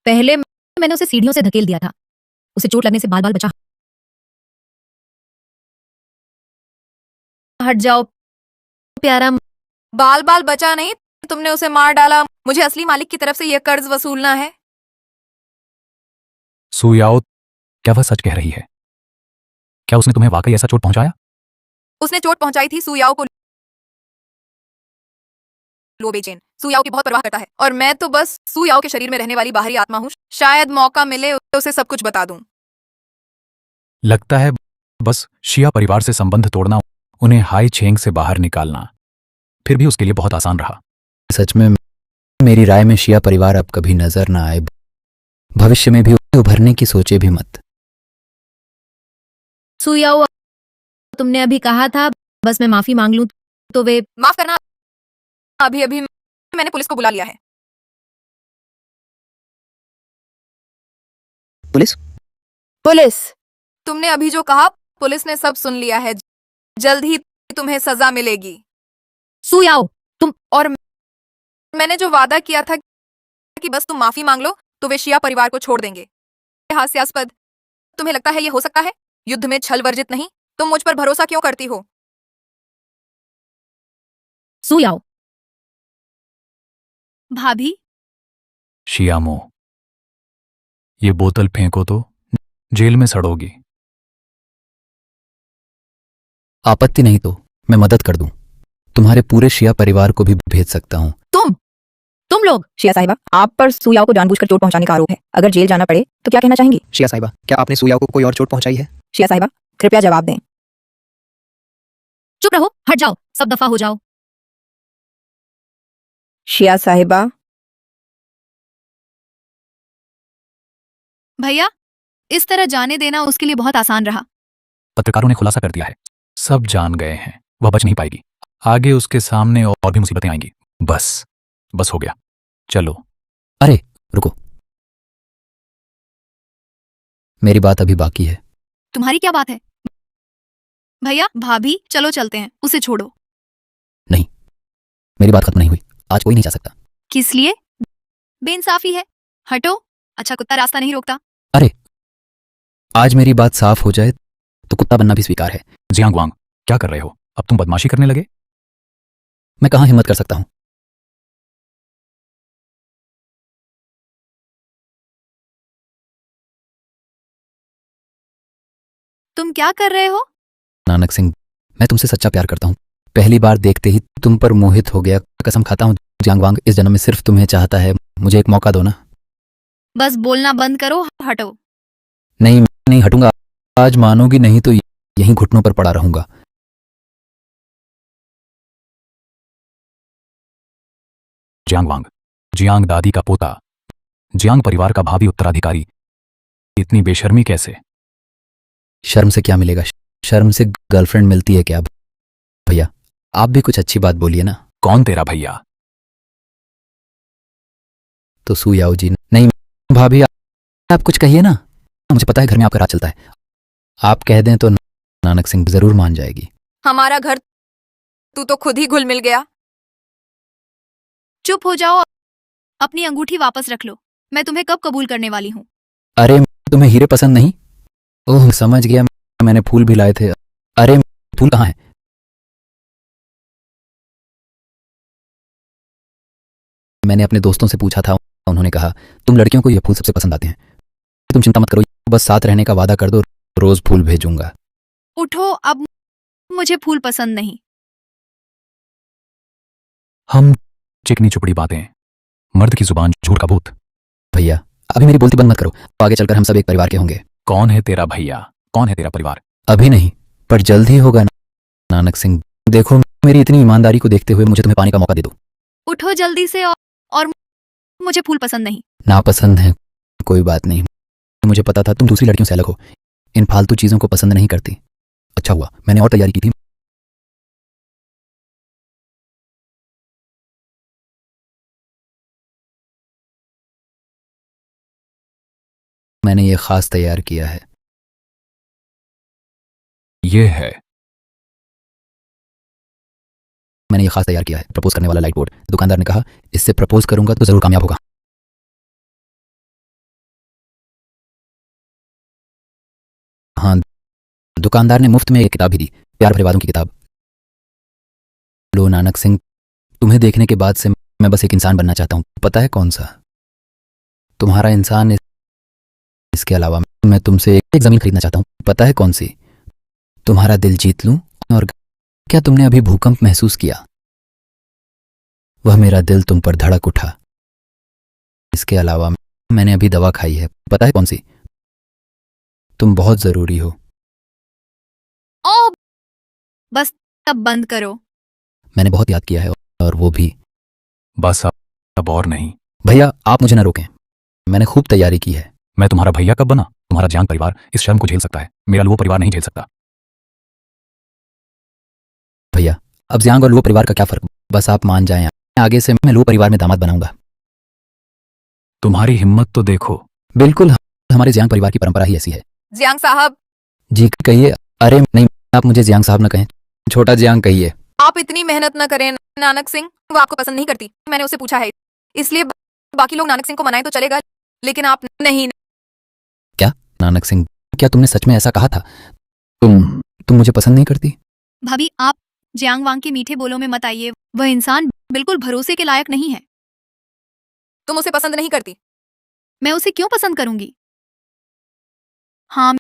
पहले मैंने उसे सीढ़ियों से धकेल दिया था। उसे चोट लगने से बाल बाल बचा। हट जाओ प्यारा। बाल बाल बचा नहीं, तुमने उसे मार डाला। मुझे असली मालिक की तरफ से यह कर्ज वसूलना है। सुयाओ, क्या वह सच कह रही है? क्या उसने तुम्हें वाकई ऐसा चोट पहुंचाया? उसने चोट पहुंचाई थी सुयाओ को। लुओ बेचैन सुयाओ की बहुत परवाह करता है और मैं तो बस सुयाओ के शरीर में रहने वाली बाहरी आत्मा हूँ। शायद मौका मिले उसे सब कुछ बता दूं। लगता है बस शिया परिवार से संबंध तोड़ना, उन्हें हाई छेंग से बाहर निकालना, फिर भी उसके लिए बहुत आसान रहा। सच में मेरी राय में शिया परिवार अब कभी नजर ना आए, भविष्य में भी उभरने की सोचे भी मत। सुयाओ, तुमने अभी कहा था बस मैं माफी मांग लूं तो वे माफ करना, अभी अभी मैंने पुलिस को बुला लिया है। पुलिस? पुलिस? तुमने अभी जो कहा पुलिस ने सब सुन लिया है। जल्द ही तुम्हें सजा मिलेगी। सुयाओ, तुम और मैंने जो वादा किया था कि बस तुम माफी मांग लो तो वे शिया परिवार को छोड़ देंगे। हास्यास्पद, तुम्हें लगता है ये हो सकता है? युद्ध में छल वर्जित नहीं। तुम मुझ पर भरोसा क्यों करती हो? सुयाओ, भाभी, शियामो, ये बोतल फेंको तो जेल में सड़ोगी। आपत्ति नहीं तो मैं मदद कर दूं, तुम्हारे पूरे शिया परिवार को भी भेज सकता हूं। तुम लोग शिया साहिबा, आप पर सुयाओ को जानबूझकर चोट पहुंचाने का आरोप है। अगर जेल जाना पड़े तो क्या कहना चाहेंगी? शिया साहिबा, क्या आपने सुयाओ को कोई और चोट पहुंचाई है? शिया साहिबा, कृपया जवाब दें। चुप रहो, हट जाओ, सब दफा हो जाओ। शिया साहिबा, भैया, इस तरह जाने देना उसके लिए बहुत आसान रहा। पत्रकारों ने खुलासा कर दिया है, सब जान गए हैं, वह बच नहीं पाएगी। आगे उसके सामने और भी मुसीबतें आएंगी। बस हो गया, चलो। अरे रुको, मेरी बात अभी बाकी है। तुम्हारी क्या बात है? भैया, भाभी, चलो चलते हैं, उसे छोड़ो। नहीं, मेरी बात खत्म नहीं हुई, आज कोई नहीं जा सकता। किस लिए? बेइंसाफी है। हटो। अच्छा कुत्ता रास्ता नहीं रोकता। अरे आज मेरी बात साफ हो जाए तो कुत्ता बनना भी स्वीकार है। जियांग वांग, क्या कर रहे हो? अब तुम बदमाशी करने लगे? मैं कहां हिम्मत कर सकता हूं। तुम क्या कर रहे हो? नानक सिंह, मैं तुमसे सच्चा प्यार करता हूं। पहली बार देखते ही तुम पर मोहित हो गया। कसम खाता हूं जियांग वांग, इस जन्म में सिर्फ तुम्हें चाहता है। मुझे एक मौका दो ना। बस बोलना बंद करो, हटो। नहीं हटूंगा। आज मानोगी नहीं तो यहीं घुटनों पर पड़ा रहूंगा। जियांग वांग, जियांग दादी का पोता, जियांग परिवार का भावी उत्तराधिकारी, इतनी बेशर्मी कैसे? शर्म से क्या मिलेगा? शर्म से गर्लफ्रेंड मिलती है क्या? भैया आप भी कुछ अच्छी बात बोलिए ना। कौन तेरा भैया? तो सुयाओ जी। नहीं भाभी, आप कुछ कहिए ना। मुझे पता है घर में आपका राज चलता है। आप कह दें तो नानक सिंह जरूर मान जाएगी। हमारा घर तू तो खुद ही घुल मिल गया। चुप हो जाओ, अपनी अंगूठी वापस रख लो। मैं तुम्हें कब कबूल करने वाली हूँ? अरे तुम्हें हीरे पसंद नहीं? ओह समझ गया, मैंने फूल भी लाए थे। अरे फूल कहाँ है? मैंने अपने दोस्तों से पूछा था, उन्होंने कहा तुम लड़कियों को ये फूल सबसे पसंद आते हैं। तुम चिंता मत करो, बस साथ रहने का वादा कर दो, रोज फूल भेजूंगा। उठो, अब मुझे फूल पसंद नहीं। हम चिकनी चुपड़ी बातें, मर्द की जुबान झूठ का भूत। भैया अभी मेरी बोलती बंद मत करो, आगे चलकर हम सब एक परिवार के होंगे। कौन है तेरा भैया? कौन है तेरा परिवार? अभी नहीं, पर जल्द ही होगा नानक सिंह। देखो मेरी इतनी ईमानदारी को देखते हुए मुझे तुम्हें पाने का मौका दे दो। उठो जल्दी से, और मुझे फूल पसंद नहीं। नापसंद है कोई बात नहीं, मुझे पता था तुम दूसरी लड़कियों से अलग हो, इन फालतू चीजों को पसंद नहीं करती। अच्छा हुआ मैंने और तैयारी की थी। मैंने ये खास तैयार किया है। ये है, मैंने ये खास तैयार किया है, प्रपोज करने वाला लाइट बोर्ड। दुकानदार ने कहा इससे प्रपोज करूंगा तो जरूर कामयाब होगा। हाँ, दुकानदार ने मुफ्त में एक किताब भी दी, प्यार भरे वादों की किताब। लो नानक सिंह, तुम्हें देखने के बाद से मैं बस एक इंसान बनना चाहता हूं। पता है कौन सा? तुम्हारा इंसान। इसके अलावा मैं तुमसे एक जमीन खरीदना चाहता हूं। पता है कौन सी? तुम्हारा दिल जीत लूं। और क्या तुमने अभी भूकंप महसूस किया? वह मेरा दिल तुम पर धड़क उठा। इसके अलावा मैंने अभी दवा खाई है, पता है कौन सी? तुम बहुत जरूरी हो। ओ बस अब बंद करो। मैंने बहुत याद किया है, और वो भी। बस अब और नहीं। भैया आप मुझे न रोकें, मैंने खूब तैयारी की है। मैं तुम्हारा भैया कब बना? तुम्हारा जियांग परिवार इस शर्म को झेल सकता है, मेरा लुओ परिवार नहीं झेल सकता। भैया अब जियांग और लुओ परिवार का क्या फर्क? बस आप मान जाएं, आगे से मैं लुओ परिवार में दामाद बनाऊंगा। तुम्हारी हिम्मत तो देखो। बिल्कुल, हमारे जियांग परिवार की परंपरा ही ऐसी है। जियांग साहब, जी कहिए। अरे नहीं, आप मुझे जियांग साहब न कहें, छोटा जियांग कहिए। आप इतनी मेहनत न करें। नानक सिंह वो आपको पसंद नहीं करती, मैंने उससे पूछा है, इसलिए बाकी लोग नानक सिंह को मनाएं तो चलेगा, लेकिन आप नहीं। क्या नानक सिंह, क्या तुमने सच में ऐसा कहा था? तुम मुझे पसंद नहीं करती? भाभी आप जियांग वांग के मीठे बोलों में मत आइए, वह इंसान बिल्कुल भरोसे के लायक नहीं है। तुम उसे पसंद नहीं करती? मैं उसे क्यों पसंद करूंगी? हाँ,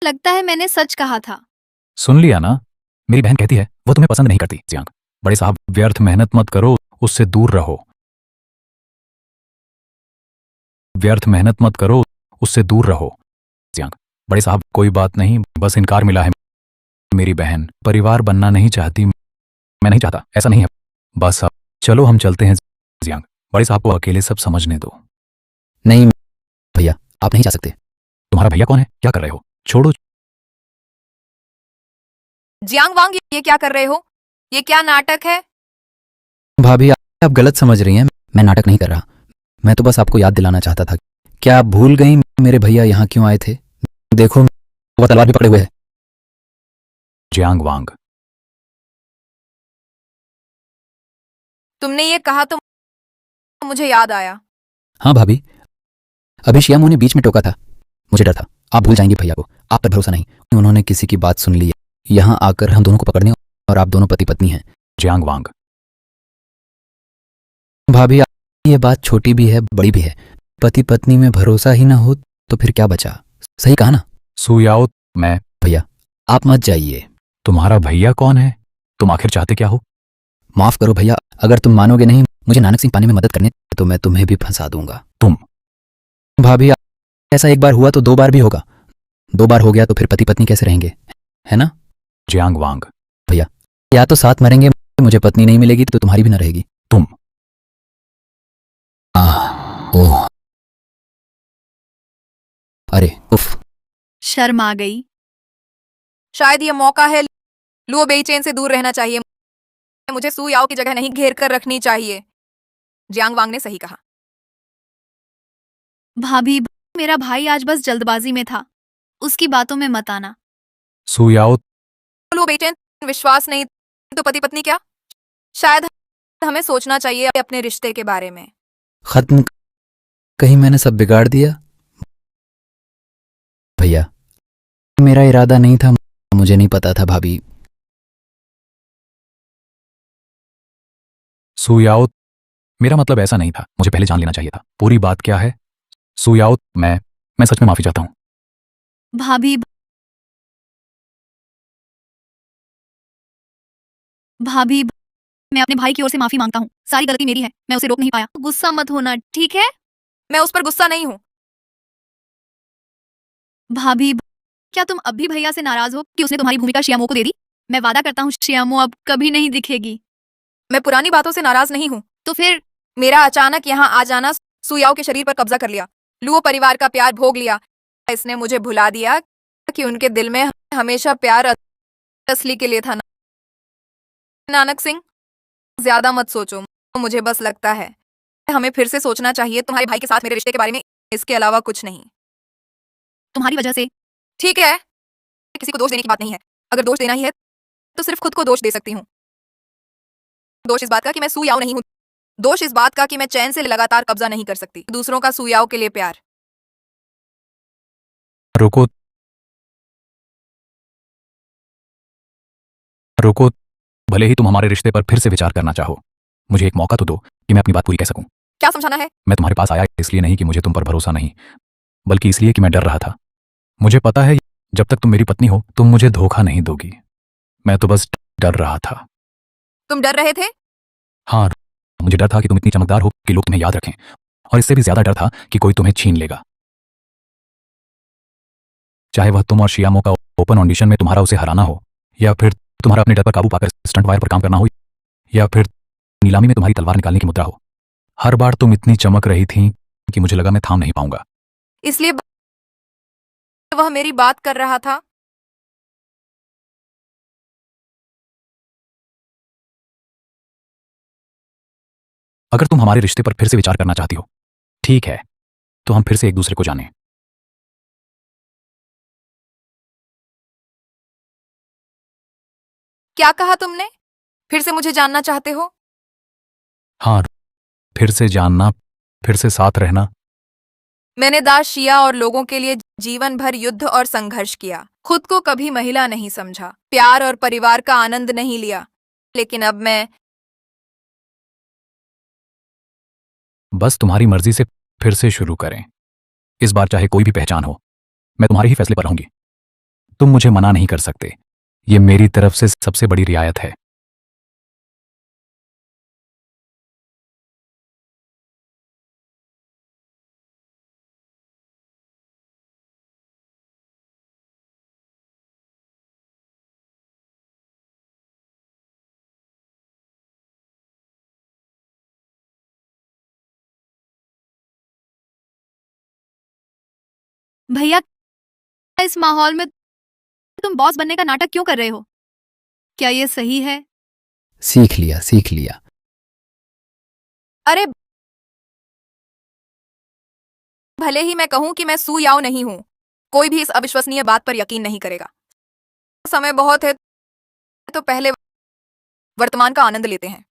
लगता है मैंने सच कहा था। सुन लिया ना, मेरी बहन कहती है वो तुम्हें पसंद नहीं करती। जियांग, बड़े साहब व्यर्थ मेहनत मत करो, उससे दूर रहो। व्यर्थ मेहनत मत करो, उससे दूर रहो। जियांग, बड़े साहब कोई बात नहीं, बस इनकार मिला है। मेरी बहन परिवार बनना नहीं चाहती, मैं नहीं चाहता, ऐसा नहीं है। बस अब चलो हम चलते हैं। जियांग, बड़े साहब को अकेले सब समझने दो। नहीं भैया, आप नहीं जा सकते। तुम्हारा भैया कौन है? क्या कर रहे हो? छोड़ो। जियांग वांग, ये क्या कर रहे हो? ये क्या नाटक है? भाभी आप गलत समझ रही हैं, मैं नाटक नहीं कर रहा। मैं तो बस आपको याद दिलाना चाहता था। क्या आप भूल गई मेरे भैया यहाँ क्यों आए थे? देखो वो तलवार भी पकड़े हुए है। जियांग वांग, तुमने ये कहा तो मुझे याद आया। हाँ भाभी, अभी शियामो ने बीच में टोका था, मुझे डर था आप भूल जाएंगे भैया को। आप पर भरोसा नहीं, उन्होंने किसी की बात सुन ली है, यहाँ आकर हम दोनों को पकड़ने, और आप दोनों पति पत्नी हैं। जियांग वांग, भाभी ये बात छोटी भी है बड़ी भी है, पति पत्नी में भरोसा ही ना हो तो फिर क्या बचा? सही कहा ना? सुयाओ, मैं। भैया आप मत जाइए। तुम्हारा भैया कौन है? तुम आखिर चाहते क्या हो? माफ करो भैया, अगर तुम मानोगे नहीं मुझे नानक सिंह पाने में मदद करने, तो मैं तुम्हें भी फंसा दूंगा। तुम? भाभी ऐसा एक बार हुआ तो दो बार भी होगा, दो बार हो गया तो फिर पति पत्नी कैसे रहेंगे, है ना? जियांग वांग, भैया या तो साथ मरेंगे, मुझे पत्नी नहीं मिलेगी तो तुम्हारी भी ना रहेगी। तुम? ओह अरे उफ, शर्म आ गई। शायद ये मौका है, लुओ बेईचेन से दूर रहना चाहिए, मुझे सू याओ की जगह नहीं घेर कर रखनी चाहिए। जियांग वांग ने सही कहा। भाभी मेरा भाई आज बस जल्दबाजी में था, उसकी बातों में मत आना। सुयाओ, लुओ बेईचेन विश्वास नहीं तो पति पत्नी क्या? शायद हमें सोचना चाहिए अपने रिश्ते के बारे में। खत्म, कहीं मैंने सब बिगाड़ दिया? भैया मेरा इरादा नहीं था, मुझे नहीं पता था भाभी। सुयाओ, मेरा मतलब ऐसा नहीं था, मुझे पहले जान लेना चाहिए था। पूरी बात क्या है? सुयाओ, मैं सच में माफी चाहता हूँ। भाभी भाभी मैं अपने भाई की ओर से माफी मांगता हूँ, सारी गलती मेरी है, मैं उसे रोक नहीं पाया। गुस्सा मत होना, ठीक है? मैं उस पर गुस्सा नहीं हूं। भाभी क्या तुम अब भी भैया से नाराज हो कि उसने तुम्हारी भूमिका शियामो को दे दी? मैं वादा करता हूँ शियामो अब कभी नहीं दिखेगी। मैं पुरानी बातों से नाराज नहीं हूं। तो फिर मेरा अचानक यहाँ आ जाना सुयाओ के शरीर पर कब्जा कर लिया, लुओ परिवार का प्यार भोग लिया, इसने मुझे भुला दिया कि उनके दिल में हमेशा प्यार असली के लिए था। नानक सिंह ज्यादा मत सोचो, मुझे बस लगता है हमें फिर से सोचना चाहिए तुम्हारे भाई के साथ मेरे रिश्ते के बारे में, इसके अलावा कुछ नहीं। तुम्हारी वजह से। ठीक है, किसी को दोष देने की बात नहीं है, अगर दोष देना ही है तो सिर्फ खुद को दोष दे सकती हूँ। दोष इस बात का कि मैं सू याओ नहीं हूं, दोष इस बात का कि मैं चैन से लगातार कब्जा नहीं कर सकती दूसरों का सू याओ के लिए प्यार। रुको रुको, भले ही तुम हमारे रिश्ते पर फिर से विचार करना चाहो, मुझे एक मौका तो दो कि मैं अपनी बात पूरी कह सकूं। क्या समझाना है? मैं तुम्हारे पास आया इसलिए नहीं कि मुझे तुम पर भरोसा नहीं, बल्कि इसलिए कि मैं डर रहा था। मुझे पता है जब तक तुम मेरी पत्नी हो तुम मुझे धोखा नहीं दोगी, मैं तो बस डर रहा था। तुम डर रहे थे? हाँ, मुझे डर था कि तुम इतनी चमकदार हो कि लोग तुम्हें याद रखें, और इससे भी ज्यादा डर था कि कोई तुम्हें छीन लेगा। चाहे वह तुम और शियामो का ओपन ऑडिशन में तुम्हारा उसे हराना हो, या फिर तुम्हारा अपने डर पर काबू पाकर स्टंट वायर पर काम करना हो, या फिर नीलामी में तुम्हारी तलवार निकालने की मुद्रा हो। हर बार तुम इतनी चमक रही थी कि मुझे लगा मैं थाम नहीं पाऊंगा। इसलिए वह मेरी बात कर रहा था। अगर तुम हमारे रिश्ते पर फिर से विचार करना चाहती हो, ठीक है, तो हम फिर से एक दूसरे को जानें। क्या कहा तुमने? फिर से मुझे जानना चाहते हो? हाँ, फिर से जानना, फिर से साथ रहना। मैंने दास शिया और लोगों के लिए जीवन भर युद्ध और संघर्ष किया। खुद को कभी महिला नहीं समझा, प्यार और परिवार का आनंद नहीं लिया। लेकिन अब मैं बस तुम्हारी मर्जी से फिर से शुरू करें। इस बार चाहे कोई भी पहचान हो, मैं तुम्हारे ही फैसले पर रहूंगी। तुम मुझे मना नहीं कर सकते। ये मेरी तरफ से सबसे बड़ी रियायत है। भैया, इस माहौल में तुम बॉस बनने का नाटक क्यों कर रहे हो? क्या ये सही है? सीख लिया, सीख लिया। अरे, भले ही मैं कहूं कि मैं सू याओ नहीं हूं, कोई भी इस अविश्वसनीय बात पर यकीन नहीं करेगा। समय बहुत है, तो पहले वर्तमान का आनंद लेते हैं।